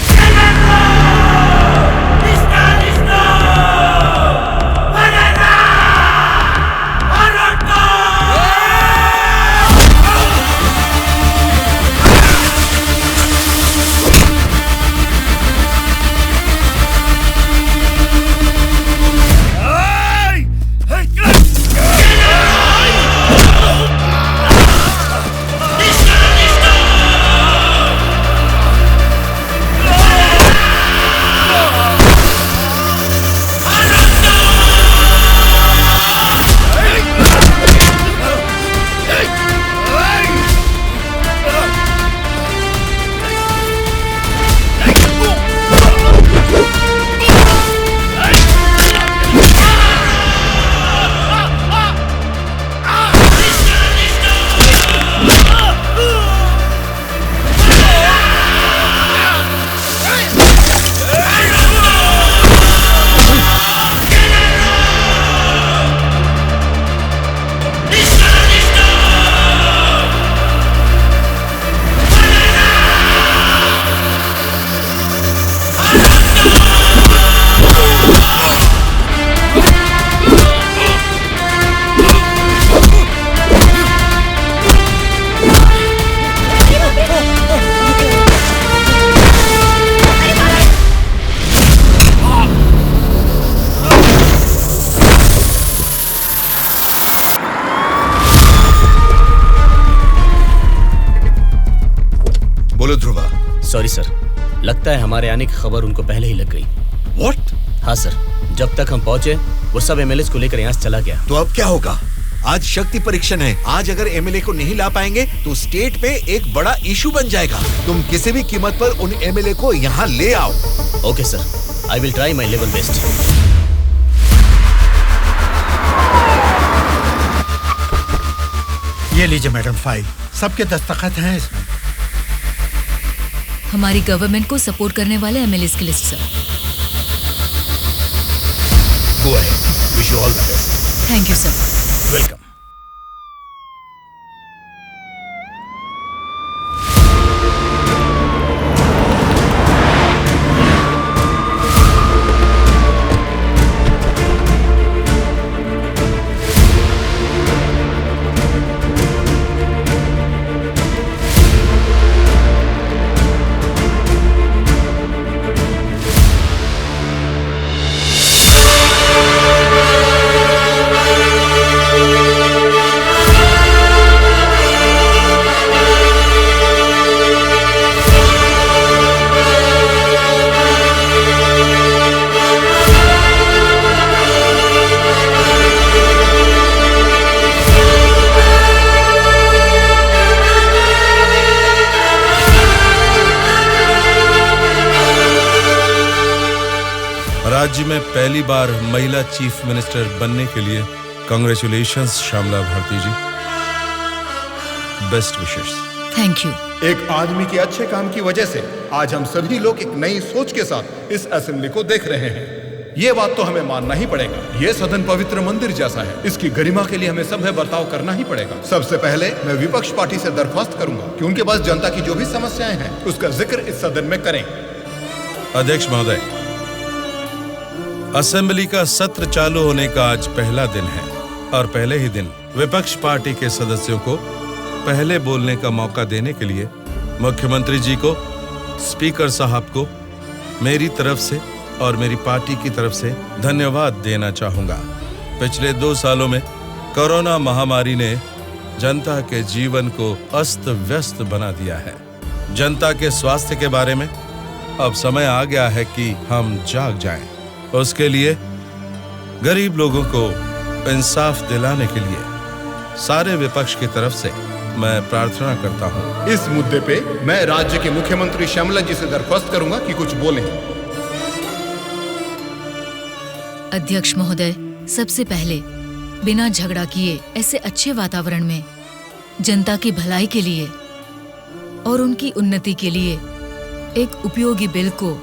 Speaker 8: सॉरी सर, लगता है हमारे आने की खबर उनको पहले ही लग गई।
Speaker 6: What?
Speaker 8: हाँ सर, जब तक हम पहुंचे वो सब एमएलए को लेकर यहाँ से चला गया।
Speaker 6: तो अब क्या होगा? आज शक्ति परीक्षण है। आज अगर एमएलए को नहीं ला पाएंगे तो स्टेट पे एक बड़ा इशू बन जाएगा। तुम किसी भी कीमत पर उन एमएलए को यहाँ ले आओ।
Speaker 8: Okay sir, I will try my level best.
Speaker 16: ये लीजिए मैडम फाइल, सबके दस्तखत हैं इसमें।
Speaker 7: हमारी गवर्नमेंट को सपोर्ट करने वाले एमएलए की list sir.
Speaker 1: Go ahead. Wish you all the best.
Speaker 7: Thank you sir.
Speaker 1: Welcome.
Speaker 10: राज्य में पहली बार महिला चीफ मिनिस्टर बनने के लिए congratulations Shyamala Bharati ji. Best wishes.
Speaker 7: Thank you.
Speaker 12: एक आदमी के अच्छे काम की वजह से आज हम सभी लोग एक नई सोच के साथ इस असेंबली को देख रहे हैं। ये बात तो हमें मानना ही पड़ेगा। ये सदन पवित्र मंदिर जैसा है। इसकी गरिमा के लिए हमें सभ्य बर्ताव करना ही पड़ेगा। सबसे पहले मैं विपक्ष पार्टी से दरख्वास्त करूंगा कि उनके पास जनता की जो भी समस्याएं हैं उसका जिक्र इस सदन में करें।
Speaker 10: अध्यक्ष महोदय, असेंबली का सत्र चालू होने का आज पहला दिन है और पहले ही दिन विपक्ष पार्टी के सदस्यों को पहले बोलने का मौका देने के लिए मुख्यमंत्री जी को, स्पीकर साहब को मेरी तरफ से और मेरी पार्टी की तरफ से धन्यवाद देना चाहूंगा। पिछले 2 सालों में कोरोना महामारी ने जनता के जीवन को अस्त व्यस्त बना दिया है। जनता के स्वास्थ्य के बारे में अब समय आ गया है कि हम जाग जाएं। उसके लिए गरीब लोगों को इंसाफ दिलाने के लिए सारे विपक्ष की तरफ से मैं प्रार्थना करता हूं।
Speaker 12: इस मुद्दे पे मैं राज्य के मुख्यमंत्री श्यामला जी से दरख्वास्त करूंगा कि कुछ बोलें।
Speaker 7: अध्यक्ष महोदय, सबसे पहले बिना झगड़ा किए ऐसे अच्छे वातावरण में जनता की भलाई के लिए और उनकी उन्नति के लिए एक उपयोगी बिल को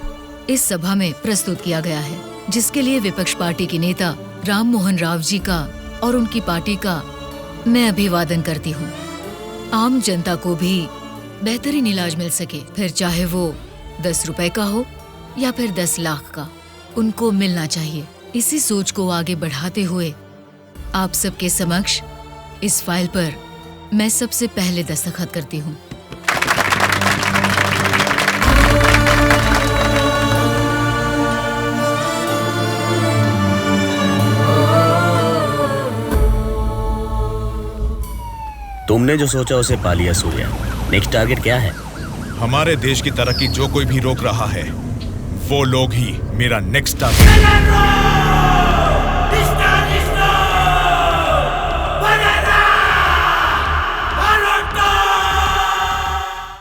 Speaker 7: इस सभा में प्रस्तुत किया गया है, जिसके लिए विपक्ष पार्टी के नेता राम मोहन राव जी का और उनकी पार्टी का मैं अभिवादन करती हूँ आम जनता को भी बेहतरीन इलाज मिल सके, फिर चाहे वो 10 रुपए का हो या फिर 10 लाख का, उनको मिलना चाहिए। इसी सोच को आगे बढ़ाते हुए आप सबके समक्ष इस फाइल पर मैं सबसे पहले दस्तखत करती हूँ।
Speaker 8: तुमने जो सोचा उसे पा लिया सूर्या। नेक्स्ट टारगेट क्या है?
Speaker 14: हमारे देश की तरक्की जो कोई भी रोक रहा है वो लोग ही मेरा नेक्स्ट टारगेट।